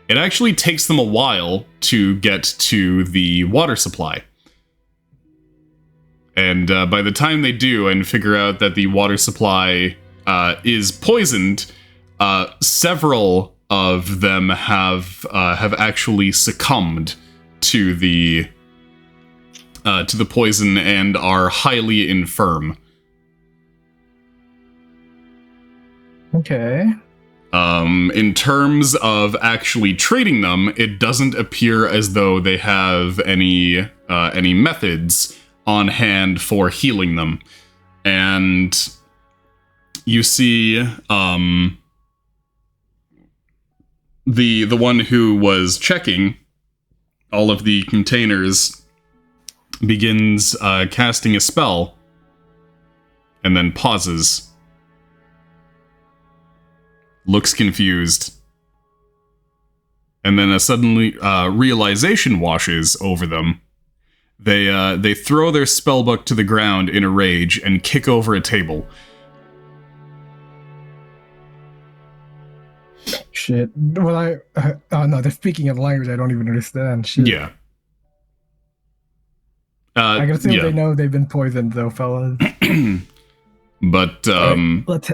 It actually takes them a while to get to the water supply. And by the time they do and figure out that the water supply is poisoned, several of them have actually succumbed to the poison and are highly infirm. Okay. In terms of actually treating them, it doesn't appear as though they have any methods on hand for healing them. And you see the one who was checking all of the containers begins casting a spell and then pauses. Looks confused. And then a suddenly realization washes over them. They throw their spellbook to the ground in a rage and kick over a table. Shit. Well, oh no, they're speaking a language I don't even understand. Shit. Yeah. I can assume yeah. they know they've been poisoned, though, fellas. But Right, let's.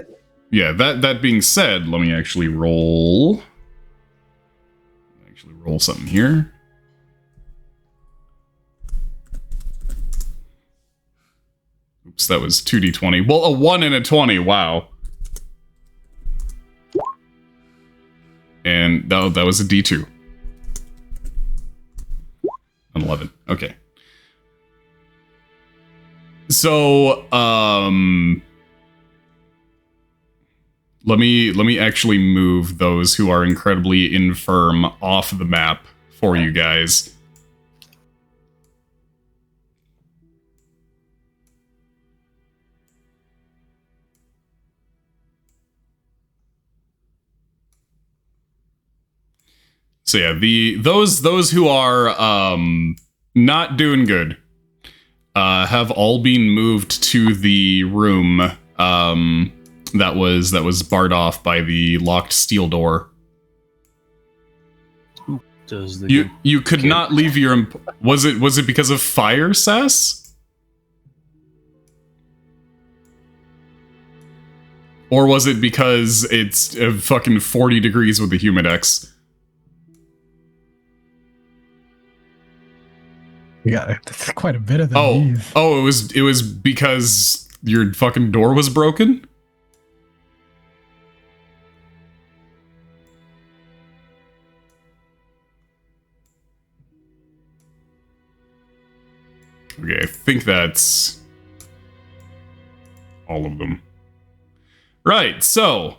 yeah, that being said, let me actually roll something here. Oops, that was 2d20. Well, a 1 and a 20, wow. And that was a d2. An 11. Okay. So, let me actually move those who are incredibly infirm off the map for you guys. So yeah, those who are not doing good have all been moved to the room that was barred off by the locked steel door. Does the You could not leave your was it because of fire, Sass? Or was it because it's fucking 40 degrees with the humidex? Yeah, that's quite a bit of them. These. It was because your fucking door was broken? Okay, I think that's all of them. Right, so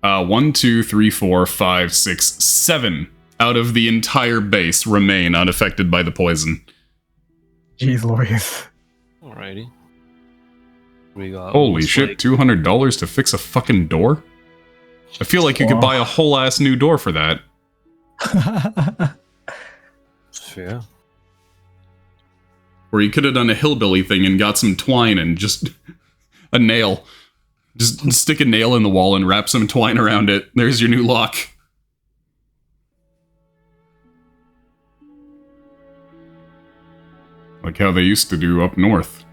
1, 2, 3, 4, 5, 6, 7 out of the entire base remain unaffected by the poison. Jeez Louise. Alrighty. We got Holy shit, like, $200 to fix a fucking door? I feel like you could buy a whole ass new door for that. yeah. Or you could have done a hillbilly thing and got some twine and just a nail. Just stick a nail in the wall and wrap some twine around it. There's your new lock. Like how they used to do up north.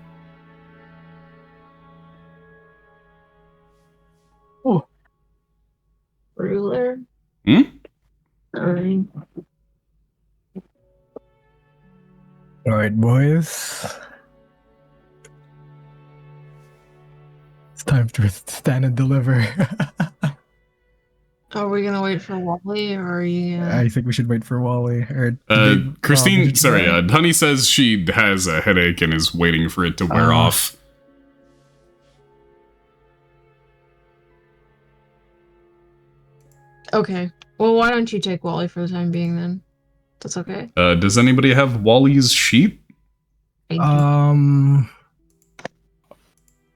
Oh. Ruler. Hmm? Alright. Alright, boys. It's time to stand and deliver. Are we gonna wait for Wally, or are you gonna... I think we should wait for Wally. Or Christine, sorry, Honey says she has a headache and is waiting for it to wear off. Okay. Well, why don't you take Wally for the time being then? That's okay. Does anybody have Wally's sheet? Thank you.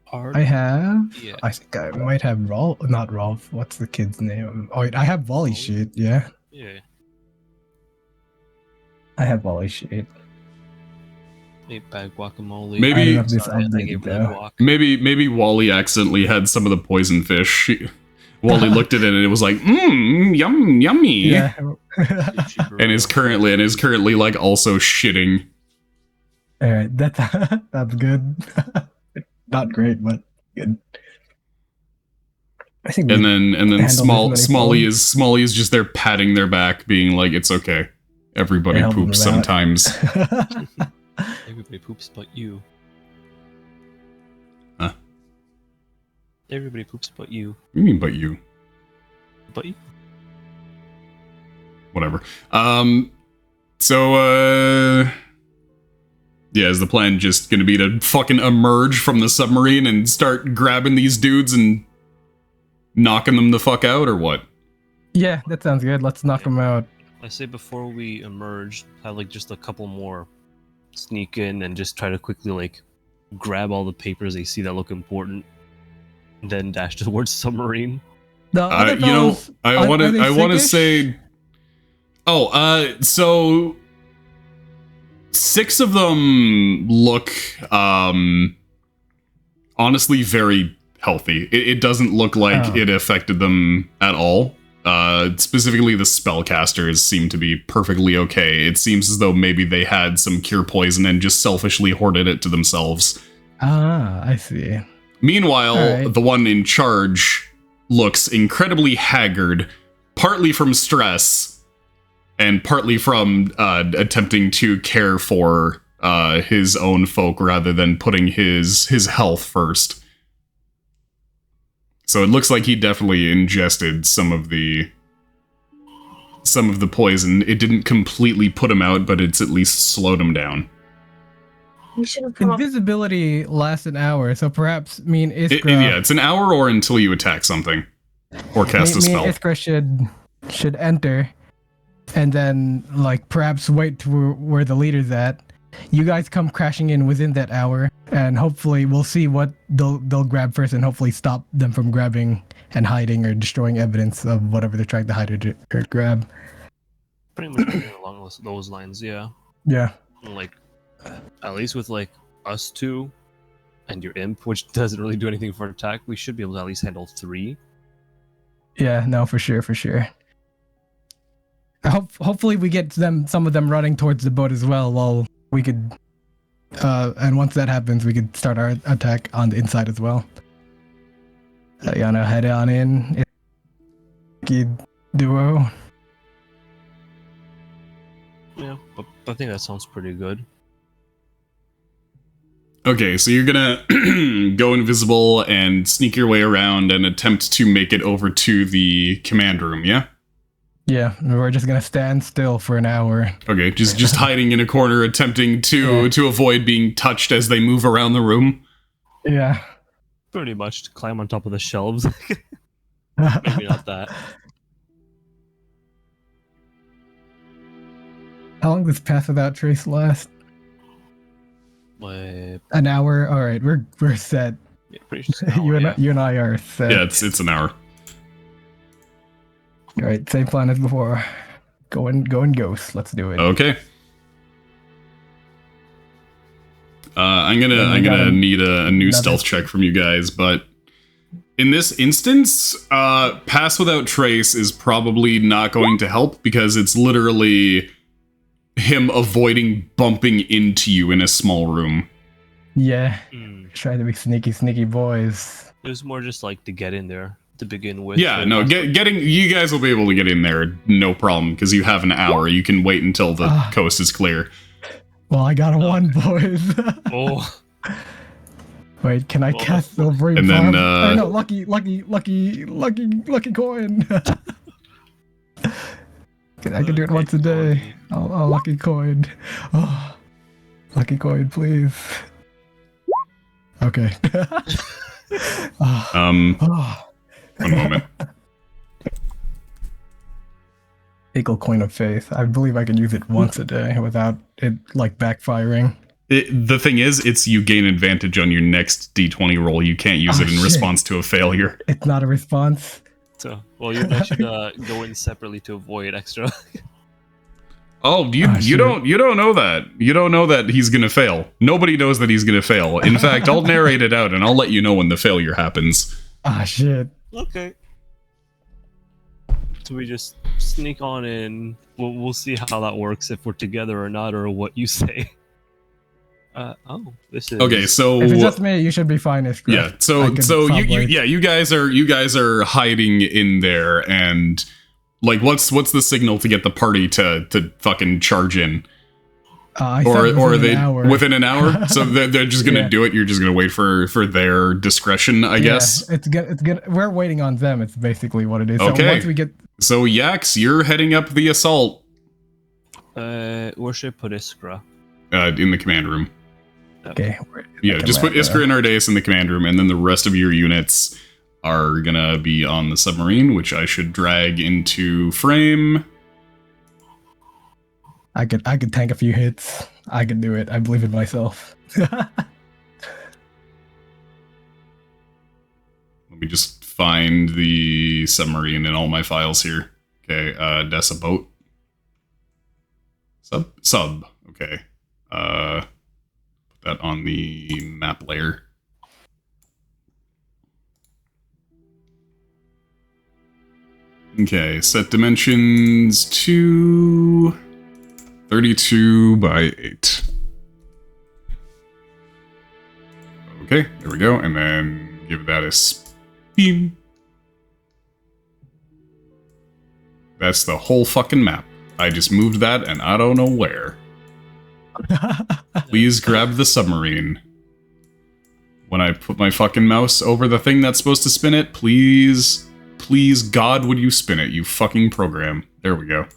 Hard. I have. Yeah. I think I might have Rolf. Not Rolf. What's the kid's name? Oh, wait, I have Wally Wally? sheet. Yeah, Yeah. I have Wally sheet. Ate bag guacamole. Maybe- I don't know if this Sorry, I updated gave him though. the guac. Maybe Wally accidentally had some of the poison fish. Wally looked at it and it was like, yummy. Yeah. And is currently like also shitting. All right, that's good. Not great, but good. I think. And then handle this many Smalley is just there patting their back, being like, it's okay. Everybody Yeah, helping poops them out. sometimes. Everybody poops but you. Huh? Everybody poops but you. What do you mean, but you? But you. Whatever. Yeah, is the plan just gonna be to fucking emerge from the submarine and start grabbing these dudes and knocking them the fuck out, or what? Yeah, that sounds good. Let's knock them out. I say before we emerge, have like just a couple more sneak in and just try to quickly like grab all the papers they see that look important, and then dash towards submarine. The other fellows, I are want they to sickish? say. Oh, so 6 of them look honestly very healthy. It doesn't look like it affected them at all. Specifically, the spellcasters seem to be perfectly okay. It seems as though maybe they had some cure poison and just selfishly hoarded it to themselves. Ah, I see. Meanwhile, Alright. the one in charge looks incredibly haggard, partly from stress, and partly from attempting to care for his own folk rather than putting his health first. So it looks like he definitely ingested some of the poison. It didn't completely put him out, but it's at least slowed him down. You should have come up. Invisibility lasts an hour, so perhaps me and Iskra. Yeah, it's an hour or until you attack something or cast a me spell. and Iskra should enter, and then like perhaps wait to where the leader's at. You guys come crashing in within that hour, and hopefully we'll see what they'll grab first, and hopefully stop them from grabbing and hiding or destroying evidence of whatever they're trying to hide or grab. Pretty much along those lines, yeah. Yeah. And, like, at least with like us two and your imp, which doesn't really do anything for attack, we should be able to at least handle 3. Yeah, no, for sure. Hopefully we get some of them running towards the boat as well. While we could, and once that happens, we could start our attack on the inside as well. Head on in. Duo. Yeah, but I think that sounds pretty good. Okay, so you're gonna go invisible and sneak your way around and attempt to make it over to the command room, yeah? Yeah, we're just gonna stand still for an hour. Okay, just hiding in a corner, attempting to avoid being touched as they move around the room. Yeah. Pretty much to climb on top of the shelves. Maybe not that. How long does Pass Without Trace last? But An hour. All right, we're set. yeah, pretty sure. You and I are set. Yeah, it's an hour. All right, same plan as before. Going ghost. Let's do it. Okay. I'm Yeah, we gonna gotta- need a new another- stealth check from you guys, but in this instance, Pass Without Trace is probably not going to help because it's literally him avoiding bumping into you in a small room. Yeah, Mm. trying to be sneaky boys. It was more just like to get in there to begin with. Yeah, and no, also- getting you guys will be able to get in there, no problem, because you have an hour. You can wait until the Ah. coast is clear. Well, I got a 1, boys. Oh, Wait, can I Well, cast Silvery and then, Farm? I know, lucky coin. I can do it once a day. Oh, lucky coin. Oh, lucky coin, please. Okay. Oh, oh. One moment. Equal coin of faith. I believe I could use it once a day without it like backfiring. The thing is, you gain advantage on your next d20 roll. You can't use it in shit. response to a failure. It's not a response. So, well, you guys should go in separately to avoid extra. Oh, you don't know that. You don't know that he's gonna fail. Nobody knows that he's gonna fail. In fact, I'll narrate it out and I'll let you know when the failure happens. Ah, shit. Okay. So we just sneak on in. We'll see how that works, if we're together or not, or what you say. This is Okay, so If it's just me, you should be fine. If yeah, so you guys are hiding in there, and like, what's the signal to get the party to fucking charge in? Or are they within an hour? So they're just gonna do it. You're just gonna wait for their discretion, I guess. It's good. We're waiting on them. It's basically what it is. Okay. So once we get, So Yax, you're heading up the assault where should I put Iskra? in the command room. okay. Yeah, just put Iskra and Ardeus in the command room, and then the rest of your units are gonna be on the submarine, which I should drag into frame. I could tank a few hits. I could do it. I believe in myself. Let me just find the submarine in all my files here. Okay, that's a boat. Sub. Okay. Put that on the map layer. Okay, set dimensions to 32 by 8. Okay, there we go, and then give that a spin. That's the whole fucking map. I just moved that, and I don't know where. Please grab the submarine. When I put my fucking mouse over the thing that's supposed to spin it, please, God, would you spin it, you fucking program. There we go.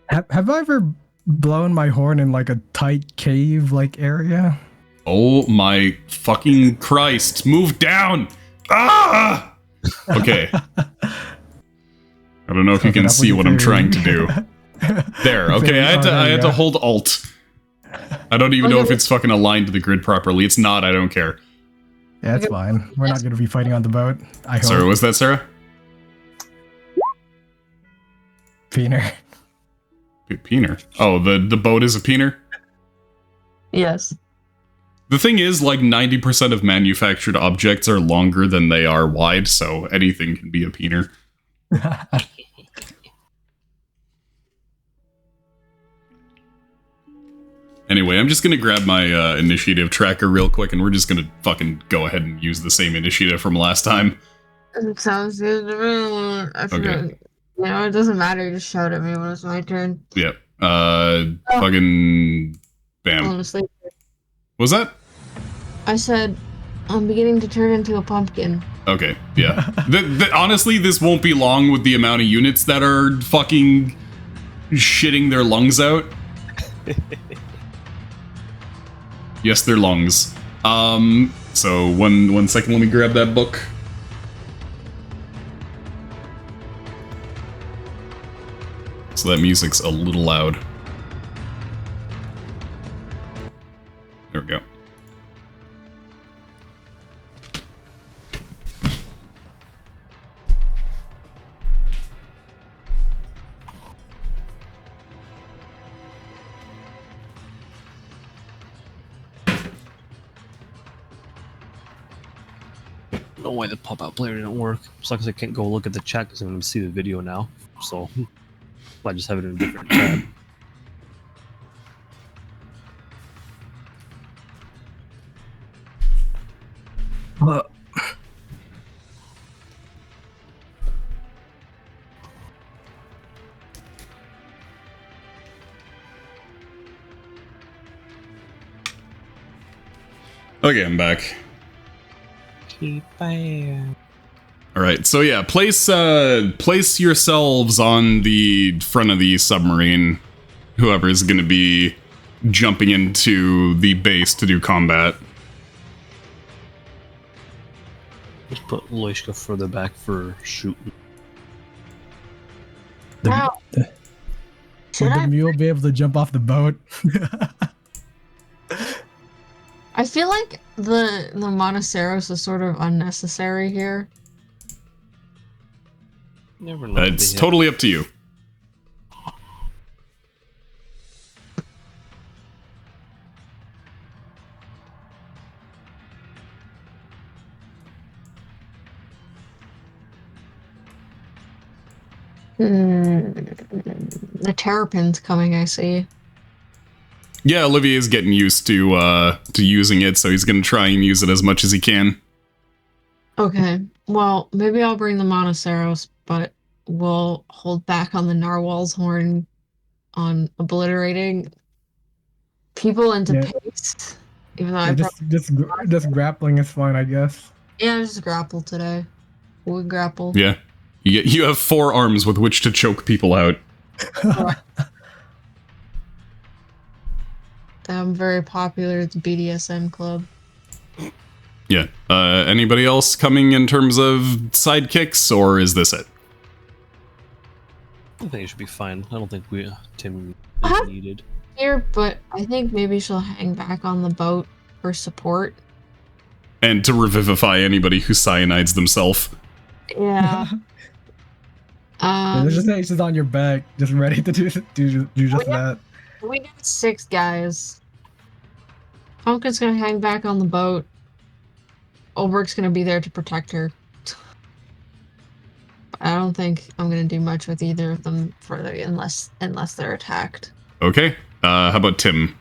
Have I ever blown my horn in like a tight cave like area? Oh my fucking Christ. Move down! Ah! Okay. I don't know if you can see what I'm trying to do. There, okay, I had to hold Alt. I don't even know if it's fucking aligned to the grid properly. It's not, I don't care. Yeah, it's fine. We're not gonna be fighting on the boat. I hope. Sorry, was that Sarah? Peener. Peener. Oh, the boat is a peener? Yes. The thing is, like, 90% of manufactured objects are longer than they are wide, so anything can be a peener. Anyway, I'm just gonna grab my initiative tracker real quick, and we're just gonna fucking go ahead and use the same initiative from last time. Sounds good to me. I forgot. Okay. You know, it doesn't matter. Just shout at me when it's my turn. Yep. Fucking... Bam. Honestly. What was that? I said, I'm beginning to turn into a pumpkin. Okay, yeah. Honestly, this won't be long with the amount of units that are fucking shitting their lungs out. Yes, their lungs. So one second, let me grab that book. So that music's a little loud. There we go. I don't know why the pop-out player didn't work. Sucks I can't go look at the chat because I'm going to see the video now. So I just have it in a different tab. Okay, I'm back. Alright, so yeah, place yourselves on the front of the submarine. Whoever is going to be jumping into the base to do combat. Just put Loishka further back for shooting. The, Wow. the- Should would the I? mule be able to jump off the boat? I feel like the Monoceros is sort of unnecessary here. Never know. It's totally up to you. The terrapin's coming, I see. Yeah, Olivier's getting used to using it, so he's gonna try and use it as much as he can. Okay, well, maybe I'll bring the Monoceros, but we'll hold back on the Narwhal's horn on obliterating people into Yeah. paste. Even though Yeah, I just grappling is fine, I guess. yeah, just grapple today. We'll grapple. Yeah. You have 4 arms with which to choke people out. I'm very popular at the BDSM club. Yeah. Anybody else coming in terms of sidekicks, or is this it? I think it should be fine. I don't think Tim Uh-huh. is needed. Here, but I think maybe she'll hang back on the boat for support. And to revivify anybody who cyanides themselves. Yeah. Let's just say she's on your back, just ready to do just that. We got 6 guys. Pumpkin's gonna hang back on the boat. Ulbricht's gonna be there to protect her. I don't think I'm gonna do much with either of them further unless they're attacked. Okay. How about Tim?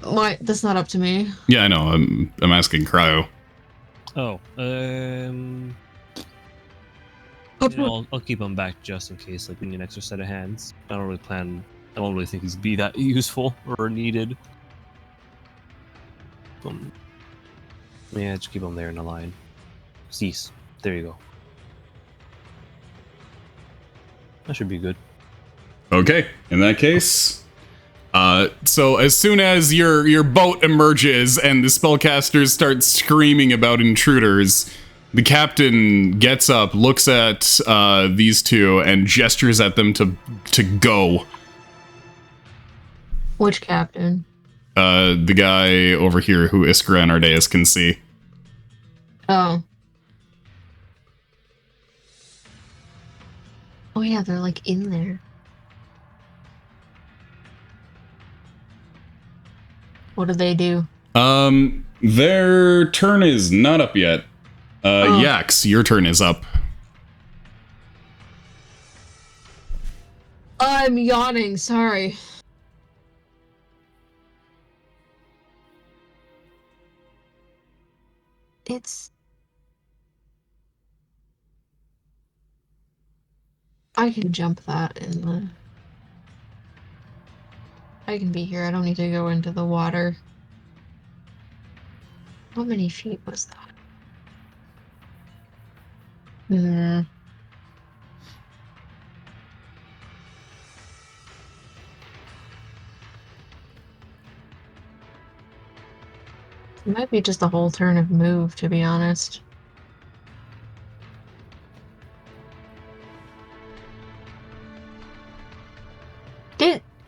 That's not up to me. Yeah, I know. I'm asking Cryo. Oh, I'll keep him back just in case, like we need an extra set of hands. I don't really think he's be that useful or needed. Yeah, just keep him there in the line. Cease. There you go. That should be good. Okay. In that case, so as soon as your boat emerges and the spellcasters start screaming about intruders, the captain gets up, looks at these two, and gestures at them to go. Which captain? The guy over here who Iskra and Ardeas can see. Oh. Oh yeah, they're like in there. What do they do? Their turn is not up yet. Yax, your turn is up. I'm yawning, sorry. I can jump that in the... I can be here, I don't need to go into the water. How many feet was that? It might be just a whole turn of move, to be honest.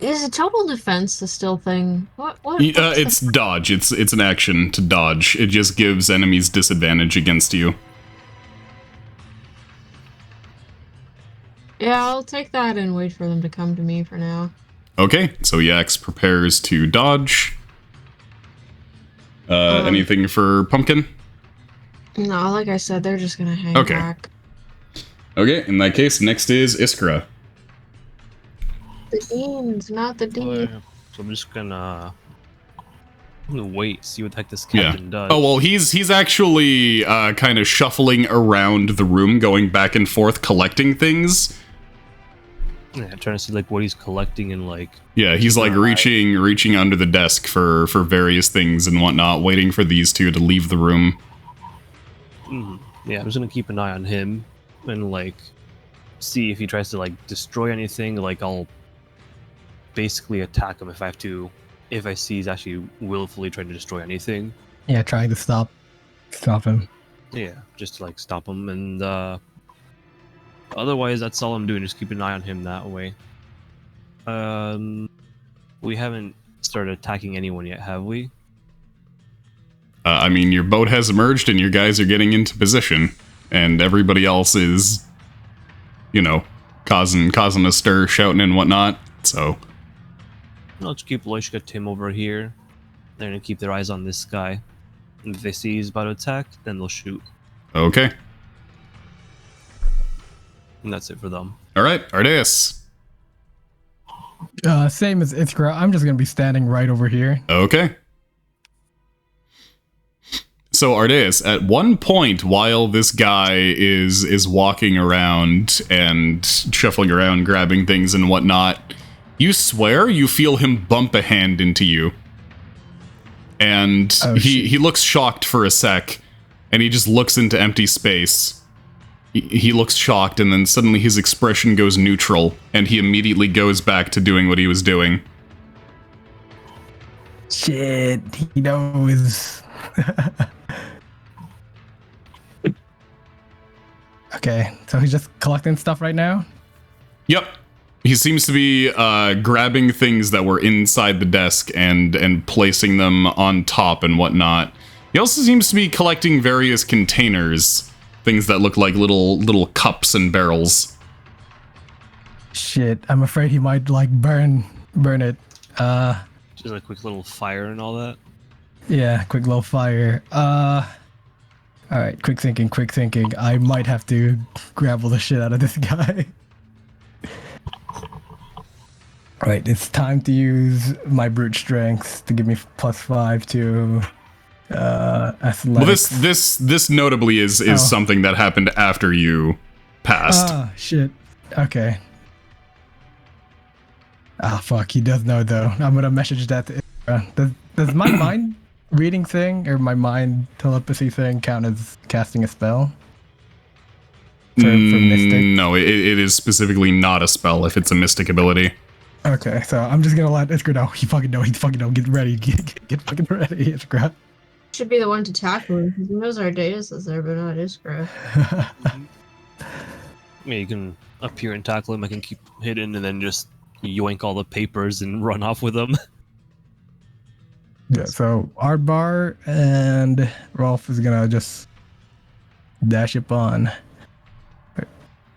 Is a total defense the still thing? What? It's dodge. It's an action to dodge. It just gives enemies disadvantage against you. Yeah, I'll take that and wait for them to come to me for now. Okay, so Yax prepares to dodge. Anything for Pumpkin? No, like I said, they're just gonna hang back. Okay, in that case, next is Iskra. The Deans, not the Deans. So I'm just gonna wait, see what the heck this captain does. Oh, well, he's actually kind of shuffling around the room, going back and forth, collecting things. Yeah, trying to see like what he's collecting and like. Yeah, he's like reaching under the desk for various things and whatnot, waiting for these two to leave the room. Yeah, I'm just gonna keep an eye on him and like see if he tries to like destroy anything. Like I'll basically attack him if I have to if I see he's actually willfully trying to destroy anything. Yeah, trying to stop him. Yeah, just to like stop him, and otherwise that's all I'm doing. Just keep an eye on him that way. We haven't started attacking anyone yet, have we? I mean, your boat has emerged and your guys are getting into position, and everybody else is, you know, causing a stir, shouting and whatnot. So Let's keep Loishka Tim over here. They're gonna keep their eyes on this guy. And if they see he's about to attack, then they'll shoot. okay, And that's it for them. all right, Ardeus. Same as Iskra. I'm just gonna be standing right over here. Okay. So Ardeus, at one point while this guy is walking around and shuffling around, grabbing things and whatnot, you swear you feel him bump a hand into you. And he looks shocked for a sec, and he just looks into empty space. He looks shocked, and then suddenly his expression goes neutral, and he immediately goes back to doing what he was doing. Shit, he knows. Okay, so he's just collecting stuff right now? Yep. He seems to be grabbing things that were inside the desk and placing them on top and whatnot. He also seems to be collecting various containers, things that look like little cups and barrels. Shit, I'm afraid he might like burn it. Just a quick little fire and all that. Yeah, quick little fire. Alright, quick thinking. I might have to grapple the shit out of this guy. Alright, it's time to use my brute strength to give me +5 to athletics. Well, this notably is something that happened after you passed. Ah, shit. Okay. Ah, fuck, he does know though. I'm gonna message that to Isra. Does my mind reading thing or my mind telepathy thing count as casting a spell? For Mystic? No, it is specifically not a spell if it's a Mystic ability. Okay, so I'm just gonna let Iskra know. He fucking know. Get ready. Get fucking ready, Iskra. Should be the one to tackle him because he knows our Ardeus is there, but not Iskra. Yeah, you can appear and tackle him. I can keep hidden and then just yoink all the papers and run off with them. Yeah, so Ardbar and Rolf is gonna just dash up on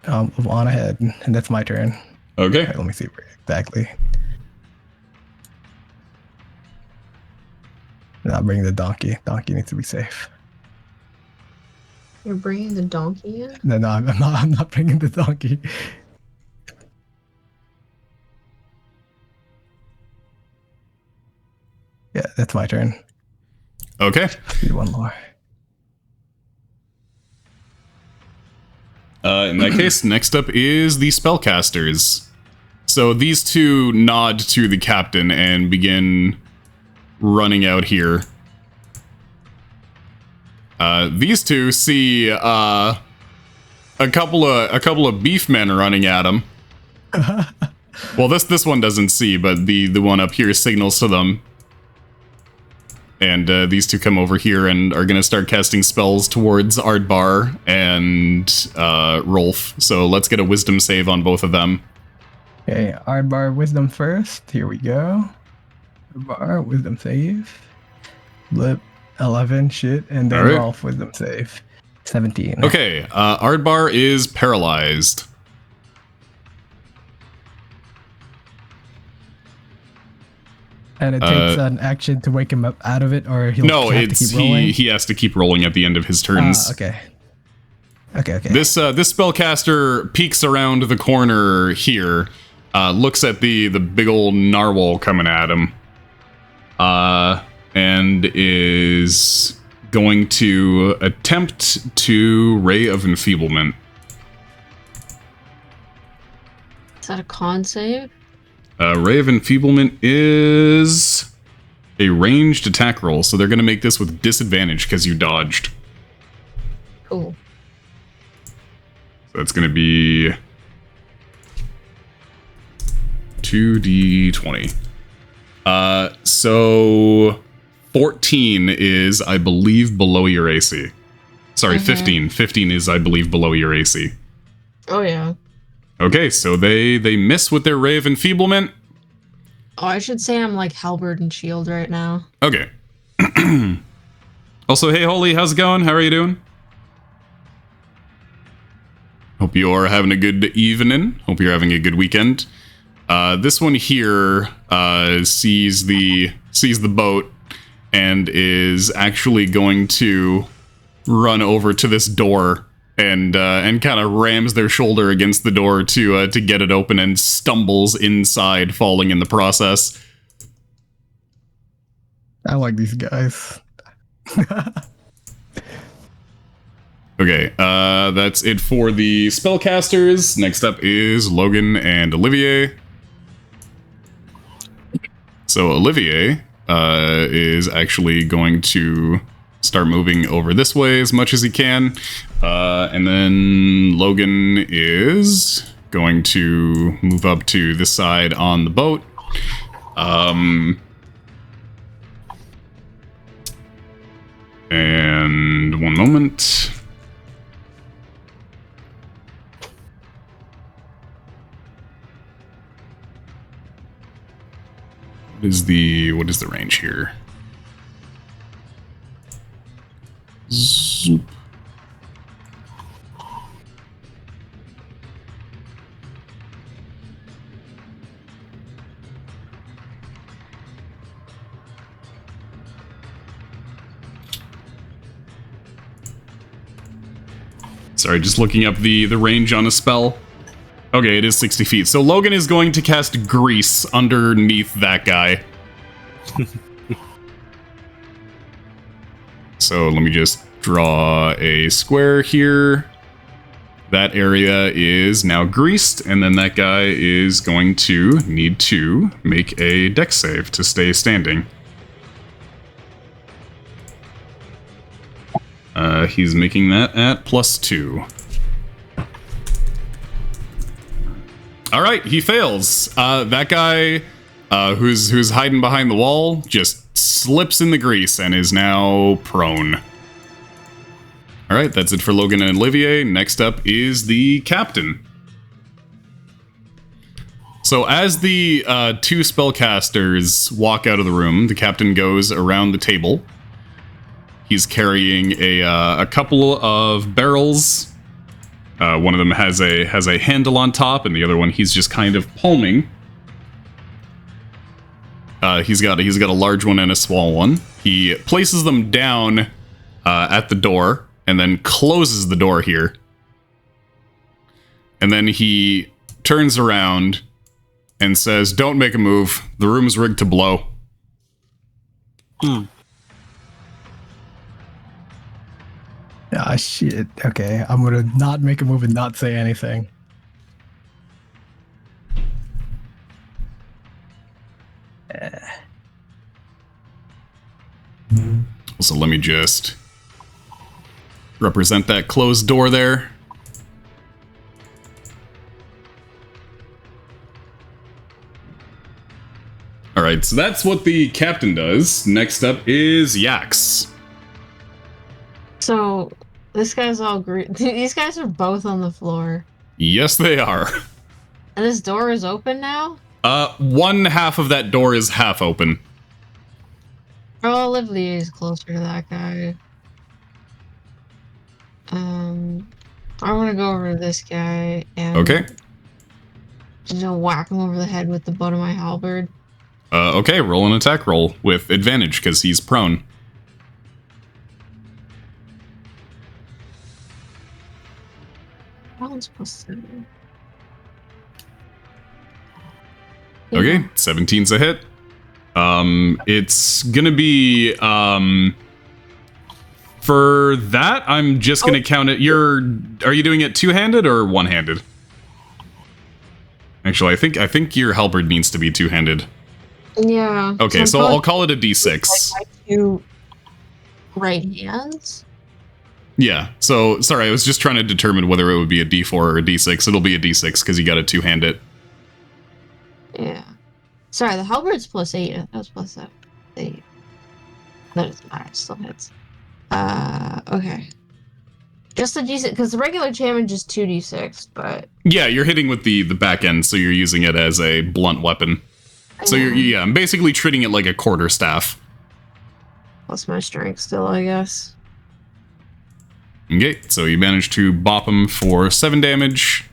ahead, and that's my turn. Okay. Right, let me see where exactly. Not bringing the donkey. Donkey needs to be safe. You're bringing the donkey in? No, I'm not bringing the donkey. Yeah, that's my turn. Okay. Do one more. In that case, next up is the spellcasters. So these two nod to the captain and begin running out here. These two see a couple of beef men running at them. Well, this one doesn't see, but the one up here signals to them. And these two come over here and are going to start casting spells towards Ardbar and Rolf. So let's get a wisdom save on both of them. Okay, Ardbar wisdom first. Here we go. Ardbar wisdom save. Blip 11 shit, and then All right. Rolf wisdom save 17. Okay, Ardbar is paralyzed. And it takes an action to wake him up out of it, or he'll No, have to keep rolling. he has to keep rolling at the end of his turns. Okay. This spellcaster peeks around the corner here, looks at the big old narwhal coming at him, and is going to attempt to Ray of Enfeeblement. Is that a con save? Ray of Enfeeblement is a ranged attack roll, so they're going to make this with disadvantage because you dodged. Cool. So it's going to be 2d20. So 14 is, I believe, below your AC. Sorry, 15. 15 is, I believe, below your AC. Oh yeah. Okay, so they miss with their Ray of Enfeeblement. Oh, I should say I'm like halberd and shield right now. Okay. Also, hey, Holy, how's it going? How are you doing? Hope you're having a good evening. Hope you're having a good weekend. This one here sees the boat and is actually going to run over to this door and kind of rams their shoulder against the door to get it open and stumbles inside, falling in the process. I like these guys. Okay, that's it for the spellcasters. Next up is Logan and Olivier. So Olivier is actually going to start moving over this way as much as he can. And then Logan is going to move up to this side on the boat. And one moment. What is the range here? Zoop. Sorry, just looking up the range on a spell. Okay, it is 60 feet. So Logan is going to cast Grease underneath that guy. So let me just draw a square here. That area is now greased, and then that guy is going to need to make a dex save to stay standing. He's making that at +2. All right, he fails. That guy who's hiding behind the wall just slips in the grease and is now prone. All right, that's it for Logan and Olivier. Next up is the captain. So as the two spellcasters walk out of the room, the captain goes around the table. He's carrying a couple of barrels. One of them has a handle on top, and the other one he's just kind of palming. He's got a large one and a small one. He places them down at the door, and then closes the door here. And then he turns around and says, "Don't make a move. The room's rigged to blow." Ah, shit. Okay, I'm gonna not make a move and not say anything. So let me just represent that closed door there. Alright, so that's what the captain does. Next up is Yax. So this guy's all green. These guys are both on the floor. Yes, they are. And this door is open now? One half of that door is half open. Oh, Olivier is closer to that guy. I want to go over to this guy and Okay. just whack him over the head with the butt of my halberd. Okay, roll an attack roll with advantage because he's prone. Balance +7. Okay, 17's a hit. It's gonna be, for that, I'm just gonna count it. Are you doing it two-handed or one-handed? Actually, I think your halberd needs to be two-handed. Yeah. Okay, so I'll call it a d6. Like my two right hands? Yeah, so, sorry, I was just trying to determine whether it would be a d4 or a d6. It'll be a d6 because you gotta two-hand it. Yeah. Sorry, the halberd's +8. That was +8. That doesn't matter. It still hits. Okay. Just a D6, because the regular damage is 2d6, but... Yeah, you're hitting with the back end, so you're using it as a blunt weapon. So I'm basically treating it like a quarterstaff. Plus my strength still, I guess. Okay, so you managed to bop him for 7 damage.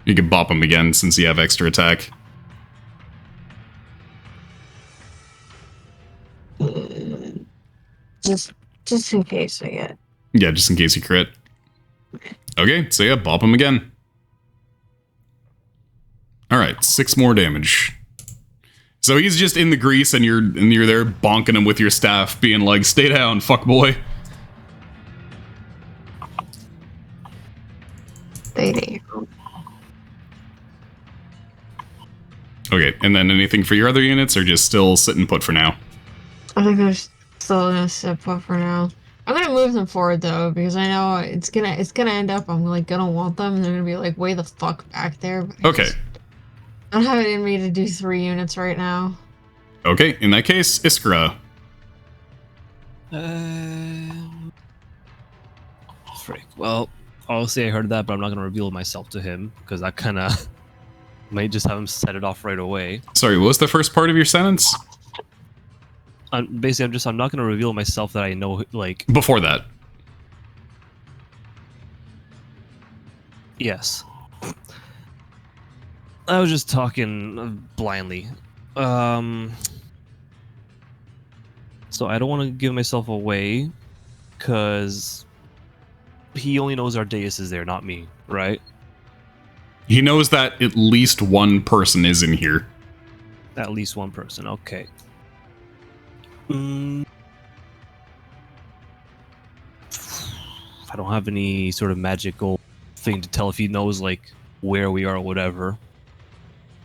You can bop him again since you have extra attack. Just in case I get... Yeah, just in case you crit. Okay, so yeah, bop him again. Alright, 6 more damage. So he's just in the grease and you're there bonking him with your staff, being like, stay down, fuck boy. Stay. Okay, and then anything for your other units, or just still sitting put for now? I think they're still gonna sit put for now. I'm gonna move them forward though, because I know it's gonna end up I'm like gonna want them and they're gonna be like way the fuck back there. But Okay. I don't have it in me to do 3 units right now. Okay, in that case, Iskra. Frick. Well, obviously I heard that, but I'm not gonna reveal myself to him because that kind of might just have him set it off right away. Sorry, what was the first part of your sentence? Basically, I'm not gonna reveal myself that I know, like... Before that. Yes. I was just talking blindly. So I don't want to give myself away, because he only knows Ardeus is there, not me, right? He knows that at least one person is in here. At least one person, okay. I don't have any sort of magical thing to tell if he knows, like, where we are or whatever.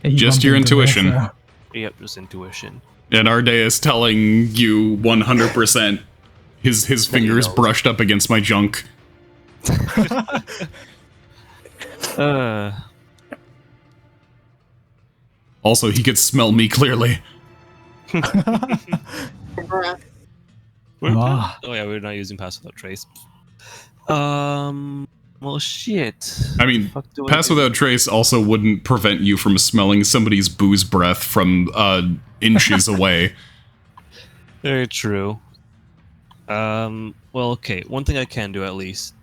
Hey, Just your intuition. Yep, just intuition. And Arde is telling you 100% his fingers brushed up against my junk. Also, he could smell me clearly. Ah. Oh yeah, we're not using Pass Without Trace. Well, shit. I mean, Pass Without Trace also wouldn't prevent you from smelling somebody's booze breath from inches away. Very true. Well, okay. One thing I can do at least.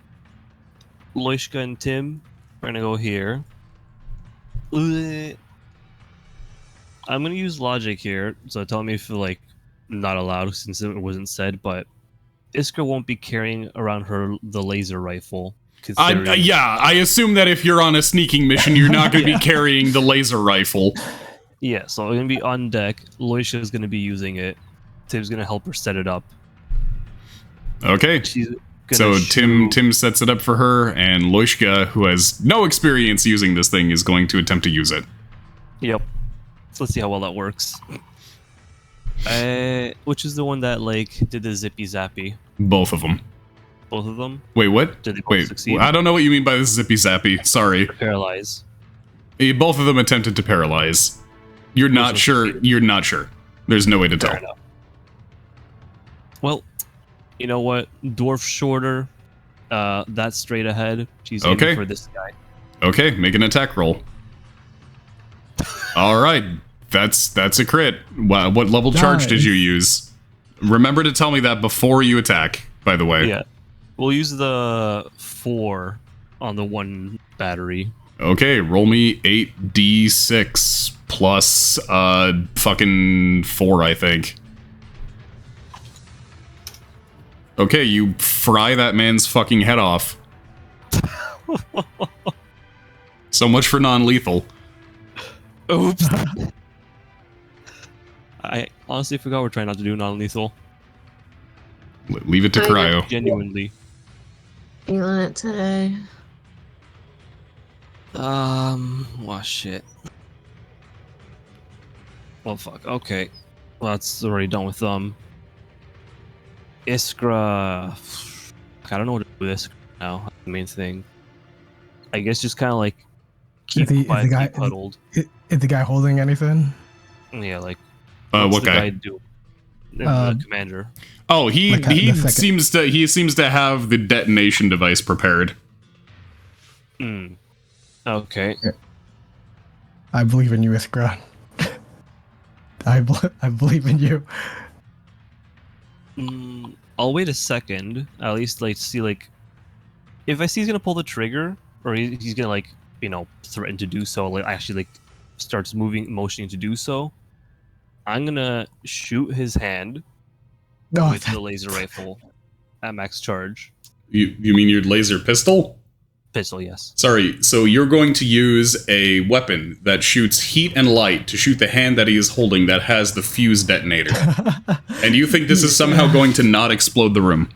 Loishka and Tim, we're gonna go here. I'm gonna use logic here, so tell me if like not allowed since it wasn't said, but Iskra won't be carrying around the laser rifle. Yeah, I assume that if you're on a sneaking mission, you're not going to be carrying the laser rifle. Yeah, so I'm going to be on deck. Loisha is going to be using it. Tim's going to help her set it up. Okay. So Tim sets it up for her, and Loishka, who has no experience using this thing, is going to attempt to use it. Yep. So let's see how well that works. Which is the one that, like, did the zippy zappy? Both of them. Both of them? Wait, what? Did they both succeed? I don't know what you mean by the zippy zappy. Sorry. Paralyze. Both of them attempted to paralyze. You're not sure. You're not sure. There's no way to tell. Enough. Well, you know what? Dwarf shorter. That's straight ahead. She's aiming for this guy. Okay, make an attack roll. All right. That's a crit. Wow, what level charge did you use? Remember to tell me that before you attack, by the way. Yeah. We'll use the 4 on the 1 battery. Okay, roll me 8d6 plus fucking 4, I think. Okay, you fry that man's fucking head off. So much for non-lethal. Oops. I honestly forgot we're trying not to do non-lethal. Leave it to cryo. Genuinely. Feeling it today. Well, shit. Well, fuck. Okay. Well, that's already done with them. Iskra. I don't know what to do with Iskra now. That's the main thing. I guess just kind of like keep quietly puddled. Is the guy holding anything? Yeah, like What what's the guy? do? Uh, The commander. Oh, he Like, the second- seems to have the detonation device prepared. Hmm. Okay. I believe in you, Iskra. I believe in you. I'll wait a second. At least like see like if I see he's gonna pull the trigger or he's gonna like threaten to do so. Like actually like starts motioning to do so. I'm gonna shoot his hand No, with the laser rifle at max charge. You mean your laser pistol? Pistol, yes. Sorry, so you're going to use a weapon that shoots heat and light to shoot the hand that he is holding that has the fuse detonator. And you think this is somehow going to not explode the room?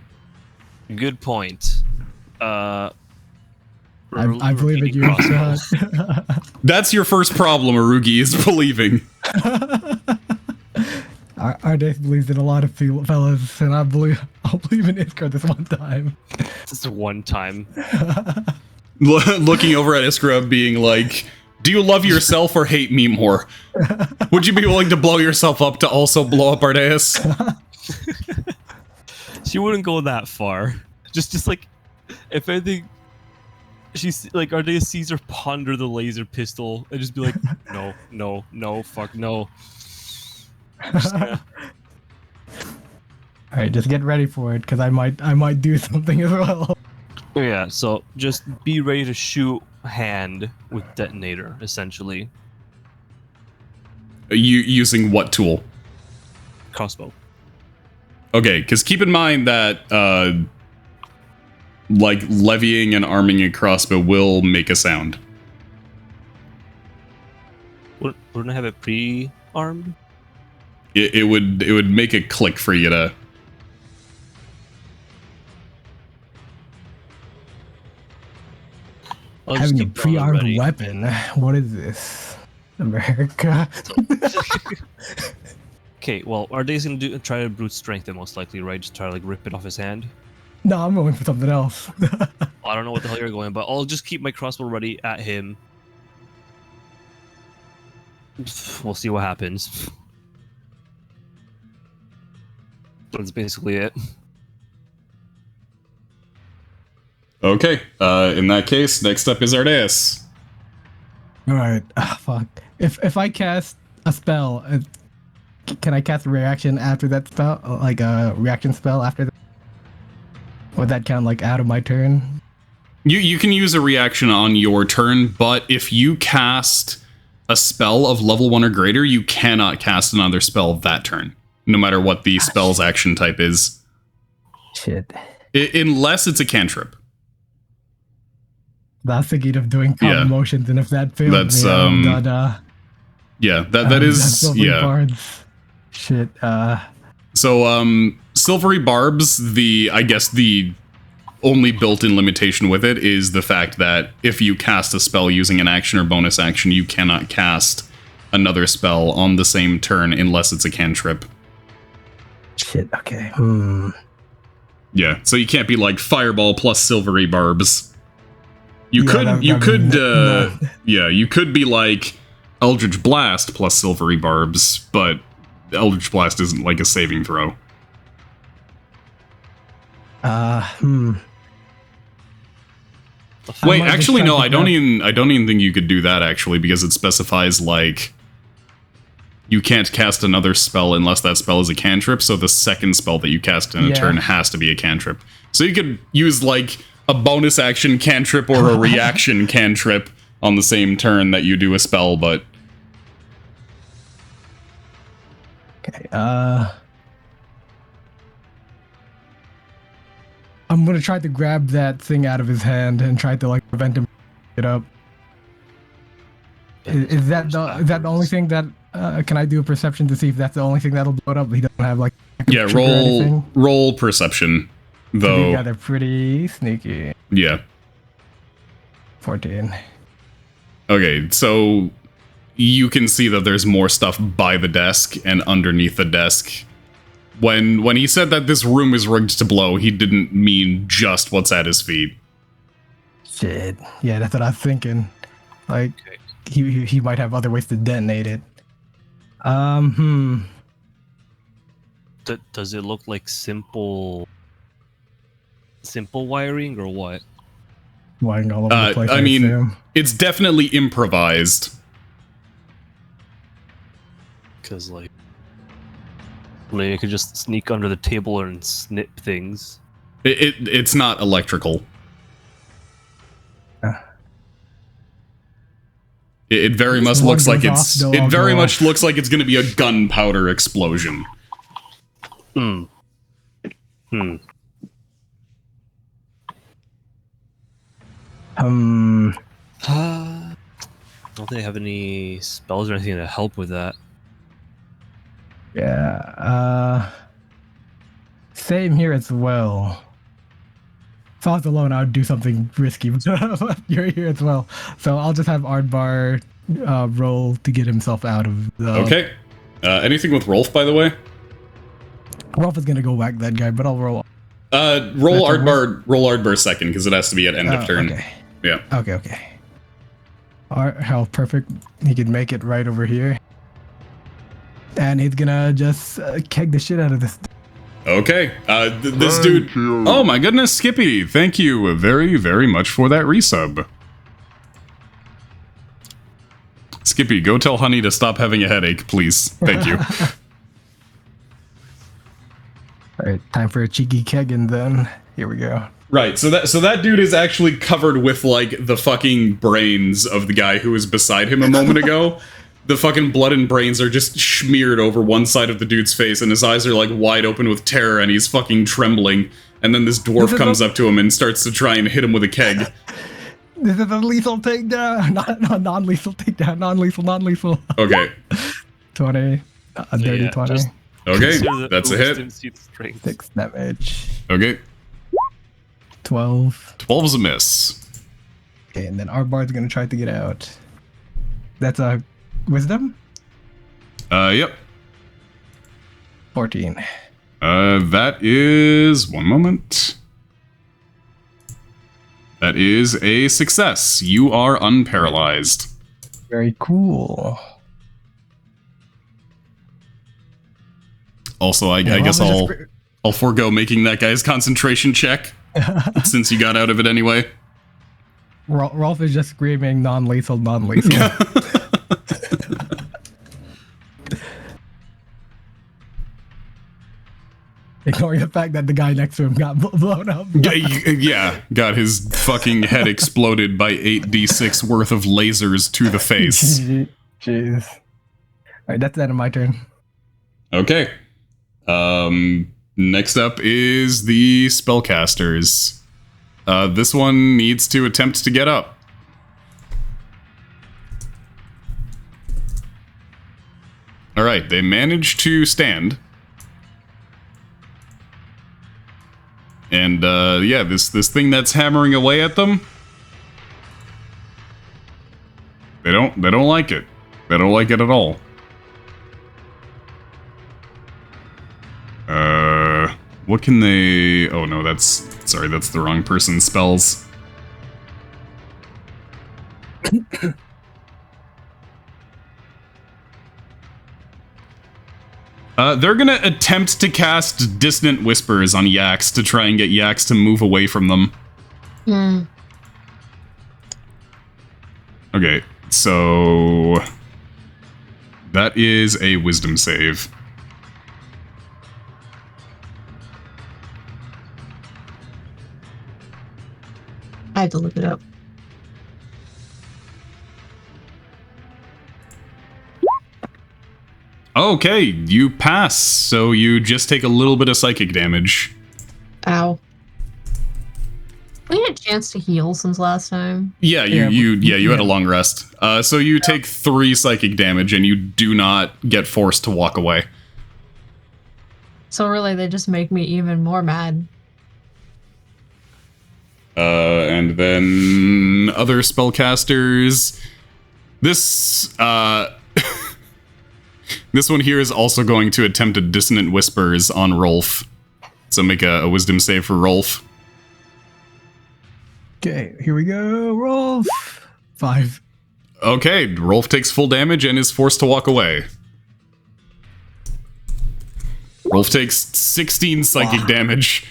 Good point. I believe in you, Iskra. That's your first problem, Arugi, is believing. Our days believes in a lot of fellas, and I'll believe in Iskra this one time. Just one time. Looking over at Iskra, being like, do you love yourself or hate me more? Would you be willing to blow yourself up to also blow up Ardeus? She wouldn't go that far. Just like, if anything, she's like, Ardeus sees her ponder the laser pistol and just be like, no, fuck, no. Alright, just get ready for it, because I might do something as well. Yeah, so just be ready to shoot hand with detonator, essentially. You using what tool? Crossbow. Okay, because keep in mind that, like, levying and arming a crossbow will make a sound. Wouldn't I have it pre-armed? It would make a click for you to... I'll just Having a keep going pre-armed ready. weapon. What is this? America. Okay, well, Ardeus gonna try to brute strength it most likely, right? Just try to like rip it off his hand. No, I'm going for something else. I don't know what the hell you're going, but I'll just keep my crossbow ready at him. We'll see what happens. That's basically it. Okay, in that case, next up is Ardeus. Alright, fuck. If I cast a spell, can I cast a reaction after that spell? Like a reaction spell after that? Would that count like out of my turn? You can use a reaction on your turn, but if you cast a spell of level 1 or greater, you cannot cast another spell that turn, no matter what the spell's action type is. Shit. Unless it's a cantrip. That's thinking of doing common motions, and if that fails, that's yeah, that is yeah. Bards. Shit. So silvery barbs, I guess the only built-in limitation with it is the fact that if you cast a spell using an action or bonus action, you cannot cast another spell on the same turn unless it's a cantrip. Shit. Okay. Yeah, so you can't be like fireball plus silvery barbs. You Yeah, you could be like Eldritch Blast plus silvery barbs, but Eldritch Blast isn't like a saving throw. Wait, actually no, I don't even think you could do that actually, because it specifies like you can't cast another spell unless that spell is a cantrip, so the second spell that you cast in a turn has to be a cantrip. So you could use like a bonus action cantrip or a reaction cantrip on the same turn that you do a spell, but... Okay, I'm gonna try to grab that thing out of his hand and try to like prevent him it up. Is that the only thing that can I do a perception to see if that's the only thing that'll blow it up? He doesn't have like yeah, roll perception, though. Yeah, they're pretty sneaky. Yeah. 14. Okay, so you can see that there's more stuff by the desk and underneath the desk. When he said that this room is rigged to blow, he didn't mean just what's at his feet. Shit. Yeah, that's what I was thinking. Like, he might have other ways to detonate it. Hmm. Does it look like simple wiring or what? Lying all over the place. I mean, assume. it's definitely improvised. Because like, maybe I could just sneak under the table and snip things. It's not electrical. It very much One looks like goes it's. off, they'll all It very go much off. looks like it's going to be a gunpowder explosion. Hmm. Um. I don't think I have any spells or anything to help with that. Yeah. Same here as well. If I was alone, I would do something risky, but you're here as well. So I'll just have Ardbar roll to get himself out of the... Okay. Anything with Rolf, by the way? Rolf is gonna go whack that guy, but I'll roll. Roll Ardbar second, because it has to be at end of turn. Okay. Yeah. Okay. How perfect. He can make it right over here. And he's gonna just keg the shit out of this. Okay. This dude. Oh my goodness, Skippy! Thank you very, very much for that resub. Skippy, go tell Honey to stop having a headache, please. Thank you. Alright, time for a cheeky kegging then. Here we go. Right, so that dude is actually covered with like the fucking brains of the guy who was beside him a moment ago. The fucking blood and brains are just smeared over one side of the dude's face, and his eyes are like wide open with terror, and he's fucking trembling. And then this dwarf comes up to him and starts to try and hit him with a keg. This is a lethal takedown. Not non-lethal takedown. Non-lethal. Okay. 20. A dirty Yeah, 20. just- Okay, Consider the that's a oops hit. didn't see the strength. 6 damage. Okay, 12. 12's a miss. Okay, and then Arbard's gonna try to get out. That's a wisdom? Yep. 14. That is... one moment. That is a success. You are unparalyzed. Very cool. Also, I guess I'll forego making that guy's concentration check, since you got out of it anyway. Rolf is just screaming non-lethal. Ignoring the fact that the guy next to him got blown up. Yeah, got his fucking head exploded by 8d6 worth of lasers to the face. Jeez. Alright, that's the end of my turn. Okay. Next up is the spellcasters. This one needs to attempt to get up. Alright, they managed to stand. And, yeah, this thing that's hammering away at them, they don't like it. They don't like it at all. What can they... oh no, sorry, that's the wrong person's spells. They're gonna attempt to cast Dissonant Whispers on Yax to try and get Yax to move away from them. Okay, so... that is a Wisdom save. I had to look it up. Okay, you pass, so you just take a little bit of psychic damage. Ow. We had a chance to heal since last time. Yeah, you had a long rest. So you take 3 psychic damage, and you do not get forced to walk away. So really, they just make me even more mad. And then other spellcasters. This this one here is also going to attempt a Dissonant Whispers on Rolf. So make a Wisdom save for Rolf. Okay, here we go. Rolf. 5. Okay, Rolf takes full damage and is forced to walk away. Rolf takes 16 psychic damage.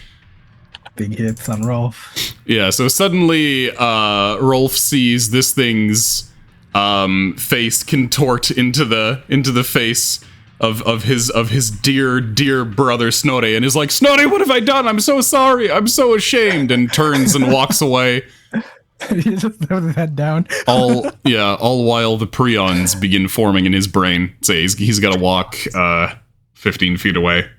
Big hits on Rolf. Yeah, so suddenly Rolf sees this thing's face contort into the face of his dear brother Snorri, and is like, Snorri, what have I done? I'm so sorry. I'm so ashamed, and turns and walks away. He just throws his head down. All while the prions begin forming in his brain. So he's got to walk 15 feet away.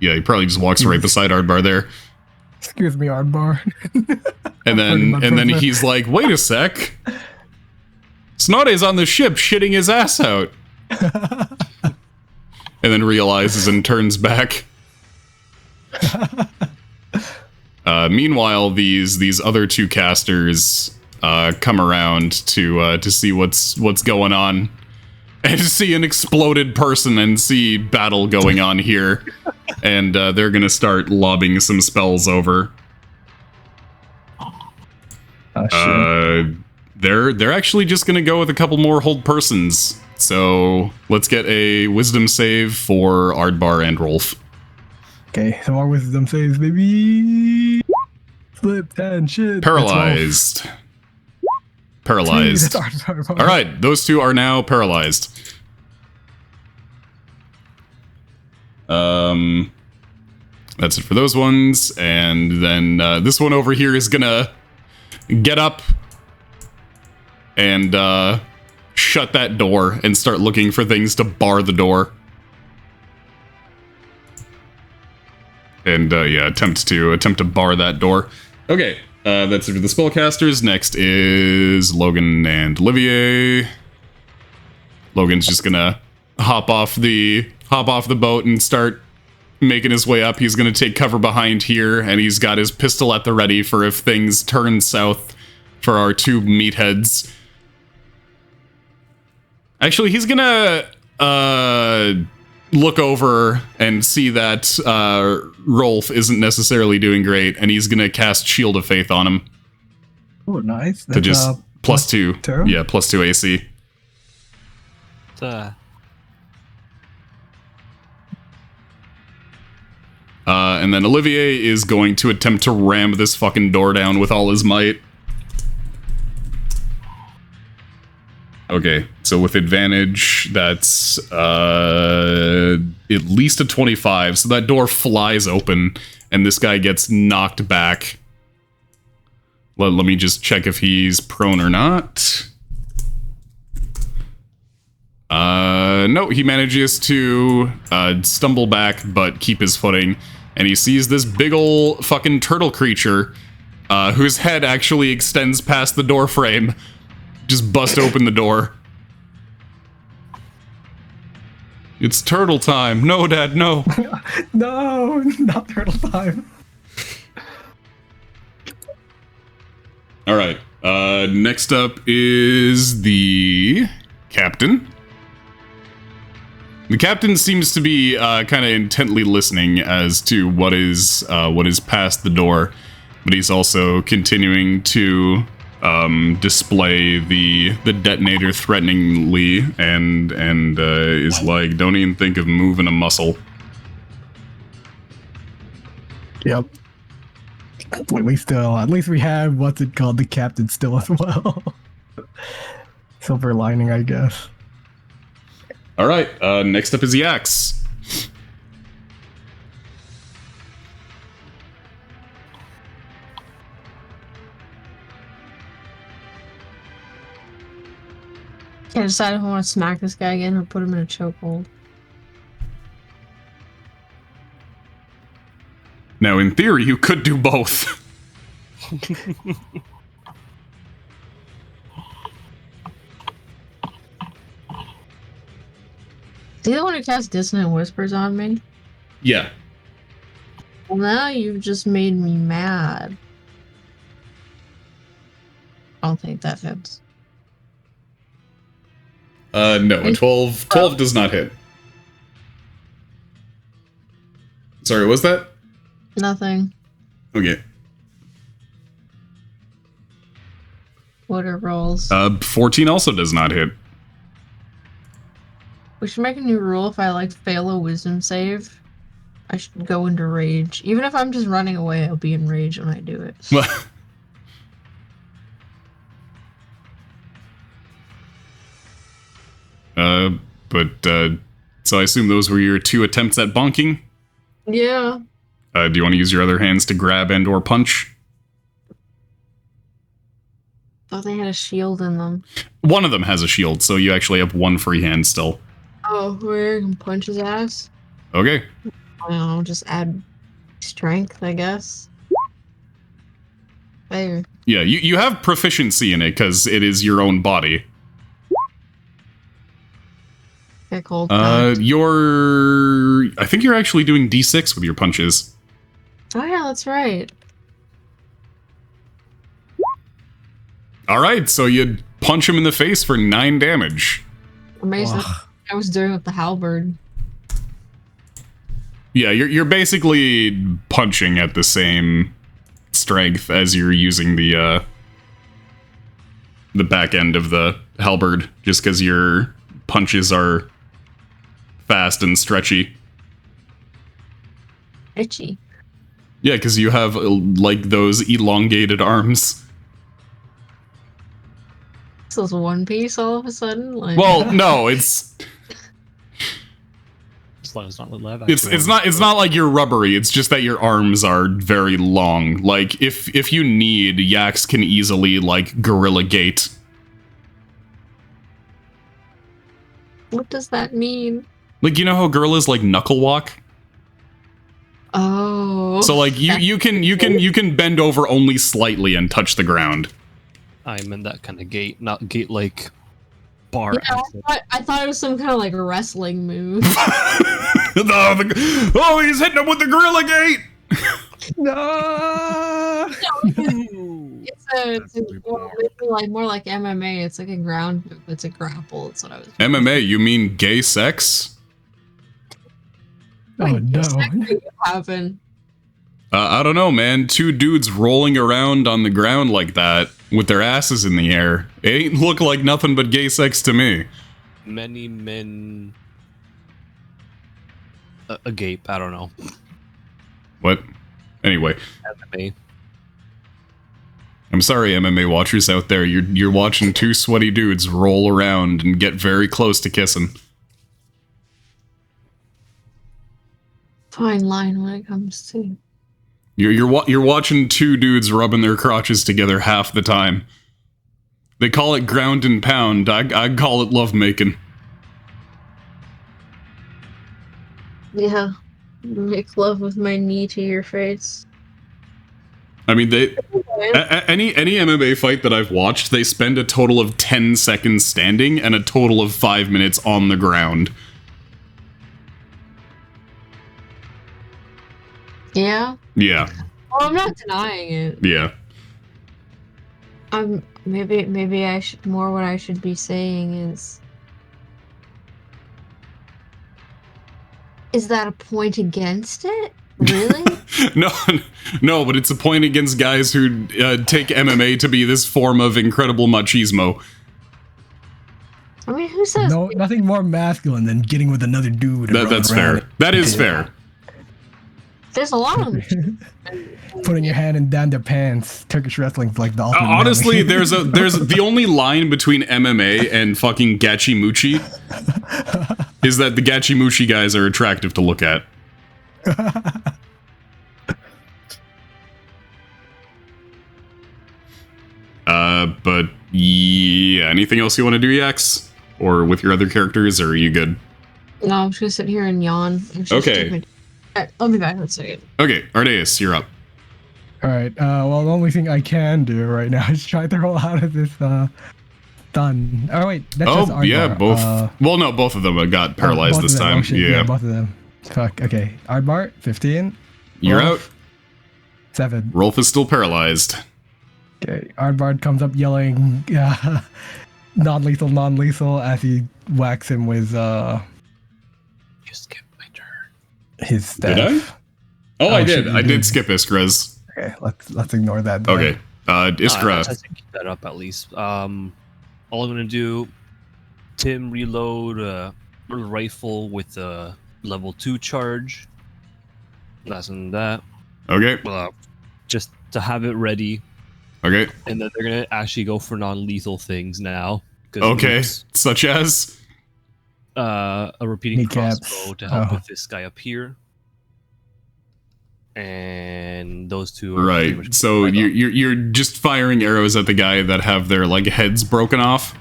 Yeah, he probably just walks right beside Ardbar there. Excuse me, Ardbar. And then he's like, wait a sec. Snorri's on the ship shitting his ass out. And then realizes and turns back. Meanwhile, these other two casters come around to see what's going on, and to see an exploded person and see battle going on here, and they're gonna start lobbing some spells over. They're actually just gonna go with a couple more hold persons. So let's get a wisdom save for Ardbar and Rolf. Okay, some more wisdom saves, baby. Flip 10, shit. Paralyzed. Paralyzed. All right, those two are now paralyzed. That's it for those ones, and then this one over here is gonna get up and shut that door and start looking for things to bar the door. And yeah, attempt to bar that door. Okay, that's it for the spellcasters. Next is Logan and Olivier. Logan's just gonna hop off the boat and start making his way up. He's gonna take cover behind here, and he's got his pistol at the ready for if things turn south for our two meatheads. Actually, he's gonna look over and see that Rolf isn't necessarily doing great, and he's gonna cast Shield of Faith on him. Oh, nice. To just +2. Terror? Yeah, +2 AC. And then Olivier is going to attempt to ram this fucking door down with all his might. Okay, so with advantage, that's at least a 25. So that door flies open, and this guy gets knocked back. Let me just check if he's prone or not. No, he manages to stumble back, but keep his footing. And he sees this big ol' fucking turtle creature, whose head actually extends past the door frame. Just bust open the door. It's turtle time. No, Dad, no. No, not turtle time. All right. Next up is the captain. The captain seems to be kind of intently listening as to what is past the door, but he's also continuing to display the detonator threateningly, and is like, don't even think of moving a muscle. Yep. At least we have what's it called, the captain still as well. Silver lining, I guess. All right. Next up is the axe. Can't decide if I want to smack this guy again or put him in a chokehold. Now, in theory, you could do both. Is he the one who cast Dissonant Whispers on me? Yeah. Well, now you've just made me mad. I don't think that hits. No, a 12 does not hit. Sorry, what was that? Nothing. Okay. What are rolls? 14 also does not hit. We should make a new rule. If I like fail a wisdom save, I should go into rage. Even if I'm just running away, I'll be in rage when I do it. So I assume those were your 2 attempts at bonking? Yeah. Do you want to use your other hands to grab and or punch? Thought they had a shield in them. One of them has a shield, so you actually have 1 free hand still. Oh, where can punch his ass? Okay. I don't know, just add strength, I guess. There. Yeah, you have proficiency in it because it is your own body. Get cold. I think you're actually doing D6 with your punches. Oh yeah, that's right. Alright, so you punch him in the face for 9 damage. Amazing. I was doing with the halberd. Yeah, you're basically punching at the same strength as you're using the back end of the halberd, just because your punches are fast and stretchy. Itchy. Yeah, because you have, like, those elongated arms. So it's One Piece all of a sudden? Like... Well, no, it's... As long as it's not live It's not like you're rubbery, it's just that your arms are very long. Like, if you need, yaks can easily, like, gorilla gate. What does that mean? Like, you know how gorillas, like, knuckle walk? Oh. So, like, you can bend over only slightly and touch the ground. I'm in that kind of gait, not gait like bar. Yeah, I thought it was some kind of like wrestling move. Oh, he's hitting him with the gorilla gate! No. It's more like MMA. It's like a ground move. It's a grapple. That's what I was. MMA, you mean gay sex? Oh no. What happened? I don't know, man. 2 dudes rolling around on the ground like that with their asses in the air. It ain't look like nothing but gay sex to me. Many men agape. I don't know. What? Anyway. MMA. I'm sorry, MMA watchers out there. You're watching 2 sweaty dudes roll around and get very close to kissing. Fine line when it comes to. You're watching 2 dudes rubbing their crotches together half the time. They call it ground and pound. I call it lovemaking. Yeah, make love with my knee to your face. I mean, any MMA fight that I've watched, they spend a total of 10 seconds standing and a total of 5 minutes on the ground. Yeah. Yeah. Well, I'm not denying it. Yeah. Maybe I should more. What I should be saying is that a point against it? Really? No, but it's a point against guys who take MMA to be this form of incredible machismo. I mean, who says? No, nothing more masculine than getting with another dude. That's fair. That is fair. There's a lot of them. Putting your hand in down their pants. Turkish wrestling's like the ultimate. Honestly, there's the only line between MMA and fucking gachimuchi is that the gachimuchi guys are attractive to look at. But yeah, anything else you want to do, Yax? Or with your other characters, or are you good? No, I'm just gonna sit here and yawn. Okay. Alright, I'll be back in a second. Okay, Ardeus, you're up. Alright, well, the only thing I can do right now is try to roll out of this, stun. Oh, wait, that's just Aardvar. Yeah, both. Well, no, both of them got paralyzed this time. Oh, yeah, both of them. Fuck, okay. Aardvar, 15. You're Rolf, out. 7. Rolf is still paralyzed. Okay, Aardvar comes up yelling, non-lethal, as he whacks him with, You skipped my turn. his staff. Did I? Oh, I shit, did. you I did skip Iskra's. Okay, let's ignore that. Then. Okay. Iskra. I keep that up at least. All I'm gonna do, Tim, reload. rifle with a level 2 charge. That's in that. Okay. Just to have it ready. Okay. And then they're gonna actually go for non-lethal things now. Okay. Oops, Such as? a repeating Kneecaps. crossbow to help Oh. with this guy up here. And those two are pretty Right. much So right on. you're just firing arrows at the guy that have their like heads broken off.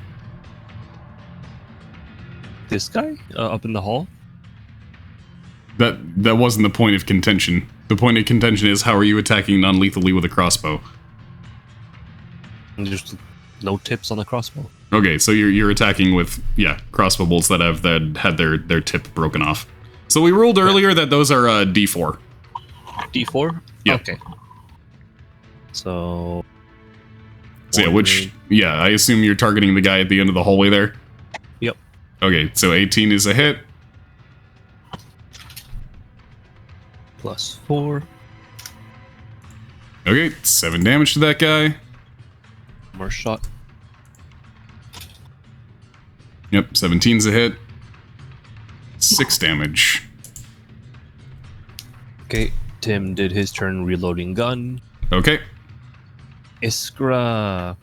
This guy up in the hall. That wasn't the point of contention. The point of contention is how are you attacking non-lethally with a crossbow? And there's no tips on the crossbow. Okay, so you're attacking with crossbow bolts that had their tip broken off. So we ruled earlier that those are D4. D4. Yeah. Okay. So. So one I assume you're targeting the guy at the end of the hallway there. Yep. Okay, so 18 is a hit. plus 4. Okay, 7 damage to that guy. More shot. Yep, 17's a hit. 6 damage. Okay, Tim did his turn reloading gun. Okay. Iskra.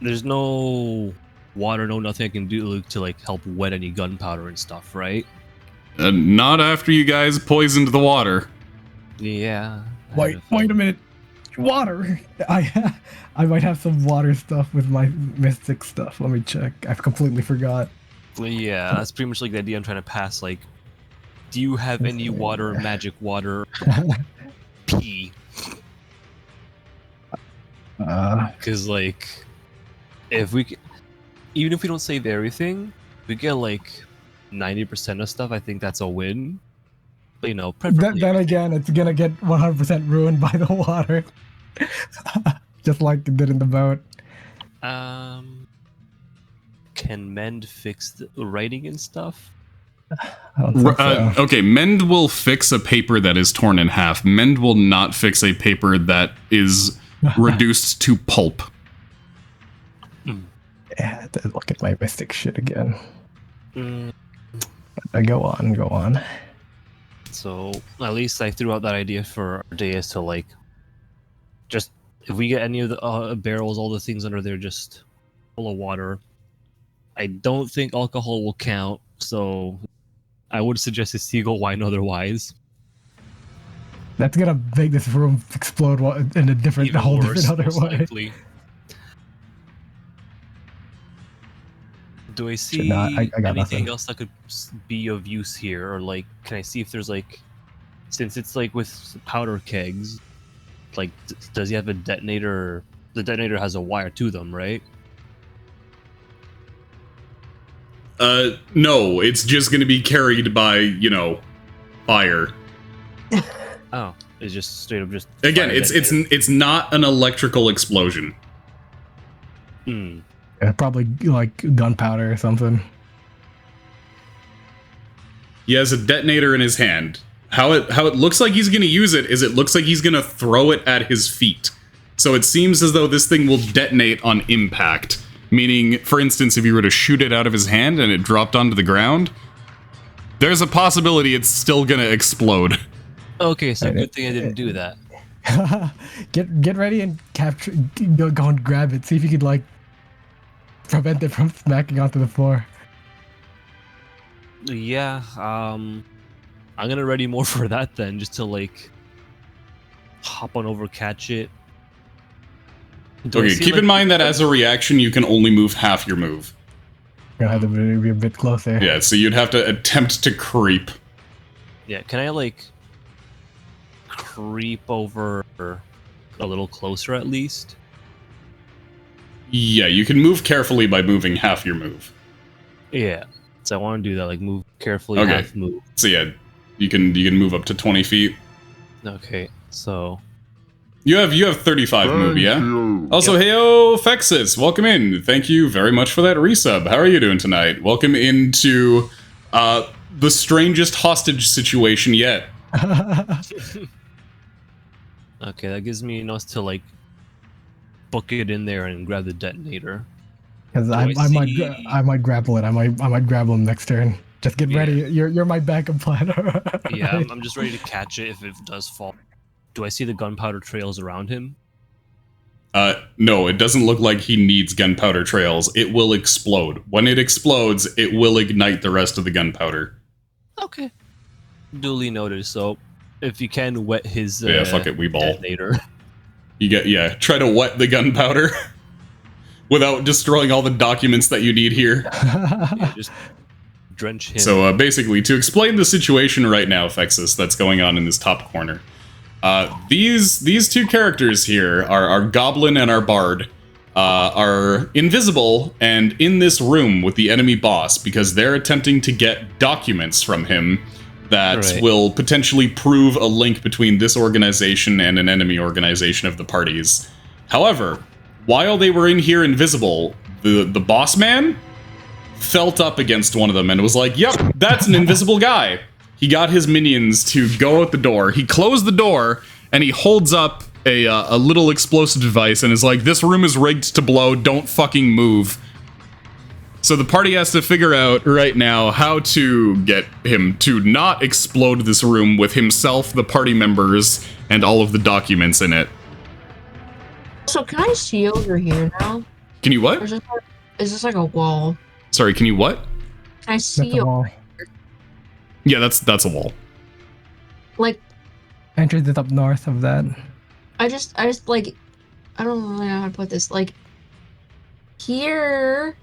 There's no water, no nothing I can do to like help wet any gunpowder and stuff, right? Not after you guys poisoned the water. Yeah. I Wait a minute. Water. I might have some water stuff with my mystic stuff. Let me check. I've completely forgot. Yeah, that's pretty much like the idea I'm trying to pass. Like, do you have any water, magic water, pee? Because like, if we, even if we don't save everything, we get like 90% of stuff. I think that's a win. But, you know, preferably Then again, it's gonna get 100% ruined by the water, just like it did in the boat. Can Mend fix the writing and stuff? I don't think so. Okay, Mend will fix a paper that is torn in half. Mend will not fix a paper that is reduced to pulp. Yeah, look at my mystic shit again. Mm, Go on. so at least I threw out that idea for our day is to like, just if we get any of the barrels, all the things under there, just full of water. I don't think alcohol will count, so I would suggest a seagull wine otherwise. That's gonna make this room explode in a different, Even whole worse, different other most way. likely. Do I see not. I got anything nothing. else that could be of use here? Or like, can I see if there's like, since it's like with powder kegs, like, does he have a detonator? The detonator has a wire to them, right? No, it's just gonna be carried by, fire. Oh, it's just straight up just. Again, fire detonator. it's not an electrical explosion. Hmm. Yeah, probably like gunpowder or something. He has a detonator in his hand. How it looks like he's gonna use it is it looks like he's gonna throw it at his feet. So it seems as though this thing will detonate on impact. Meaning, for instance, if you were to shoot it out of his hand and it dropped onto the ground, there's a possibility it's still gonna explode. Okay, so Right, good thing I didn't do that. Get ready and capture. Go and grab it. See if you could like prevent it from smacking onto the floor. Yeah, I'm gonna ready more for that then, just to like hop on over, catch it. Do I Okay, see, keep like- in mind that as a reaction, you can only move half your move. Gonna have to be a bit closer. Yeah, so you'd have to attempt to creep. Yeah, can I like creep over a little closer at least? Yeah, you can move carefully by moving half your move. Yeah, so I want to do that, like move carefully, Okay. half move. So yeah, you can move up to 20 feet. Okay, so You have 35 move, yeah? Also, heyo, Fexus, welcome in. Thank you very much for that resub. How are you doing tonight? Welcome into the strangest hostage situation yet. okay, that gives me enough to like book it in there and grab the detonator. Because Do I might grapple it. I might grapple him next turn. Just get Yeah. ready. You're my backup plan. Yeah, I'm just ready to catch it if it does fall. Do I see the gunpowder trails around him? No, it doesn't look like he needs gunpowder trails. It will explode. When it explodes, it will ignite the rest of the gunpowder. Okay. Duly noted. So, if you can wet his Yeah, fuck it, we ball. detonator. Try to wet the gunpowder without destroying all the documents that you need here. Yeah, just drench him. So basically, to explain the situation right now, Fexus, that's going on in this top corner, these two characters here, our Goblin and our Bard, are invisible and in this room with the enemy boss because they're attempting to get documents from him that will potentially prove a link between this organization and an enemy organization of the parties. However, while they were in here invisible, the boss man felt up against one of them and was like, yep, that's an invisible guy. He got his minions to go out the door. He closed the door and he holds up a little explosive device and is like, this room is rigged to blow, don't fucking move. So the party has to figure out right now how to get him to not explode this room with himself, the party members, and all of the documents in it. So can I see over here now? Can you Or what? is this like a wall? Sorry, can you what? Can I see That's a wall. Yeah, that's a wall. like Entrance is up north of that. I just like I don't really know how to put this. Like here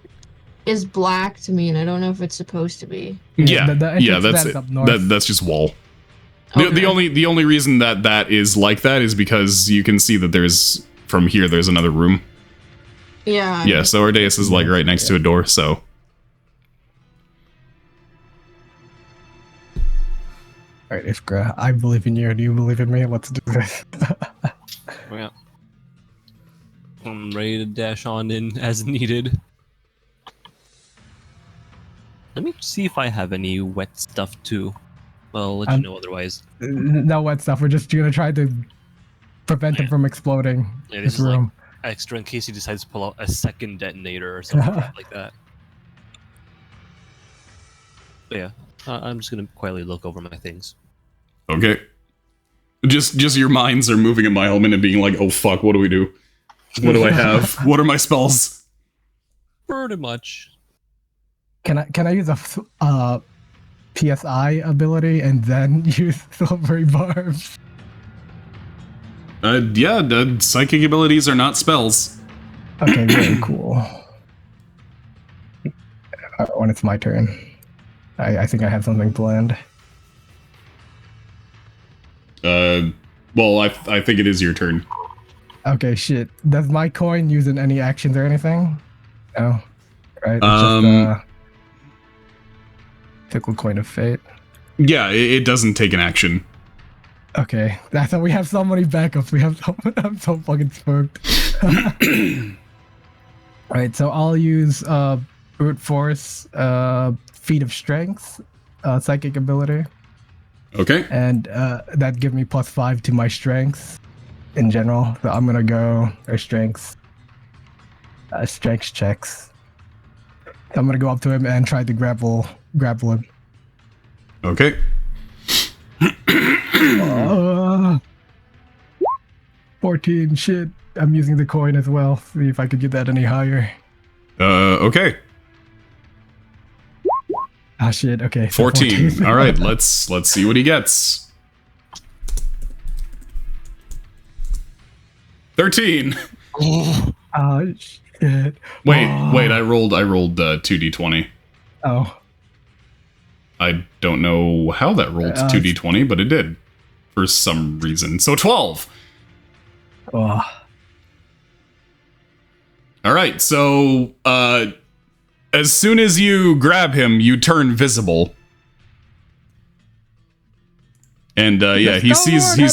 is black to me and I don't know if it's supposed to be. Yeah, the entrance yeah, to that's that is it. up north. That's just wall. Okay. The only reason that is like that is because you can see that there's from here there's another room. Yeah. Yeah, so our dais is like right next to a door, so. Alright, Ifgra, I believe in you. Do you believe in me? Let's do this. Yeah. I'm ready to dash on in as needed. Let me see if I have any wet stuff too. Well, I'll let you know otherwise. No wet stuff. We're just gonna try to prevent him from exploding Yeah, this this is like room. extra in case he decides to pull out a second detonator or something like that. But yeah, I'm just gonna quietly look over my things. Okay. Just your minds are moving a mile a minute being like, oh fuck, what do we do? What do I have? What are my spells? Pretty much. Can I use a PSI ability and then use silvery barbs? Yeah, the psychic abilities are not spells. Okay, very cool. When it's my turn, I think I have something planned. Well, I think it is your turn. Okay, shit. Does my coin use in any actions or anything? No. Right? It's just fickle coin of fate. Yeah, it doesn't take an action. Okay, that's how we have so many backups. I'm so fucking spooked. Alright, so I'll use brute force, feat of strength, psychic ability, Okay. and that give me +5 to my strength in general. So I'm gonna go strength checks. I'm gonna go up to him and try to grapple him. Okay. 14, shit. I'm using the coin as well. See if I could get that any higher. Okay. Ah, shit. Okay. so 14. All right, let's see what he gets. 13. Ah, shit. Wait, Oh. I rolled 2d20. Oh. I don't know how that rolled 2d20, but it did for some reason. So 12. Oh. All right, so as soon as you grab him, you turn visible. And yeah, he sees you.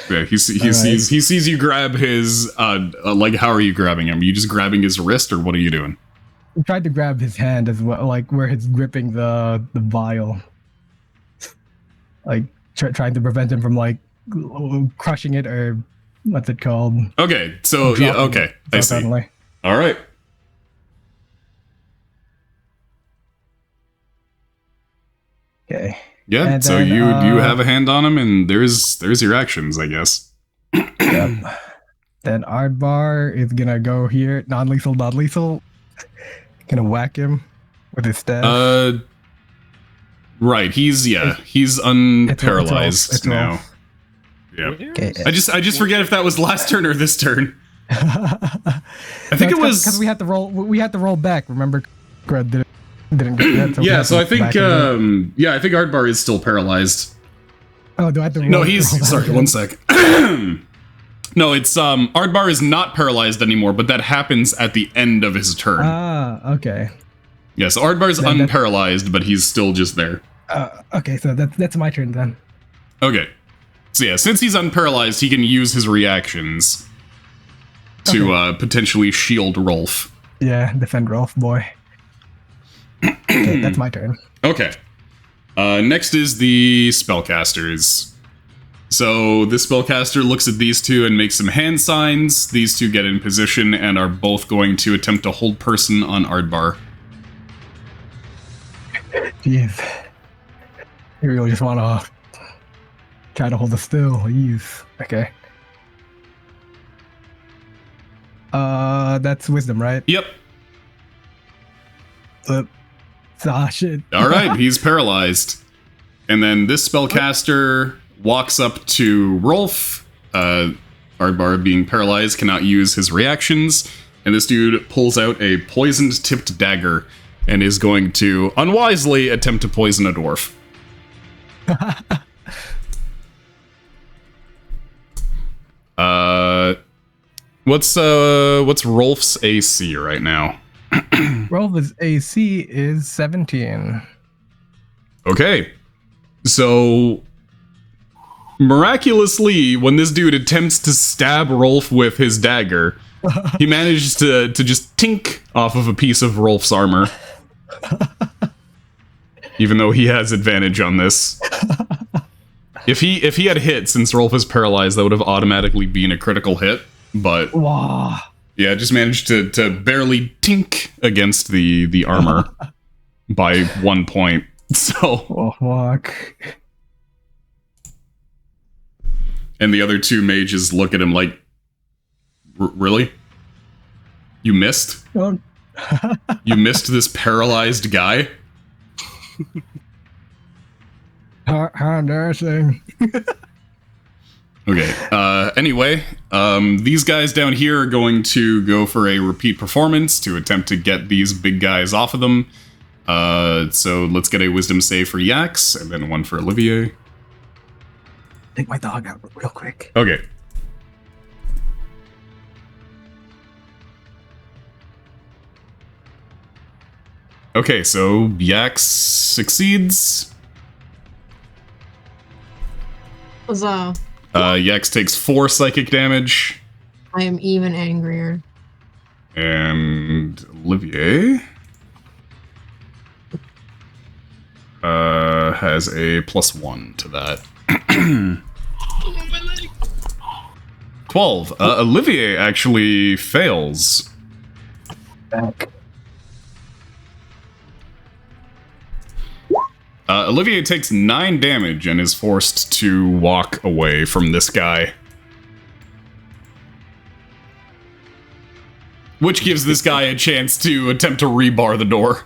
Yeah, he sees you grab his like, how are you grabbing him? Are you just grabbing his wrist or what are you doing? I tried to grab his hand as well, like where he's gripping the vial. Like trying to prevent him from like crushing it or what's it called? Okay, so yeah, okay, I see. Suddenly. All right. Okay. Yeah, And so then, you have a hand on him, and there's your actions, I guess. Yep. Then Aardbar is gonna go here. Non-lethal, non-lethal. Gonna whack him with his staff. Right. He's unparalyzed it's now. Rolf. Yeah. Okay. I just forget if that was last turn or this turn. I think No, it was because we had to roll. We had to roll back. Remember, Grud didn't get that. So we yeah. had So to I think back again. I think Aardbar is still paralyzed. Oh, do I have to? No, roll- he's roll sorry. back? One sec. No, it's Aardbar is not paralyzed anymore, but that happens at the end of his turn. Ah, okay. Yes, Aardbar's Then that's- unparalyzed, but he's still just there. Okay, so that's my turn then. Okay. So yeah, since he's unparalyzed, he can use his reactions to potentially shield Rolf. Yeah, defend Rolf, boy. Okay, that's my turn. Okay. Next is the spellcasters. So the spellcaster looks at these two and makes some hand signs. These two get in position and are both going to attempt to hold person on Aardbar. Jeez. You really just want to try to hold it still. Jeez. Okay. That's wisdom, right? Yep. Shit. All right, he's paralyzed. And then this spellcaster walks up to Rolf. Aardbar, being paralyzed, cannot use his reactions. And this dude pulls out a poisoned tipped dagger and is going to unwisely attempt to poison a dwarf. What's Rolf's AC right now? Rolf's AC is 17. Okay. So miraculously, when this dude attempts to stab Rolf with his dagger, he manages to just tink off of a piece of Rolf's armor. Even though he has advantage on this. If he had hit, since Rolf is paralyzed, that would have automatically been a critical hit. But Wow. yeah, just managed to barely tink against the armor by 1 point. So Oh, fuck. and the other two mages look at him like, really? You missed? Oh. You missed this paralyzed guy? How embarrassing. Okay, anyway, these guys down here are going to go for a repeat performance to attempt to get these big guys off of them. So let's get a wisdom save for Yax, and then one for Olivier. Take my dog out real quick. Okay. Okay, so Yax succeeds. Huzzah. Yax takes 4 psychic damage. I am even angrier. And Olivier has a +1 to that. 12. Olivier actually fails. Back. Olivier takes 9 damage and is forced to walk away from this guy. Which gives this guy a chance to attempt to rebar the door.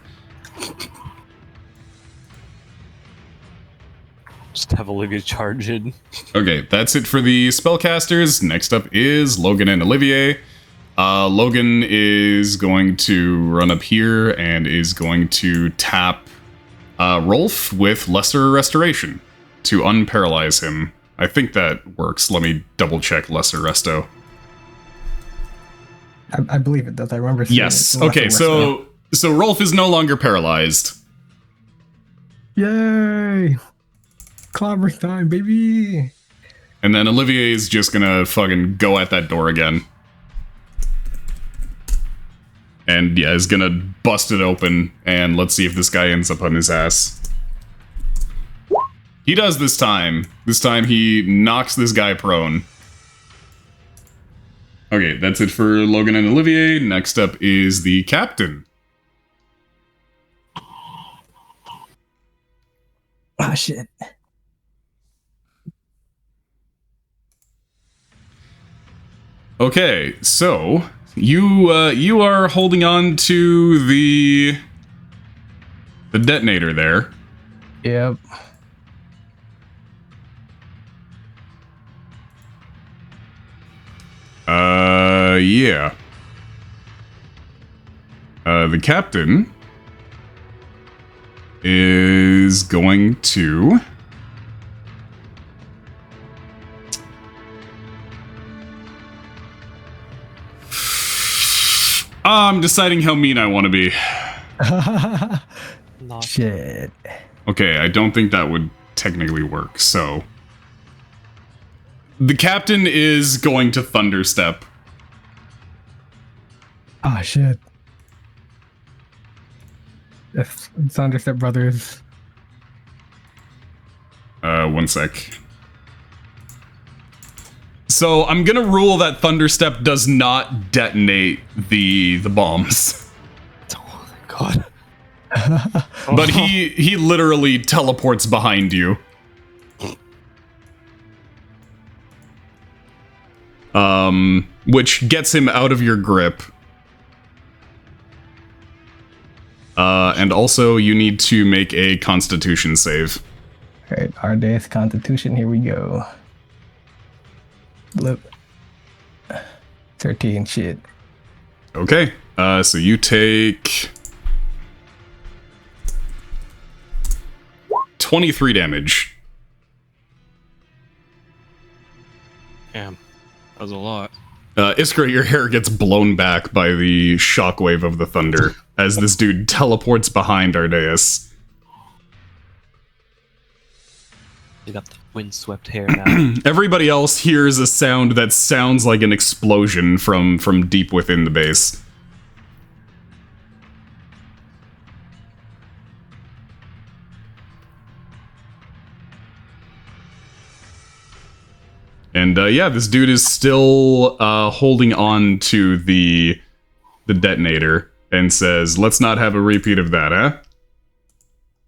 Just have Olivia charge in. Okay, that's it for the spellcasters. Next up is Logan and Olivier. Logan is going to run up here and is going to tap Rolf with Lesser Restoration to unparalyze him. I think that works. Let me double check Lesser Resto. I believe it does. I remember seeing Yes. it. Okay, so Rolf is no longer paralyzed. Yay! Clobbering time, baby! And then Olivier is just gonna fucking go at that door again. And yeah, is gonna bust it open, and let's see if this guy ends up on his ass. He does this time. This time he knocks this guy prone. Okay, that's it for Logan and Olivier. Next up is the captain. Oh shit. Okay, so you are holding on to the detonator there. Yep. Yeah. The captain is going to I'm deciding how mean I want to be. Not Shit. Okay, I don't think that would technically work, so... The captain is going to thunderstep. Oh shit. If Thunderstep Brothers. One sec. So, I'm gonna rule that thunderstep does not detonate the bombs. Oh, thank God. But he literally teleports behind you. Which gets him out of your grip. And also you need to make a constitution save. Alright, our day's constitution, here we go. Look. 13, shit. Okay, so you take 23 damage. Damn. That was a lot. Iskra, your hair gets blown back by the shockwave of the thunder as this dude teleports behind Ardeus. You got the windswept hair now. Everybody else hears a sound that sounds like an explosion from deep within the base. And yeah, this dude is still holding on to the detonator and says, "Let's not have a repeat of that, huh?"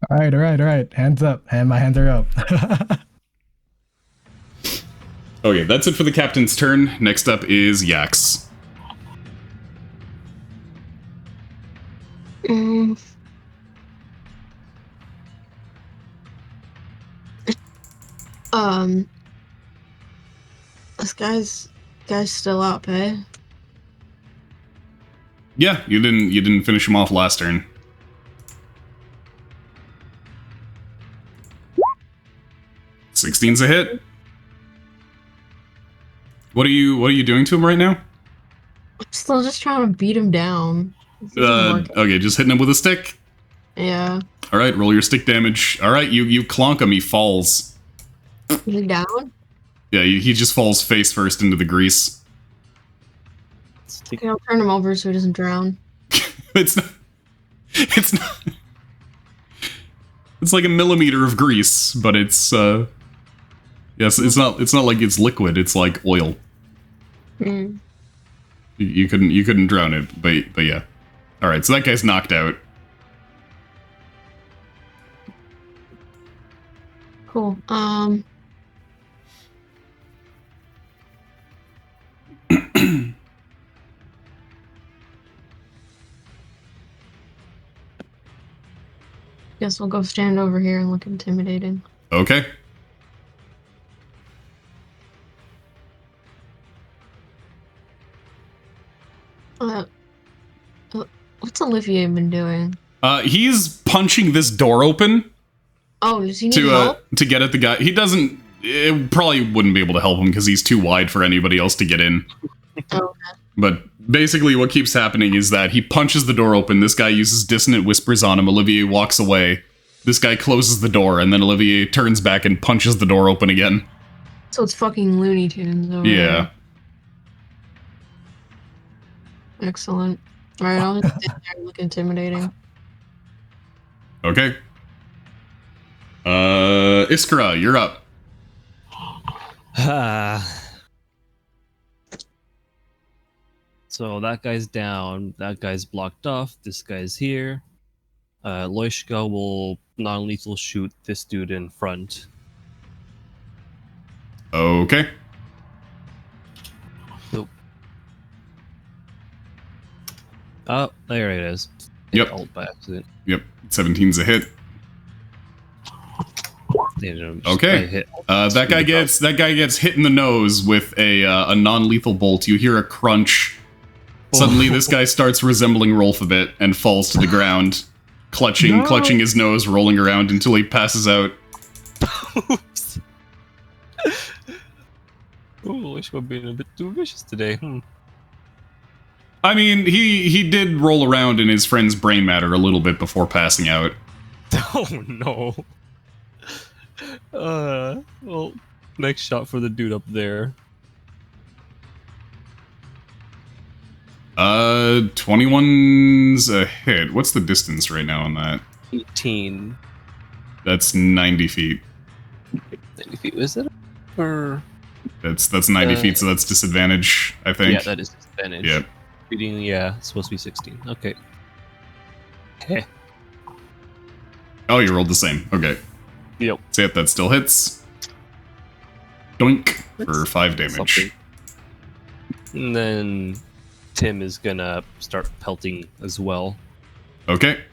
Alright. Hands up. And my hands are up. Okay, that's it for the captain's turn. Next up is Yax. This guy's still up, eh? Yeah, you didn't finish him off last turn. $16's a hit. What are you doing to him right now? I'm still just trying to beat him down. This isn't working. Okay, just hitting him with a stick. Yeah. All right, roll your stick damage. All right, you clonk him. He falls. Is he down? Yeah, he just falls face first into the grease. Okay, I'll turn him over so he doesn't drown. It's not. It's like a millimeter of grease, but it's yes, it's not like it's liquid. It's like oil. Mm. You couldn't drown it, but yeah. All right, so that guy's knocked out. Cool. Guess we'll go stand over here and look intimidating. Okay. What's Olivier been doing? He's punching this door open Oh, does he need help? to get at the guy. He doesn't. It probably wouldn't be able to help him because he's too wide for anybody else to get in. Oh, But basically, what keeps happening is that he punches the door open. This guy uses dissonant whispers on him. Olivier walks away. This guy closes the door, and then Olivier turns back and punches the door open again. so it's fucking Looney Tunes over Yeah. there. Excellent. Alright, I'll just stand there and look intimidating. Okay. Iskra, you're up. So that guy's down. That guy's blocked off. This guy's here. Loishka will non-lethal shoot this dude in front. Okay. Nope. Oh, there it is. Yep. Ult by accident. Yep. 17's a hit. Okay. That guy gets hit in the nose with a non-lethal bolt. You hear a crunch. Suddenly, this guy starts resembling Rolf a bit and falls to the ground, clutching his nose, rolling around until he passes out. Oops. Ooh, wish we're being a bit too vicious today. I mean, he did roll around in his friend's brain matter a little bit before passing out. Oh no. Well, next shot for the dude up there. 21's a hit. What's the distance right now on that? 18. That's 90 feet. 90 feet, is it? Or... That's 90 feet, so that's disadvantage, I think. Yeah, that is disadvantage. Yep. Reading, yeah, it's supposed to be 16. Okay. Heh. Oh, you rolled the same. Okay. Yep. So yep, that still hits. Doink for 5 damage. Something. And then Tim is gonna start pelting as well. Okay.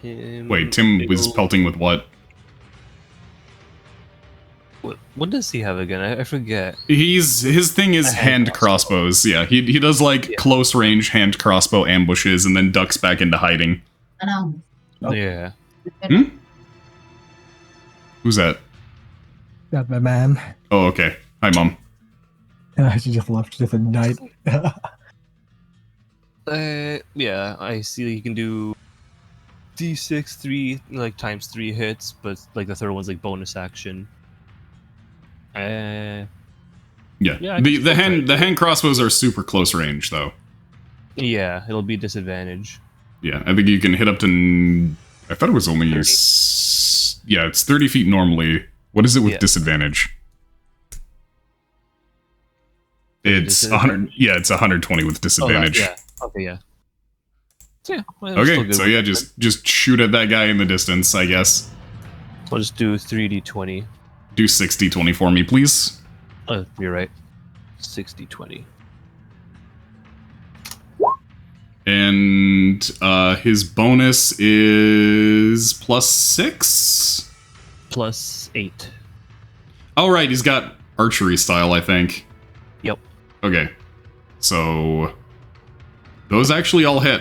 Wait, Tim was pelting with what? What does he have again? I forget. His thing is hand crossbows. Yeah, he does like close range hand crossbow ambushes and then ducks back into hiding. Oh. Yeah. Who's that? That's my mom. Oh, okay. Hi, Mom. She just left just a night. Yeah, I see you can do D6 3 like times 3 hits, but like the third one's like bonus action. Yeah. Yeah, the hand crossbows are super close range though. Yeah, it'll be disadvantage. Yeah, I think you can hit up to. I thought it was only. Yeah, it's 30 feet normally. What is it with disadvantage? It's 100. Yeah, it's 120 with disadvantage. Oh, yeah. Okay, yeah. So yeah. Well, okay, so yeah, just shoot at that guy in the distance, I guess. I'll just do 3d20. Do 60-20 for me, please. Oh, you're right. 60-20. And his bonus is +6? +8. Oh, right, he's got archery style, I think. Yep. Okay. So those actually all hit.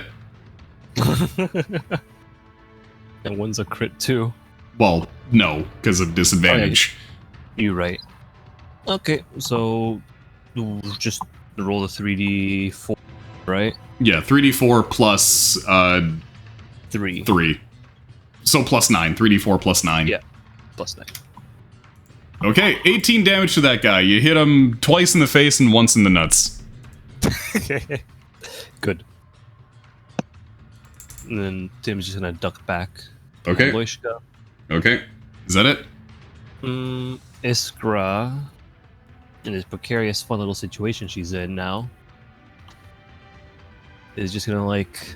And one's a crit too. Well, no, because of disadvantage. Oh, yeah. You're right. Okay, so just roll the 3d4, right? Yeah, 3d4 plus 3. 3. So +9. 3d4 plus 9. Yeah, +9. Okay, 18 damage to that guy. You hit him twice in the face and once in the nuts. Good. And then Tim's just gonna duck back. Okay. Loishka. Okay. Is that it? Iskra, in this precarious, fun little situation she's in now, is just gonna like...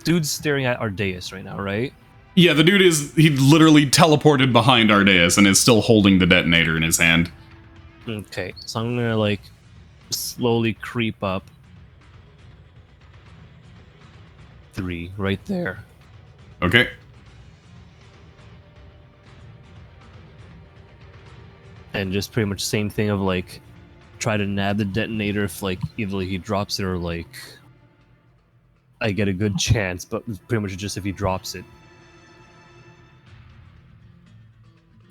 Dude's staring at Ardeus right now, right? Yeah, the dude he literally teleported behind Ardeus and is still holding the detonator in his hand. Okay, so I'm gonna like slowly creep up. 3, right there. Okay. And just pretty much same thing of like try to nab the detonator if like either he drops it or like I get a good chance, but pretty much just if he drops it.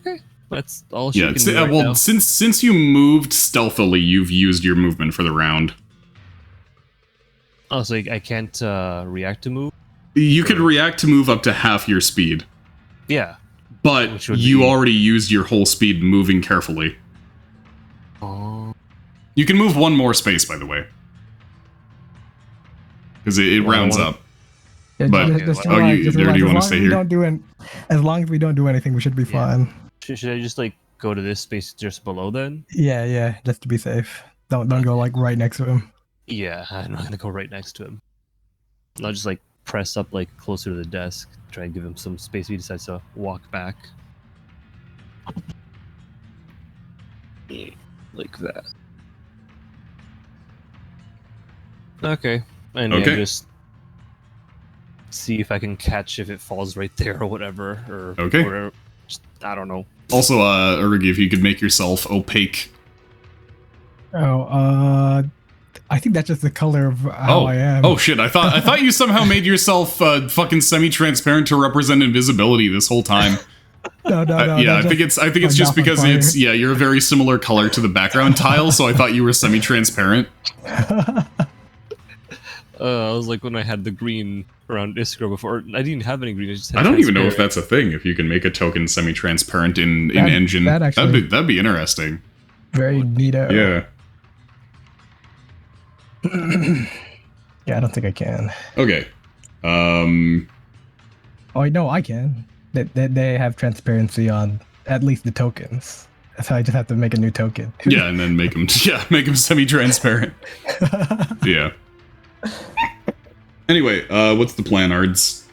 Okay, that's all she can do right well, now. since you moved stealthily, you've used your movement for the round. Oh, so I can't react to move? You could react to move up to half your speed. Yeah. But you already used your whole speed moving carefully. Oh. You can move one more space, by the way. Because it rounds up. Yeah, but do you want to stay here? As long as we don't do anything, we should be fine. Should I just like go to this space just below then? Yeah, just to be safe. Don't go like right next to him. Yeah, I'm not gonna go right next to him. I'll just like press up like closer to the desk, try and give him some space if he decides to walk back. Yeah, like that. Okay. And Okay. yeah, just see if I can catch if it falls right there or whatever. Or Okay. whatever. Just, I don't know. Also, Urugi, if you could make yourself opaque. Oh, I think that's just the color of how I am. Oh shit! I thought you somehow made yourself fucking semi-transparent to represent invisibility this whole time. No, Yeah, I think it's just because it's you're a very similar color to the background tile, so I thought you were semi-transparent. I was like when I had the green around Iskra before. I didn't have any green. I just had I don't even know if transparent. that's a thing. If you can make a token semi-transparent in That- engine, that actually- that'd be interesting. Very neato. Yeah. Yeah, I don't think I can. Okay. Oh, no, I can. They have transparency on at least the tokens. So I just have to make a new token. Yeah, and then make them semi-transparent. Yeah. Anyway, what's the plan, Ards?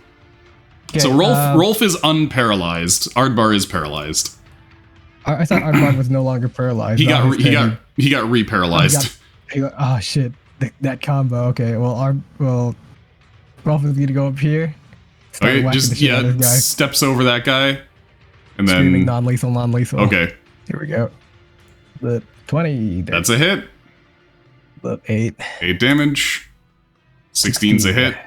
Okay, So Rolf is unparalyzed. Ardbar is paralyzed. I thought Ardbar was no longer paralyzed. He got Okay. reparalyzed. Oh shit! That combo. Okay, well, Rolf is gonna go up here. Start Okay, whacking the just shit out of this guy. steps over that guy, and Screaming then non-lethal. okay, Here we go. The 20. that's a hit. The 8. 8 damage. 16's a hit.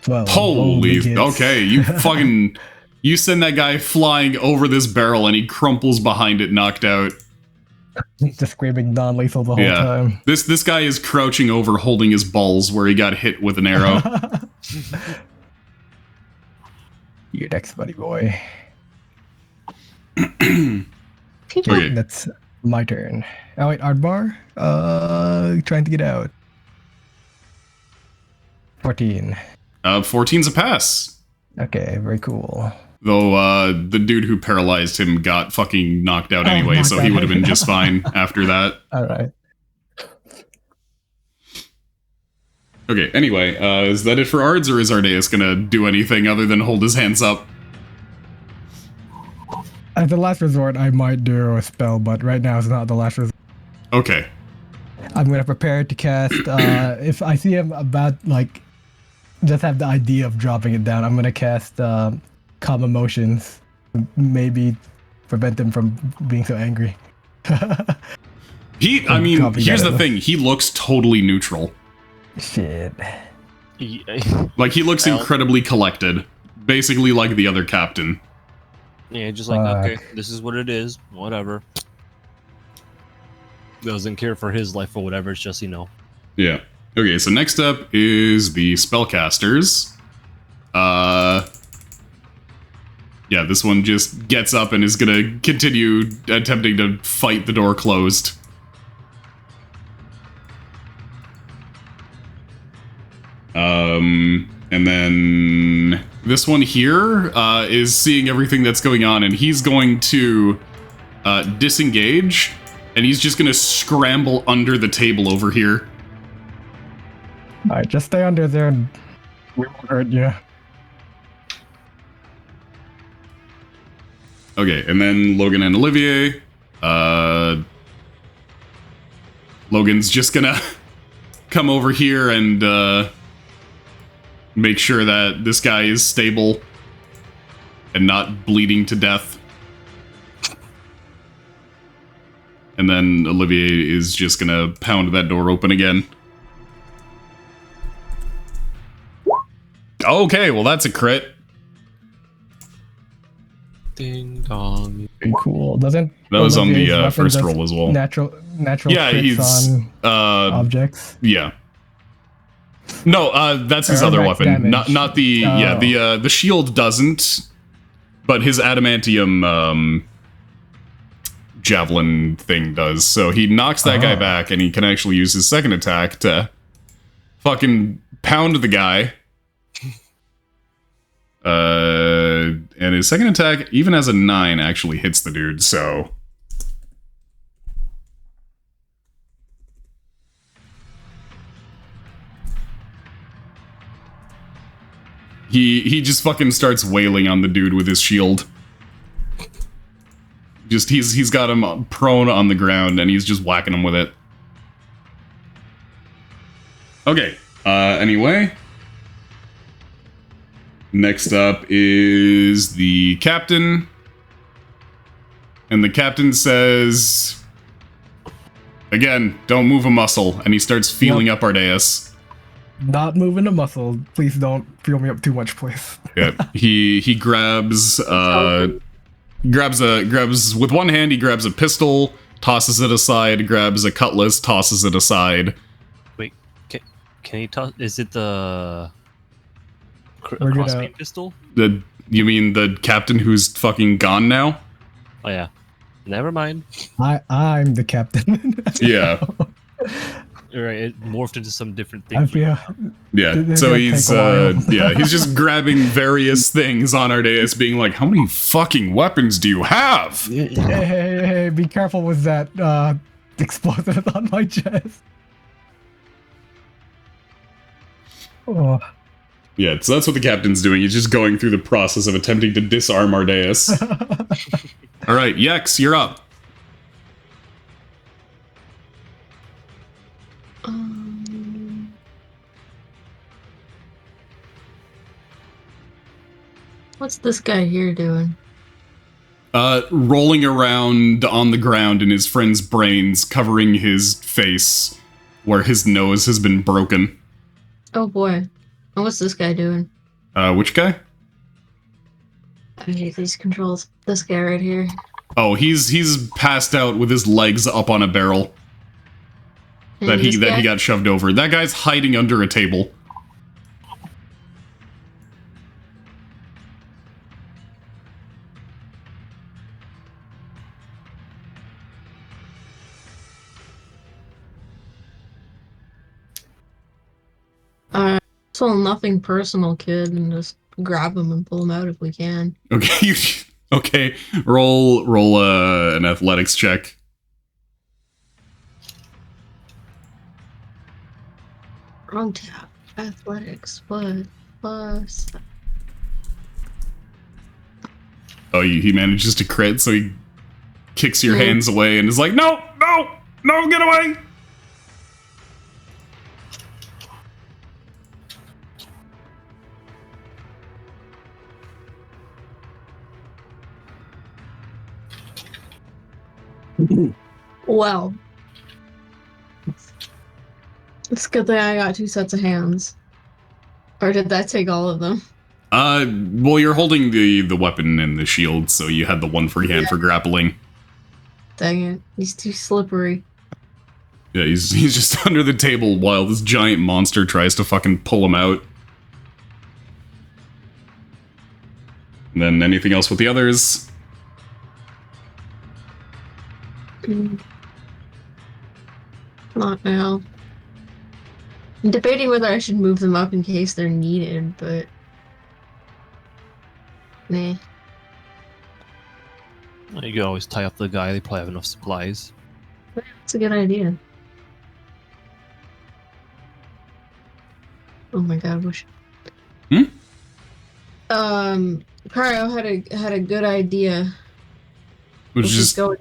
12. Holy, hits. okay, you fucking, you send that guy flying over this barrel and he crumples behind it, knocked out. Just screaming non-lethal the whole Yeah. time. This guy is crouching over holding his balls where he got hit with an arrow. You're next, buddy boy. Okay. That's my turn. Oh wait, Ardbar? Trying to get out. 14. 14's a pass. Okay, very cool. Though the dude who paralyzed him got fucking knocked out anyway, knocked so he out. would have been just fine after that. Alright. Okay, anyway, is that it for Ards, or is Ardeus gonna do anything other than hold his hands up? At the last resort, I might do a spell, but right now it's not the last resort. Okay. I'm gonna prepare to cast. If I see him about like, just have the idea of dropping it down, I'm gonna cast calm emotions. Maybe prevent him from being so angry. I Copy mean, here's that. the thing, he looks totally neutral. Shit. Like, he looks Well- incredibly collected. Basically like the other captain. Yeah, just like, okay, this is what it is, whatever. Doesn't care for his life or whatever, it's just, Yeah. Okay, so next up is the spellcasters. Yeah, this one just gets up and is gonna continue attempting to fight the door closed. And then this one here is seeing everything that's going on, and he's going to disengage, and he's just gonna scramble under the table over here. Alright, just stay under there and we won't hurt you. Okay, and then Logan and Olivier. Logan's just gonna come over here and make sure that this guy is stable and not bleeding to death. And then Olivier is just gonna pound that door open again. Okay, well that's a crit. Ding dong. Very cool. Doesn't That was on Olivier's the weapon first does roll as well. Natural Yeah, crits he's on objects. yeah. No, that's his Or other max weapon. damage. Not the the shield doesn't, but his adamantium javelin thing does. So he knocks that guy back, and he can actually use his second attack to fucking pound the guy. And his second attack, even as a 9, actually hits the dude, so... He just fucking starts wailing on the dude with his shield. Just he's got him prone on the ground and he's just whacking him with it. Okay. Anyway. Next up is the captain. And the captain says, again, don't move a muscle. And he starts feeling up Ardeas. Not moving a muscle. Please don't feel me up too much, please. Yeah, he grabs with one hand. He grabs a pistol, tosses it aside. Grabs a cutlass, tosses it aside. Wait, can he toss? Is it the We're gonna- crossbeam pistol? You mean the captain who's fucking gone now? Oh yeah, never mind. I'm the captain. Yeah, Right, it morphed into some different thing. I feel yeah. It's So gonna he's take a while. yeah, he's just grabbing various things on Ardeas, being like, "How many fucking weapons do you have?" hey, be careful with that explosive on my chest. Oh, Yeah, so that's what the captain's doing. He's just going through the process of attempting to disarm Ardeas. All right, Yex, you're up. What's this guy here doing? Rolling around on the ground in his friend's brains, covering his face where his nose has been broken. Oh boy. And what's this guy doing? Which guy? I hate these controls. This guy right here. Oh, he's passed out with his legs up on a barrel And that this he guy? got shoved over. That guy's hiding under a table. So nothing personal, kid, and just grab him and pull him out if we can. Okay, okay. Roll an athletics check. Wrong tab. Athletics. What? Plus. Oh, he manages to crit, so he kicks your Mm. hands away and is like, "No, no, no, get away!" Well. It's a good thing I got 2 sets of hands. Or did that take all of them? Well, you're holding the weapon and the shield, so you had the one free hand for grappling. Dang it. He's too slippery. Yeah, he's just under the table while this giant monster tries to fucking pull him out. And then anything else with the others? Not now. I'm debating whether I should move them up in case they're needed, but... Nah. You could always tie up the guy. They probably have enough supplies. That's a good idea. Oh my god, wish. Cryo had a good idea. Which We'll is just go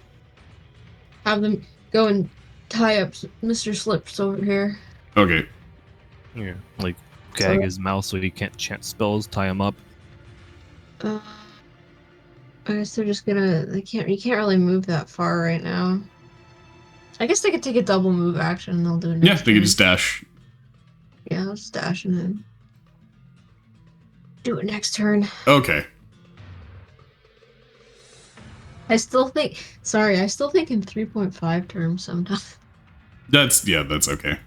have them go and tie up Mr. Slips over here. okay. Yeah, like gag So- his mouth so he can't chant spells. Tie him up. I guess they're just gonna. You can't really move that far right now. I guess they could take a double move action. And they'll do it. Yeah, next they could turn. just dash. Yeah, I'll just dash and then do it next turn. Okay. I still think in 3.5 terms sometimes. That's okay.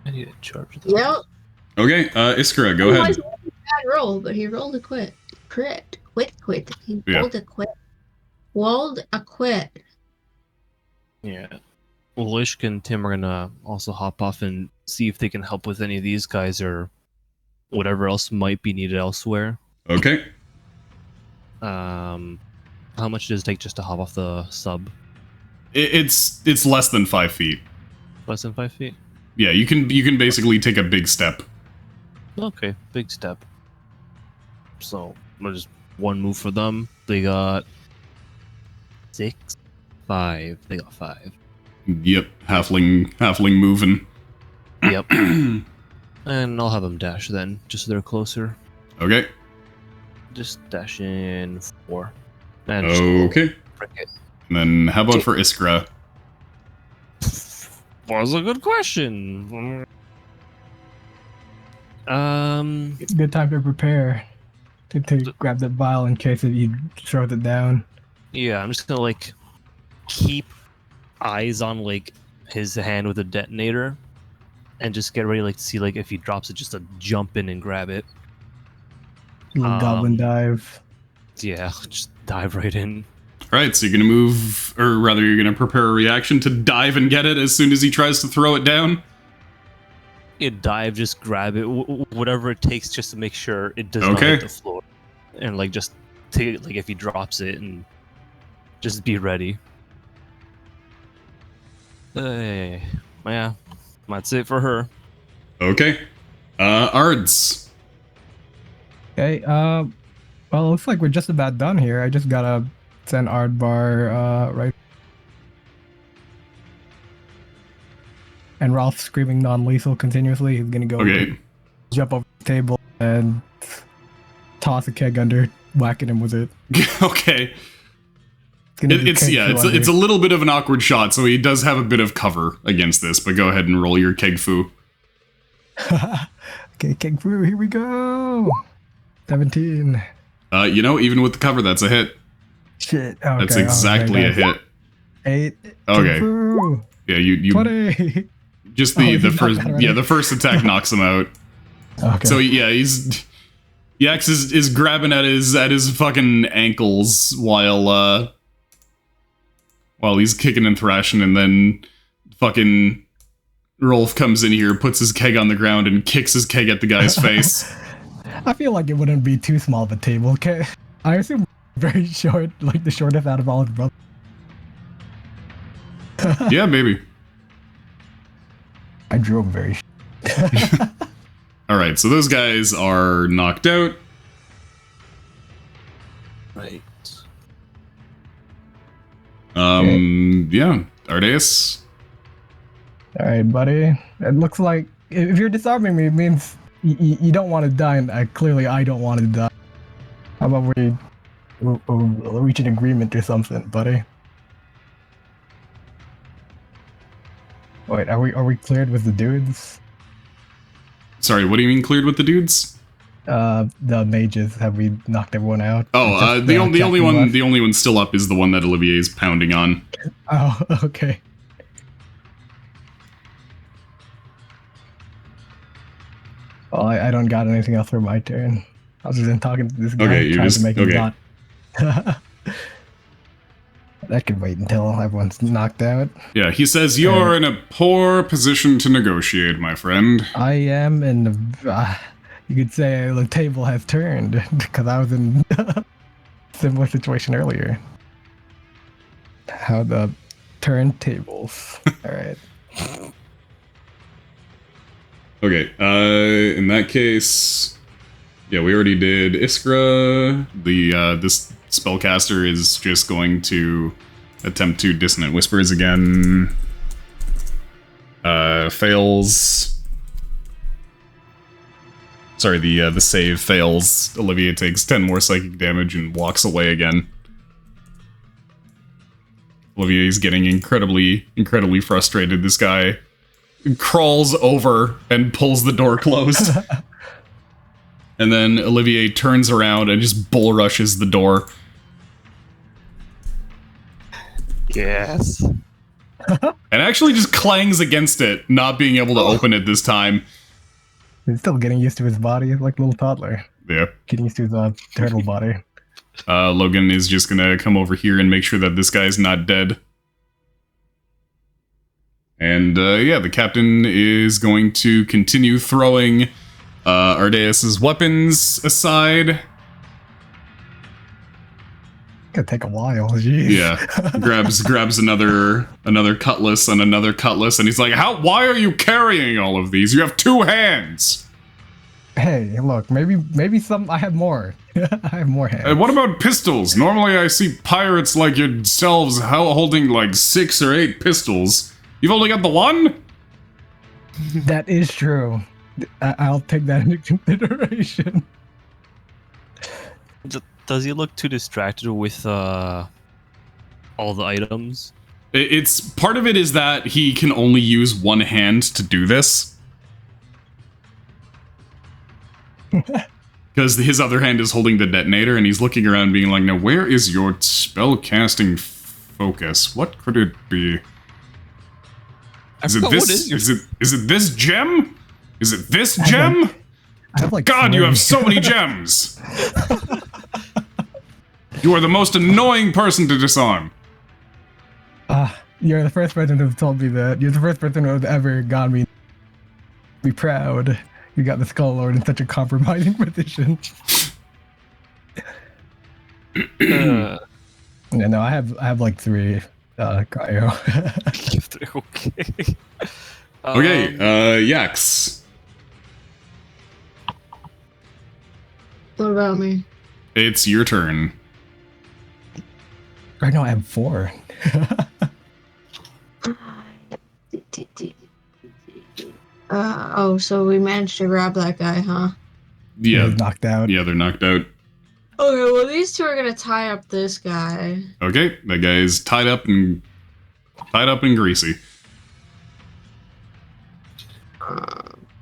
I need to charge the. Yep. Okay, Iskra, go It ahead. was a bad roll, but he rolled a quit. Quit. He Yeah. rolled a quit. Rolled a quit. Yeah. Well, Ishka and Tim are gonna also hop off and see if they can help with any of these guys or whatever else might be needed elsewhere. Okay. How much does it take just to hop off the sub? It's less than 5 feet. Less than 5 feet? Yeah, you can basically take a big step. Okay, big step. So, just one move for them. They got 6, 5. They got 5. Yep, halfling moving. Yep. And I'll have them dash then, just so they're closer. Okay. Just dash in 4. And just go Okay. frick it. And then how about for Iskra? Was a good question. Good time to prepare. To grab that vial in case he throws it down. Yeah, I'm just gonna like keep eyes on like his hand with a detonator, and just get ready like to see like if he drops it, just to jump in and grab it. Little goblin dive. Yeah, just dive right in. Alright, so you're gonna move, or rather you're gonna prepare a reaction to dive and get it as soon as he tries to throw it down? Yeah, dive, just grab it, whatever it takes, just to make sure it does not hit the floor, and like just take it, like if he drops it, and just be ready. Yeah, that's it for her. Okay. Ards. Okay, well, it looks like we're just about done here. I just gotta send Ardbar, right. And Ralph screaming non-lethal continuously. He's gonna go jump over the table and toss a keg under, whacking him with it. Okay. It's a little bit of an awkward shot, so he does have a bit of cover against this, but go ahead and roll your keg foo. Okay, keg foo, here we go. 17. Even with the cover, that's a hit. Shit. Okay, that's exactly a hit. 8. Okay. Foo. Yeah, you 20. Just the first attack knocks him out. Okay. So yeah, Yax is grabbing at his fucking ankles while he's kicking and thrashing, and then fucking Rolf comes in here, puts his keg on the ground, and kicks his keg at the guy's face. I feel like it wouldn't be too small of a table. Okay, I assume very short, like the shortest out of all his brothers. Yeah, maybe. I drew him very. All right, so those guys are knocked out. Right. Yeah, Ardeus. All right, buddy. It looks like if you're disarming me, it means you don't want to die, and clearly I don't want to die. How about we'll reach an agreement or something, buddy? Wait, are we cleared with the dudes? Sorry, what do you mean cleared with the dudes? The mages, have we knocked everyone out? Oh, the only one still up is the one that Olivier's pounding on. Oh, okay. Well, I don't got anything else for my turn. Other than talking to this guy, trying to make him not. That could wait until everyone's knocked out. Yeah, he says you're in a poor position to negotiate, my friend. I am in you could say the table has turned, because I was in a similar situation earlier. How the turntables. Alright. Okay, in that case, yeah, we already did Iskra. This spellcaster is just going to attempt to Dissonant Whispers again. Fails. Sorry, the save fails. Olivia takes 10 more psychic damage and walks away again. Olivia is getting incredibly frustrated. This guy crawls over and pulls the door closed. And then Olivier turns around and just bull rushes the door. Yes. And actually just clangs against it, not being able to open it this time. He's still getting used to his body. He's like a little toddler. Yeah. Getting used to his turtle body. Logan is just gonna come over here and make sure that this guy's not dead. And yeah, the captain is going to continue throwing Ardeus' weapons aside. Could take a while. Jeez. Yeah. grabs another cutlass and another cutlass, and he's like, why are you carrying all of these? You have 2 hands. Hey, look, maybe I have more. I have more hands. What about pistols? Normally I see pirates like yourselves holding like 6 or 8 pistols. You've only got the 1? That is true. I'll take that into consideration. Does he look too distracted with all the items? It's part of it is that he can only use 1 hand to do this. Because his other hand is holding the detonator, and he's looking around being like, now where is your spellcasting focus? What could it be? Is it this? Is it this gem? Is it this gem? I have like God, 3. you have so many gems! You are the most annoying person to disarm. You're the first person to have told me that. You're the first person who has ever got me to be proud. You got the Skull Lord in such a compromising position. Yeah, no, I have like 3 cryo. Okay. Okay, Yax. What about me? It's your turn. Right now I have 4. Oh, so we managed to grab that guy, huh? Yeah, He's knocked out. yeah, they're knocked out. Okay, well these 2 are gonna tie up this guy. Okay, that guy is tied up and greasy.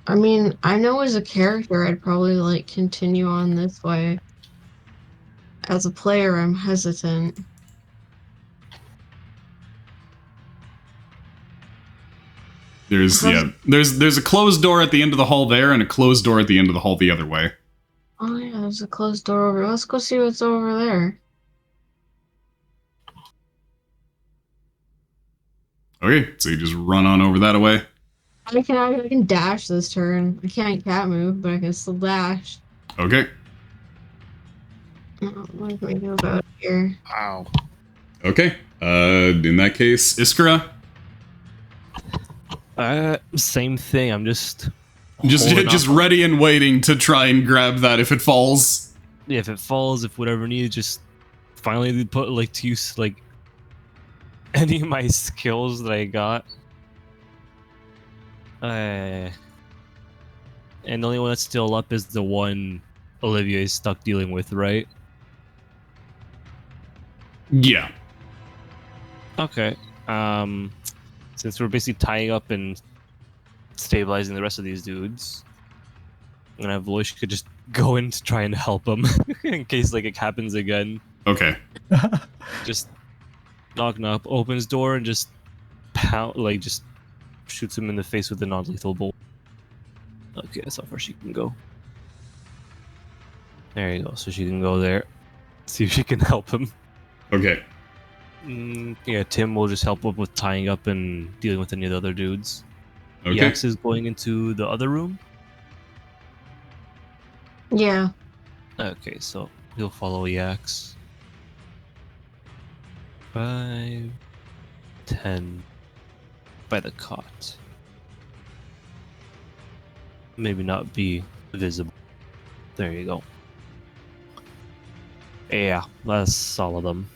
I mean, I know as a character I'd probably like continue on this way. As a player, I'm hesitant. There's a closed door at the end of the hall there, and a closed door at the end of the hall the other way. Oh yeah, there's a closed door over. Let's go see what's over there. Okay, so you just run on over that away. I can dash this turn. I can't cat move, but I can still dash. Okay. What can we do about here? Ow. Okay. In that case, Iskra. Same thing. I'm just Just ready and waiting to try and grab that if it falls. Yeah, if it falls, if whatever needed, just finally put like to use like any of my skills that I got. And the only one that's still up is the one Olivia is stuck dealing with, right? Yeah. Okay. Since we're basically tying up and stabilizing the rest of these dudes, I'm gonna have Loish could just go in to try and help him in case like it happens again. Okay. Just knock, opens door and just pound, like just shoots him in the face with a non-lethal bolt. Okay, that's how far she can go. There you go. So she can go there. See if she can help him. Okay. Yeah, Tim will just help up with tying up and dealing with any of the other dudes. Okay. Yax is going into the other room. Yeah. Okay, so he'll follow Yax. 5, 10 by the cot. Maybe not be visible. There you go. Yeah, that's all of them.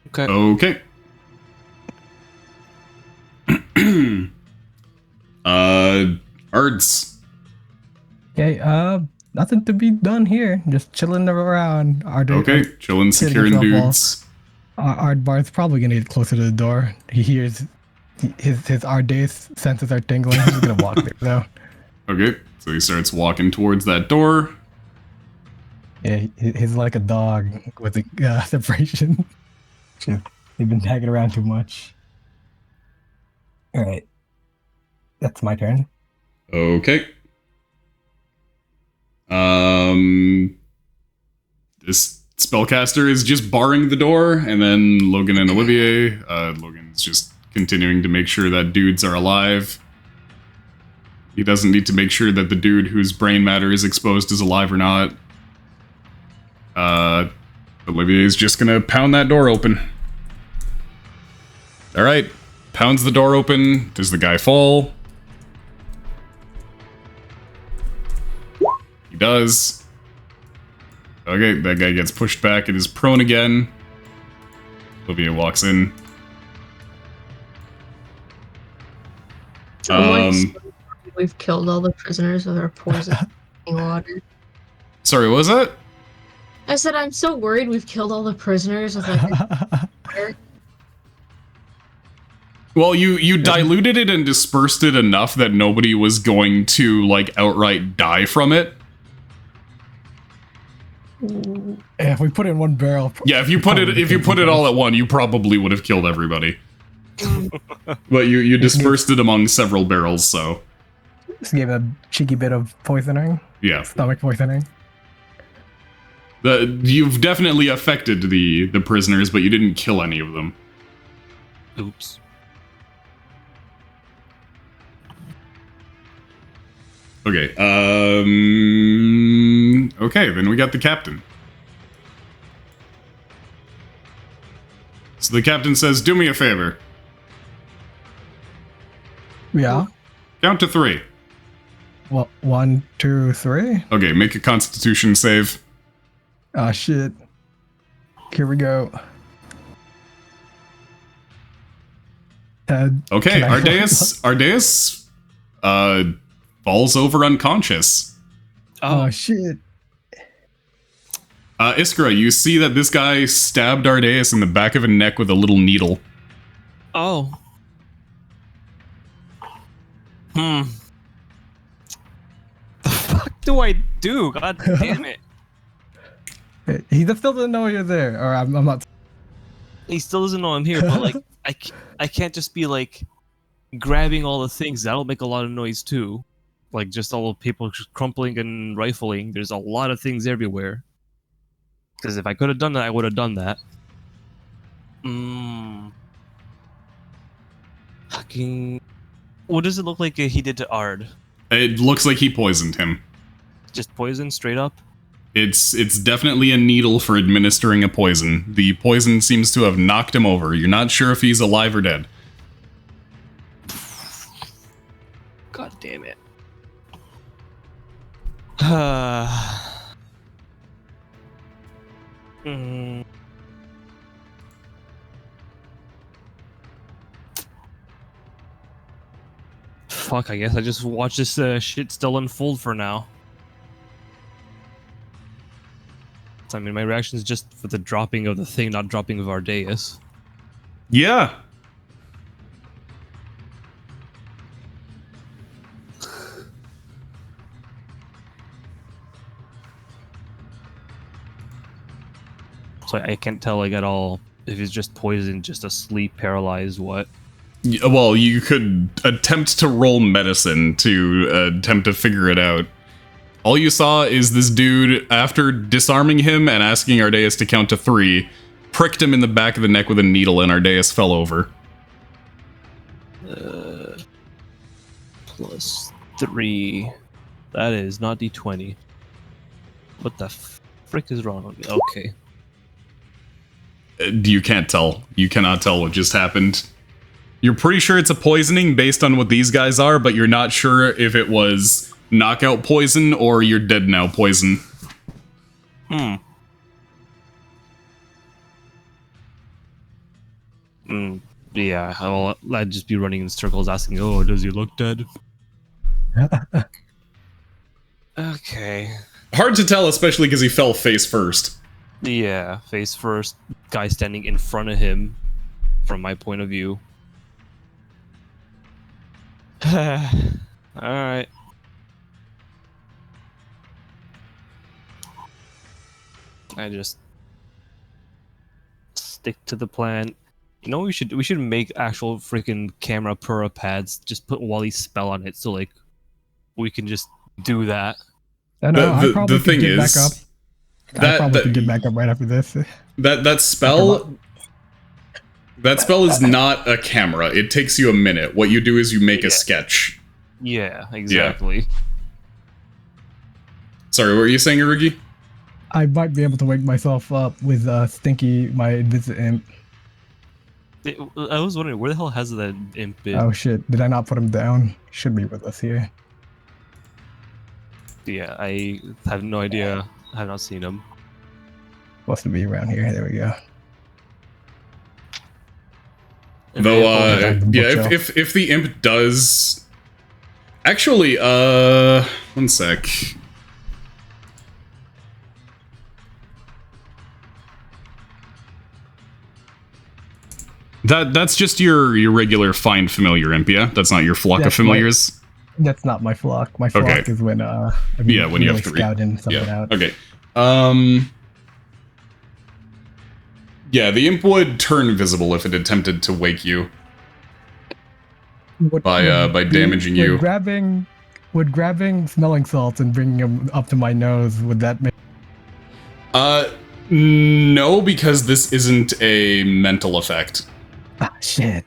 Okay. Okay. Ards. Okay, nothing to be done here. Just chilling around. Okay, chilling, securing dudes. Ardbar's probably gonna get closer to the door. He hears his Ardace senses are tingling. He's gonna walk there though. Okay, so he starts walking towards that door. Yeah, he's like a dog with a separation. They've been tagging around too much. All right, that's my turn. Okay. This spellcaster is just barring the door, and then Logan and Olivier. Logan's just continuing to make sure that dudes are alive. He doesn't need to make sure that the dude whose brain matter is exposed is alive or not. Olivier's just gonna pound that door open. Alright. Pounds the door open. Does the guy fall? He does. Okay, that guy gets pushed back and is prone again. Olivia walks in. We've killed all the prisoners with our poison water. Sorry, what was that? I said I'm so worried we've killed all the prisoners with like water. Well, you diluted it and dispersed it enough that nobody was going to, like, outright die from it. Yeah, if we put it in one barrel. Yeah, if you put it all at one, you probably would have killed everybody. But you dispersed it among several barrels, so Just gave a cheeky bit of poisoning. yeah. Stomach poisoning. You've definitely affected the prisoners, but you didn't kill any of them. Oops. Okay. Okay, then we got the captain. So the captain says, "Do me a favor. Yeah. Count to 3. Well, 1, 2, 3. Okay, make a Constitution save." Ah, shit. Here we go. Okay, Can I- Ardeus, falls over unconscious. Oh, shit. Iskra, you see that this guy stabbed Ardeus in the back of the neck with a little needle. Oh. The fuck do I do? God damn it. He still doesn't know you're there. Or I'm not. He still doesn't know I'm here, but like, I can't just be like grabbing all the things. That'll make a lot of noise too. Like just all the people just crumpling and rifling. There's a lot of things everywhere. Because if I could have done that, I would have done that. Fucking. What does it look like he did to Ard? It looks like he poisoned him. Just poison straight up? It's definitely a needle for administering a poison. The poison seems to have knocked him over. You're not sure if he's alive or dead. God damn it. Fuck, I guess I just watch this shit still unfold for now. I mean, my reaction is just for the dropping of the thing, not dropping of Ardeus. Yeah. So I can't tell, like, at all if he's just poisoned, just asleep, paralyzed, what. Well, you could attempt to roll medicine to attempt to figure it out. All you saw is this dude, after disarming him and asking Ardeus to count to 3, pricked him in the back of the neck with a needle, and Ardeus fell over. Plus 3. That is not D20. What the frick is wrong with me? Okay. You can't tell. You cannot tell what just happened. You're pretty sure it's a poisoning based on what these guys are, but you're not sure if it was knockout poison or you're dead now poison. Yeah, I'd just be running in circles asking, oh, does he look dead? Okay. Hard to tell, especially because he fell face first. Yeah, face first, guy standing in front of him, from my point of view. Alright. I just stick to the plan. You know, we should make actual freaking camera Pura pads. Just put Wally's spell on it, so like we can just do that. I know. I probably the could thing get is, back up. I probably could get back up right after this. That spell. That spell is not a camera. It takes you a minute. What you do is you make a sketch. Yeah, exactly. Sorry, what were you saying, Arugi? I might be able to wake myself up with Stinky, my visit imp. I was wondering where the hell has that imp been? Oh shit! Did I not put him down? Should be with us here. Yeah, I have no idea. I have not seen him. Supposed to be around here. There we go. And Though, then- yeah, if the imp does, actually, one sec. That's just your regular find familiar imp, yeah? That's not your flock of That's familiars. That's not my flock. My flock Okay. is when Yeah, when you have to scout and something Yeah. out. Okay. Yeah, the imp would turn visible if it attempted to wake you Would- by would damaging would you. grabbing smelling salts and bringing them up to my nose, would that make? No, because this isn't a mental effect. Ah, shit.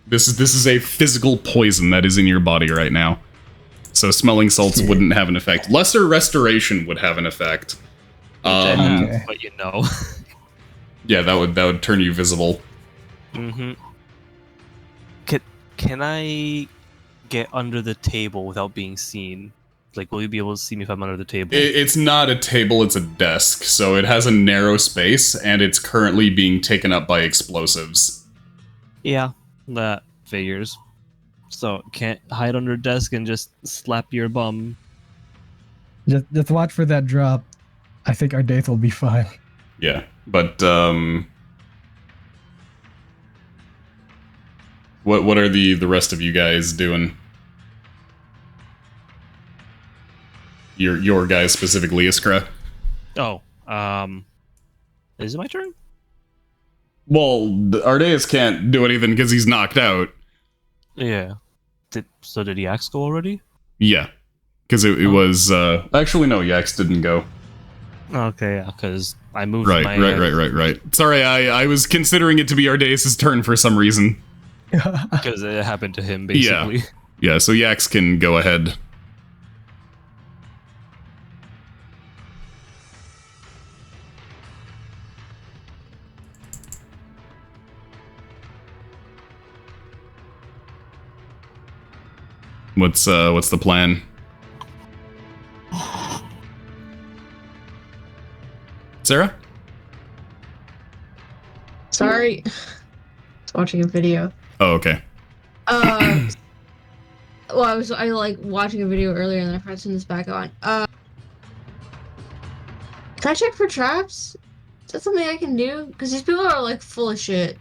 This is a physical poison that is in your body right now. So smelling salts Shit. wouldn't have an effect. Lesser restoration would have an effect. Okay. But you know. Yeah, that would turn you visible. Mm-hmm. Can I get under the table without being seen? Like, will you be able to see me if I'm under the table? It's not a table, it's a desk. So it has a narrow space, and it's currently being taken up by explosives. Yeah, that figures. So can't hide under a desk and just slap your bum. Just watch for that drop. I think our dates will be fine. Yeah, but what are the rest of you guys doing? Your guys specifically, Iskra. Oh, is it my turn? Well, Ardeus can't do anything because he's knocked out. Yeah. Did Yax go already? Yeah, because it was actually no, Yax didn't go. Okay, yeah, because I moved Right. my Sorry, I was considering it to be Ardeus' turn for some reason. because it happened to him basically. Yeah, so Yax can go ahead. What's the plan? Sarah? Sorry. I was watching a video. Oh, okay. Well, I like watching a video earlier and then I forgot to turn this back on. Can I check for traps? Is that something I can do? Because these people are like full of shit.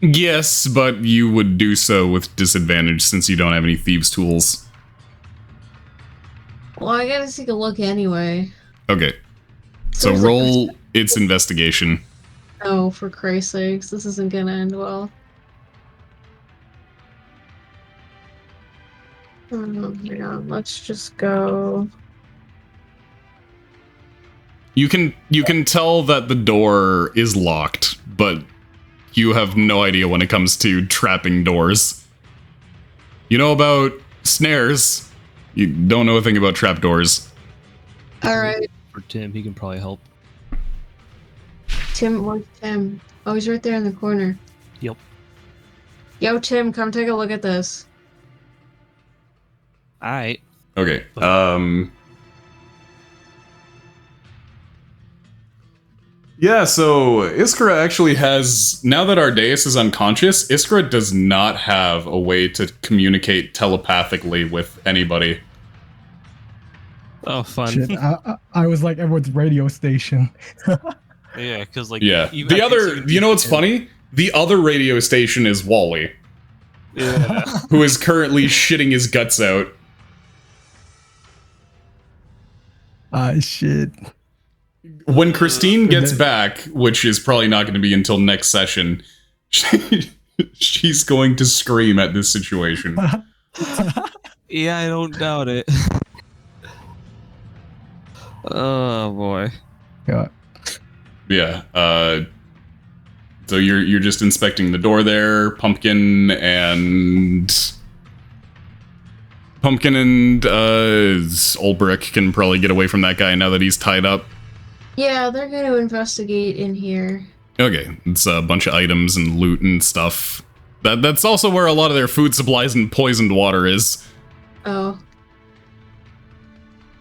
Yes, but you would do so with disadvantage since you don't have any thieves' tools. Well, I gotta take a look anyway. Okay. So There's, like, roll its investigation. Oh, for Christ's sakes, this isn't gonna end well. Hang on, let's just go. You can tell that the door is locked, but you have no idea when it comes to trapping doors. You know about snares. You don't know a thing about trapdoors. Alright, For Tim, he can probably help. Tim, where's Tim? Oh, he's right there in the corner. Yep. Yo, Tim, come take a look at this. Alright. Okay. Yeah, so Iskra actually has, now that Ardeus is unconscious, Iskra does not have a way to communicate telepathically with anybody. Oh, fun. Shit, I was like everyone's radio station. Yeah, because like Yeah. even- The I other, think you know what's funny? The other radio station is Wally, Yeah. who is currently shitting his guts out. Shit. When Christine gets back, which is probably not going to be until next session, she's going to scream at this situation. Yeah, I don't doubt it. Oh boy. Yeah. Yeah. So you're just inspecting the door there. Pumpkin and Olbrich can probably get away from that guy now that he's tied up. Yeah, they're going to investigate in here. Okay, it's a bunch of items and loot and stuff. That's also where a lot of their food supplies and poisoned water is. Oh.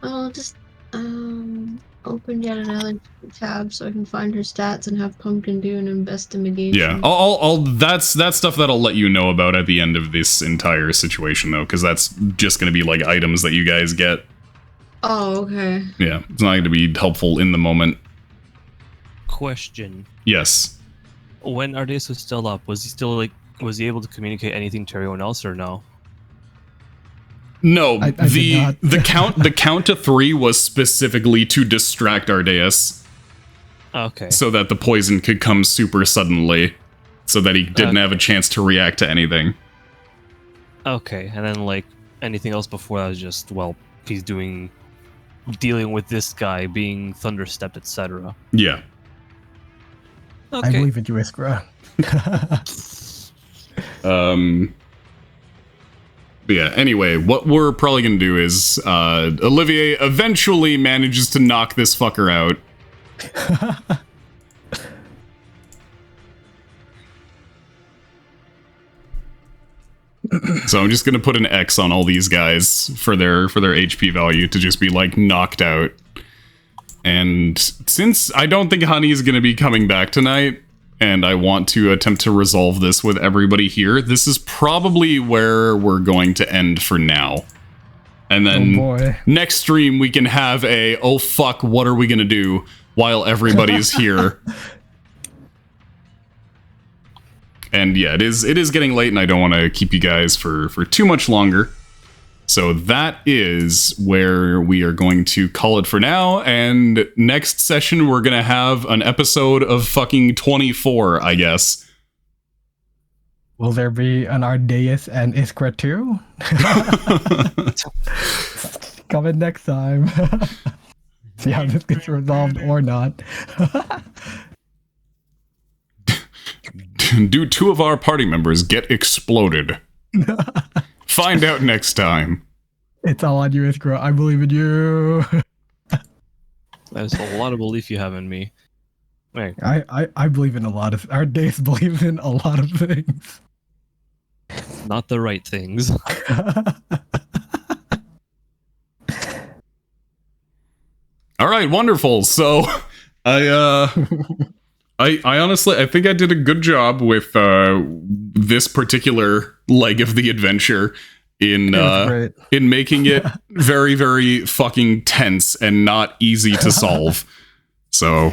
I'll just open yet another tab so I can find her stats and have Pumpkin do an investigation. Yeah, I'll that's stuff that I'll let you know about at the end of this entire situation, though, because that's just going to be like items that you guys get. Oh, okay. Yeah, it's not going to be helpful in the moment. Question. Yes. When Ardeus was still up, was he still like, was he able to communicate anything to everyone else or no? No, I did not. the count to 3 was specifically to distract Ardeus, Okay. so that the poison could come super suddenly, so that he didn't have a chance to react to anything. Okay, and then like anything else before that was just, well, he's dealing with this guy being thunderstepped, etc. Yeah. Okay. I believe in you, Iskra. But yeah, anyway, what we're probably gonna do is, Olivier eventually manages to knock this fucker out. So I'm just gonna put an X on all these guys for their HP value to just be like knocked out. And since I don't think Honey is gonna be coming back tonight, and I want to attempt to resolve this with everybody here, this is probably where we're going to end for now. And then next stream we can have a, oh fuck, what are we gonna do while everybody's here. And yeah, it is getting late and I don't want to keep you guys for too much longer. So that is where we are going to call it for now, and next session we're gonna have an episode of fucking 24, I guess. Will there be an Ardeus and Iskra too? Coming next time. See how this gets resolved or not. Do 2 of our party members get exploded? Find out next time. It's all on you, Iskra. I believe in you. There's a lot of belief you have in me. Wait. I believe in a lot of... Ardeus believes in a lot of things. Not the right things. All right, wonderful. So, I honestly, I think I did a good job with this particular leg of the adventure in making it very, very fucking tense and not easy to solve. So,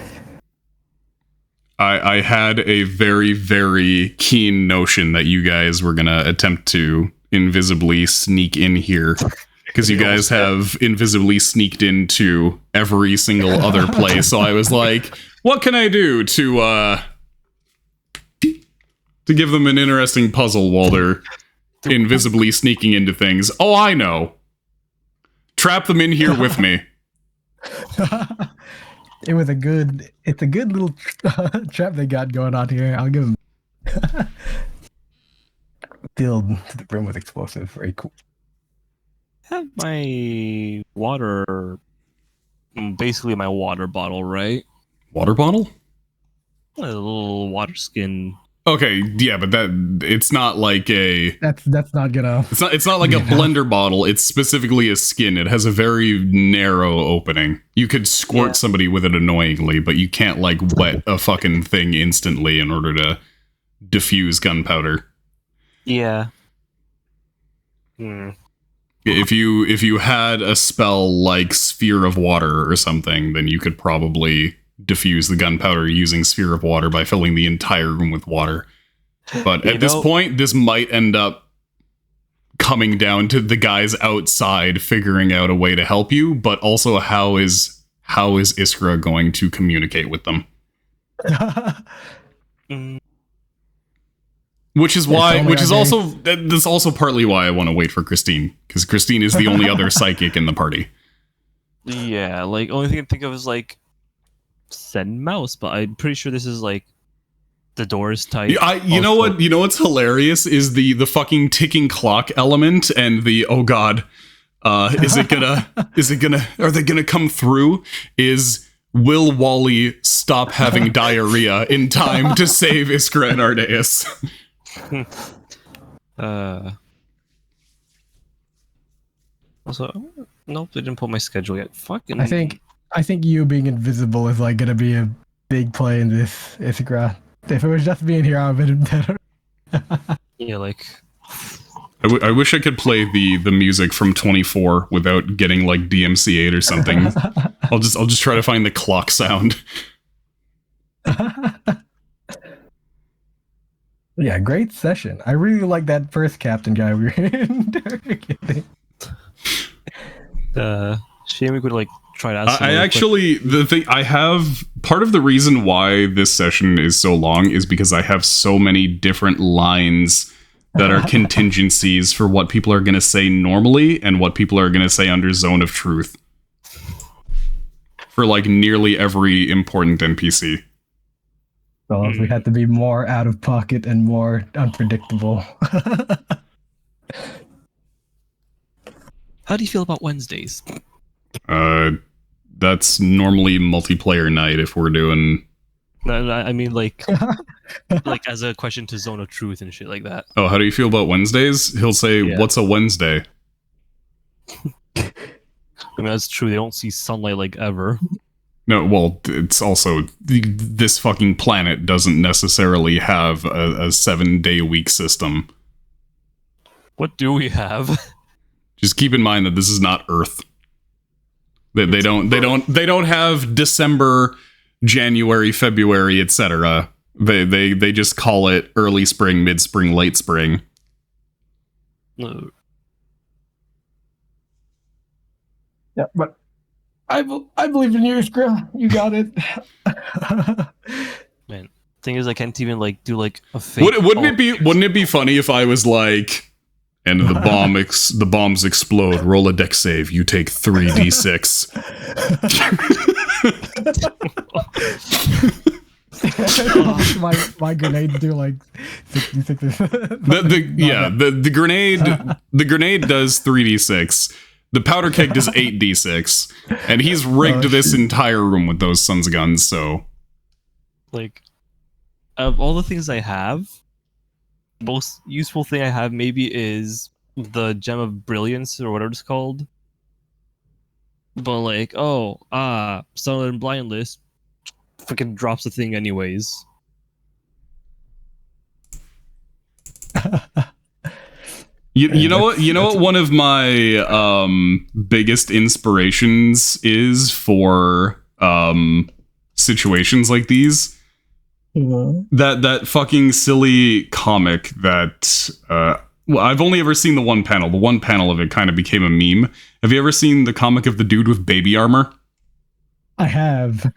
I had a very, very keen notion that you guys were gonna attempt to invisibly sneak in here. Because you guys have invisibly sneaked into every single other place. So I was like, what can I do to give them an interesting puzzle while they're invisibly sneaking into things? Oh, I know. Trap them in here with me. It's a good little trap they got going on here. I'll give them. Filled to the brim with explosives. Very cool. Have my water, basically my water bottle, right? Water bottle? A little water skin. Okay, yeah, but it's not like a... That's not gonna... It's not like a blender bottle. It's specifically a skin. It has a very narrow opening. You could squirt somebody with it annoyingly, but you can't like wet a fucking thing instantly in order to diffuse gunpowder. Yeah. If you had a spell like Sphere of Water or something, then you could probably diffuse the gunpowder using Sphere of Water by filling the entire room with water. But at this point, this might end up coming down to the guys outside figuring out a way to help you, but also how is Iskra going to communicate with them? Which is why, that's also partly why I want to wait for Christine, because Christine is the only other psychic in the party. Yeah, like, only thing I think of is, like, send mouse, but I'm pretty sure this is, like, the door is tight. You know what's hilarious is the fucking ticking clock element and the, oh god, are they gonna come through? Is will Wally stop having diarrhea in time to save Iskra and Ardeus? Also, nope, they didn't put my schedule yet. Fucking. I think you being invisible is like gonna be a big play in this Iskra. If it was just being here, I would have been better. Yeah, like. I wish I could play the music from 24 without getting like DMCA'd or something. I'll just try to find the clock sound. Yeah, great session. I really like that first captain guy we were interrogating. Shame we could like try to ask. I actually the thing I have part of the reason why this session is so long is because I have so many different lines that are contingencies for what people are going to say normally and what people are going to say under Zone of Truth. For like nearly every important NPC. So we had to be more out of pocket and more unpredictable. How do you feel about Wednesdays? That's normally multiplayer night if we're doing... No, I mean like as a question to Zone of Truth and shit like that. Oh, how do you feel about Wednesdays? He'll say, Yeah. What's a Wednesday? I mean, that's true. They don't see sunlight like ever. No, well, it's also... This fucking planet doesn't necessarily have a 7-day week system. What do we have? Just keep in mind that this is not Earth. They don't have December, January, February, etc. They just call it early spring, mid spring, late spring. No. Yeah, but I believe in you, Iskra. You got it. Man, thing is, I can't even like do like a fake. Wouldn't it be funny if I was like, and the bombs explode. Roll a deck save. You take 3d6. my grenades do like 66. The grenade does 3d6. The powder keg does 8d6, and he's rigged this entire room with those sons of guns. So, like, of all the things I have, most useful thing I have maybe is the Gem of Brilliance or whatever it's called. But like, Sunlight and Blind List freaking drops the thing anyways. You know what one of my biggest inspirations is for situations like these? That fucking silly comic that well, I've only ever seen the one panel. The one panel of it kind of became a meme. Have you ever seen the comic of the dude with baby armor? I have.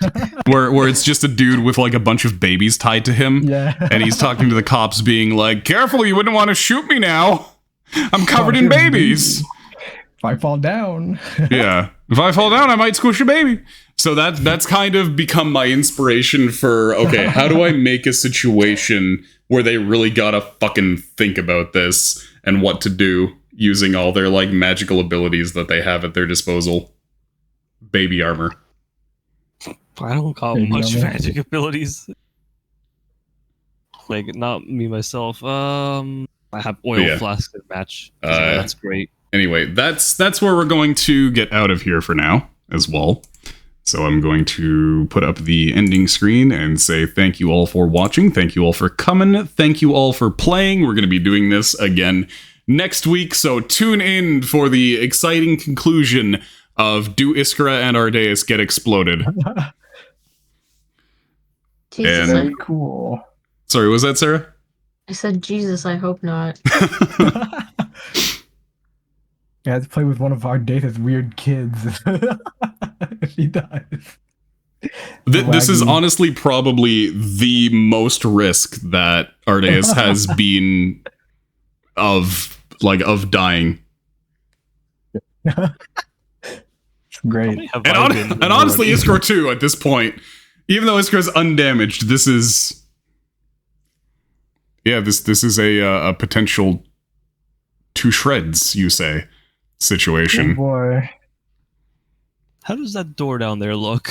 where it's just a dude with like a bunch of babies tied to him. Yeah. And he's talking to the cops being like, "Careful, you wouldn't want to shoot me now. I'm covered in babies. If I fall down." Yeah. If I fall down, I might squish a baby. So that's kind of become my inspiration for, okay, how do I make a situation where they really gotta fucking think about this and what to do using all their like magical abilities that they have at their disposal. Baby armor. I don't call Baby much armor. magic abilities. Like, not me myself. I have oil flask and match. So that's great. Anyway, that's where we're going to get out of here for now as well. So I'm going to put up the ending screen and say thank you all for watching. Thank you all for coming. Thank you all for playing. We're going to be doing this again next week. So tune in for the exciting conclusion of Do Iskra and Ardeus Get Exploded? Jesus, And- Very cool. Sorry, was that Sarah? I said Jesus, I hope not. Yeah, I had to play with one of our data's weird kids. If he dies. This is Laggy. honestly probably the most risk that Ardeus has been of dying. It's great. Have And, I been and honestly, already? Iskra too at this point. Even though Iskra's undamaged, this is... Yeah, this is a potential to shreds, you say, Oh situation. boy. How does that door down there look?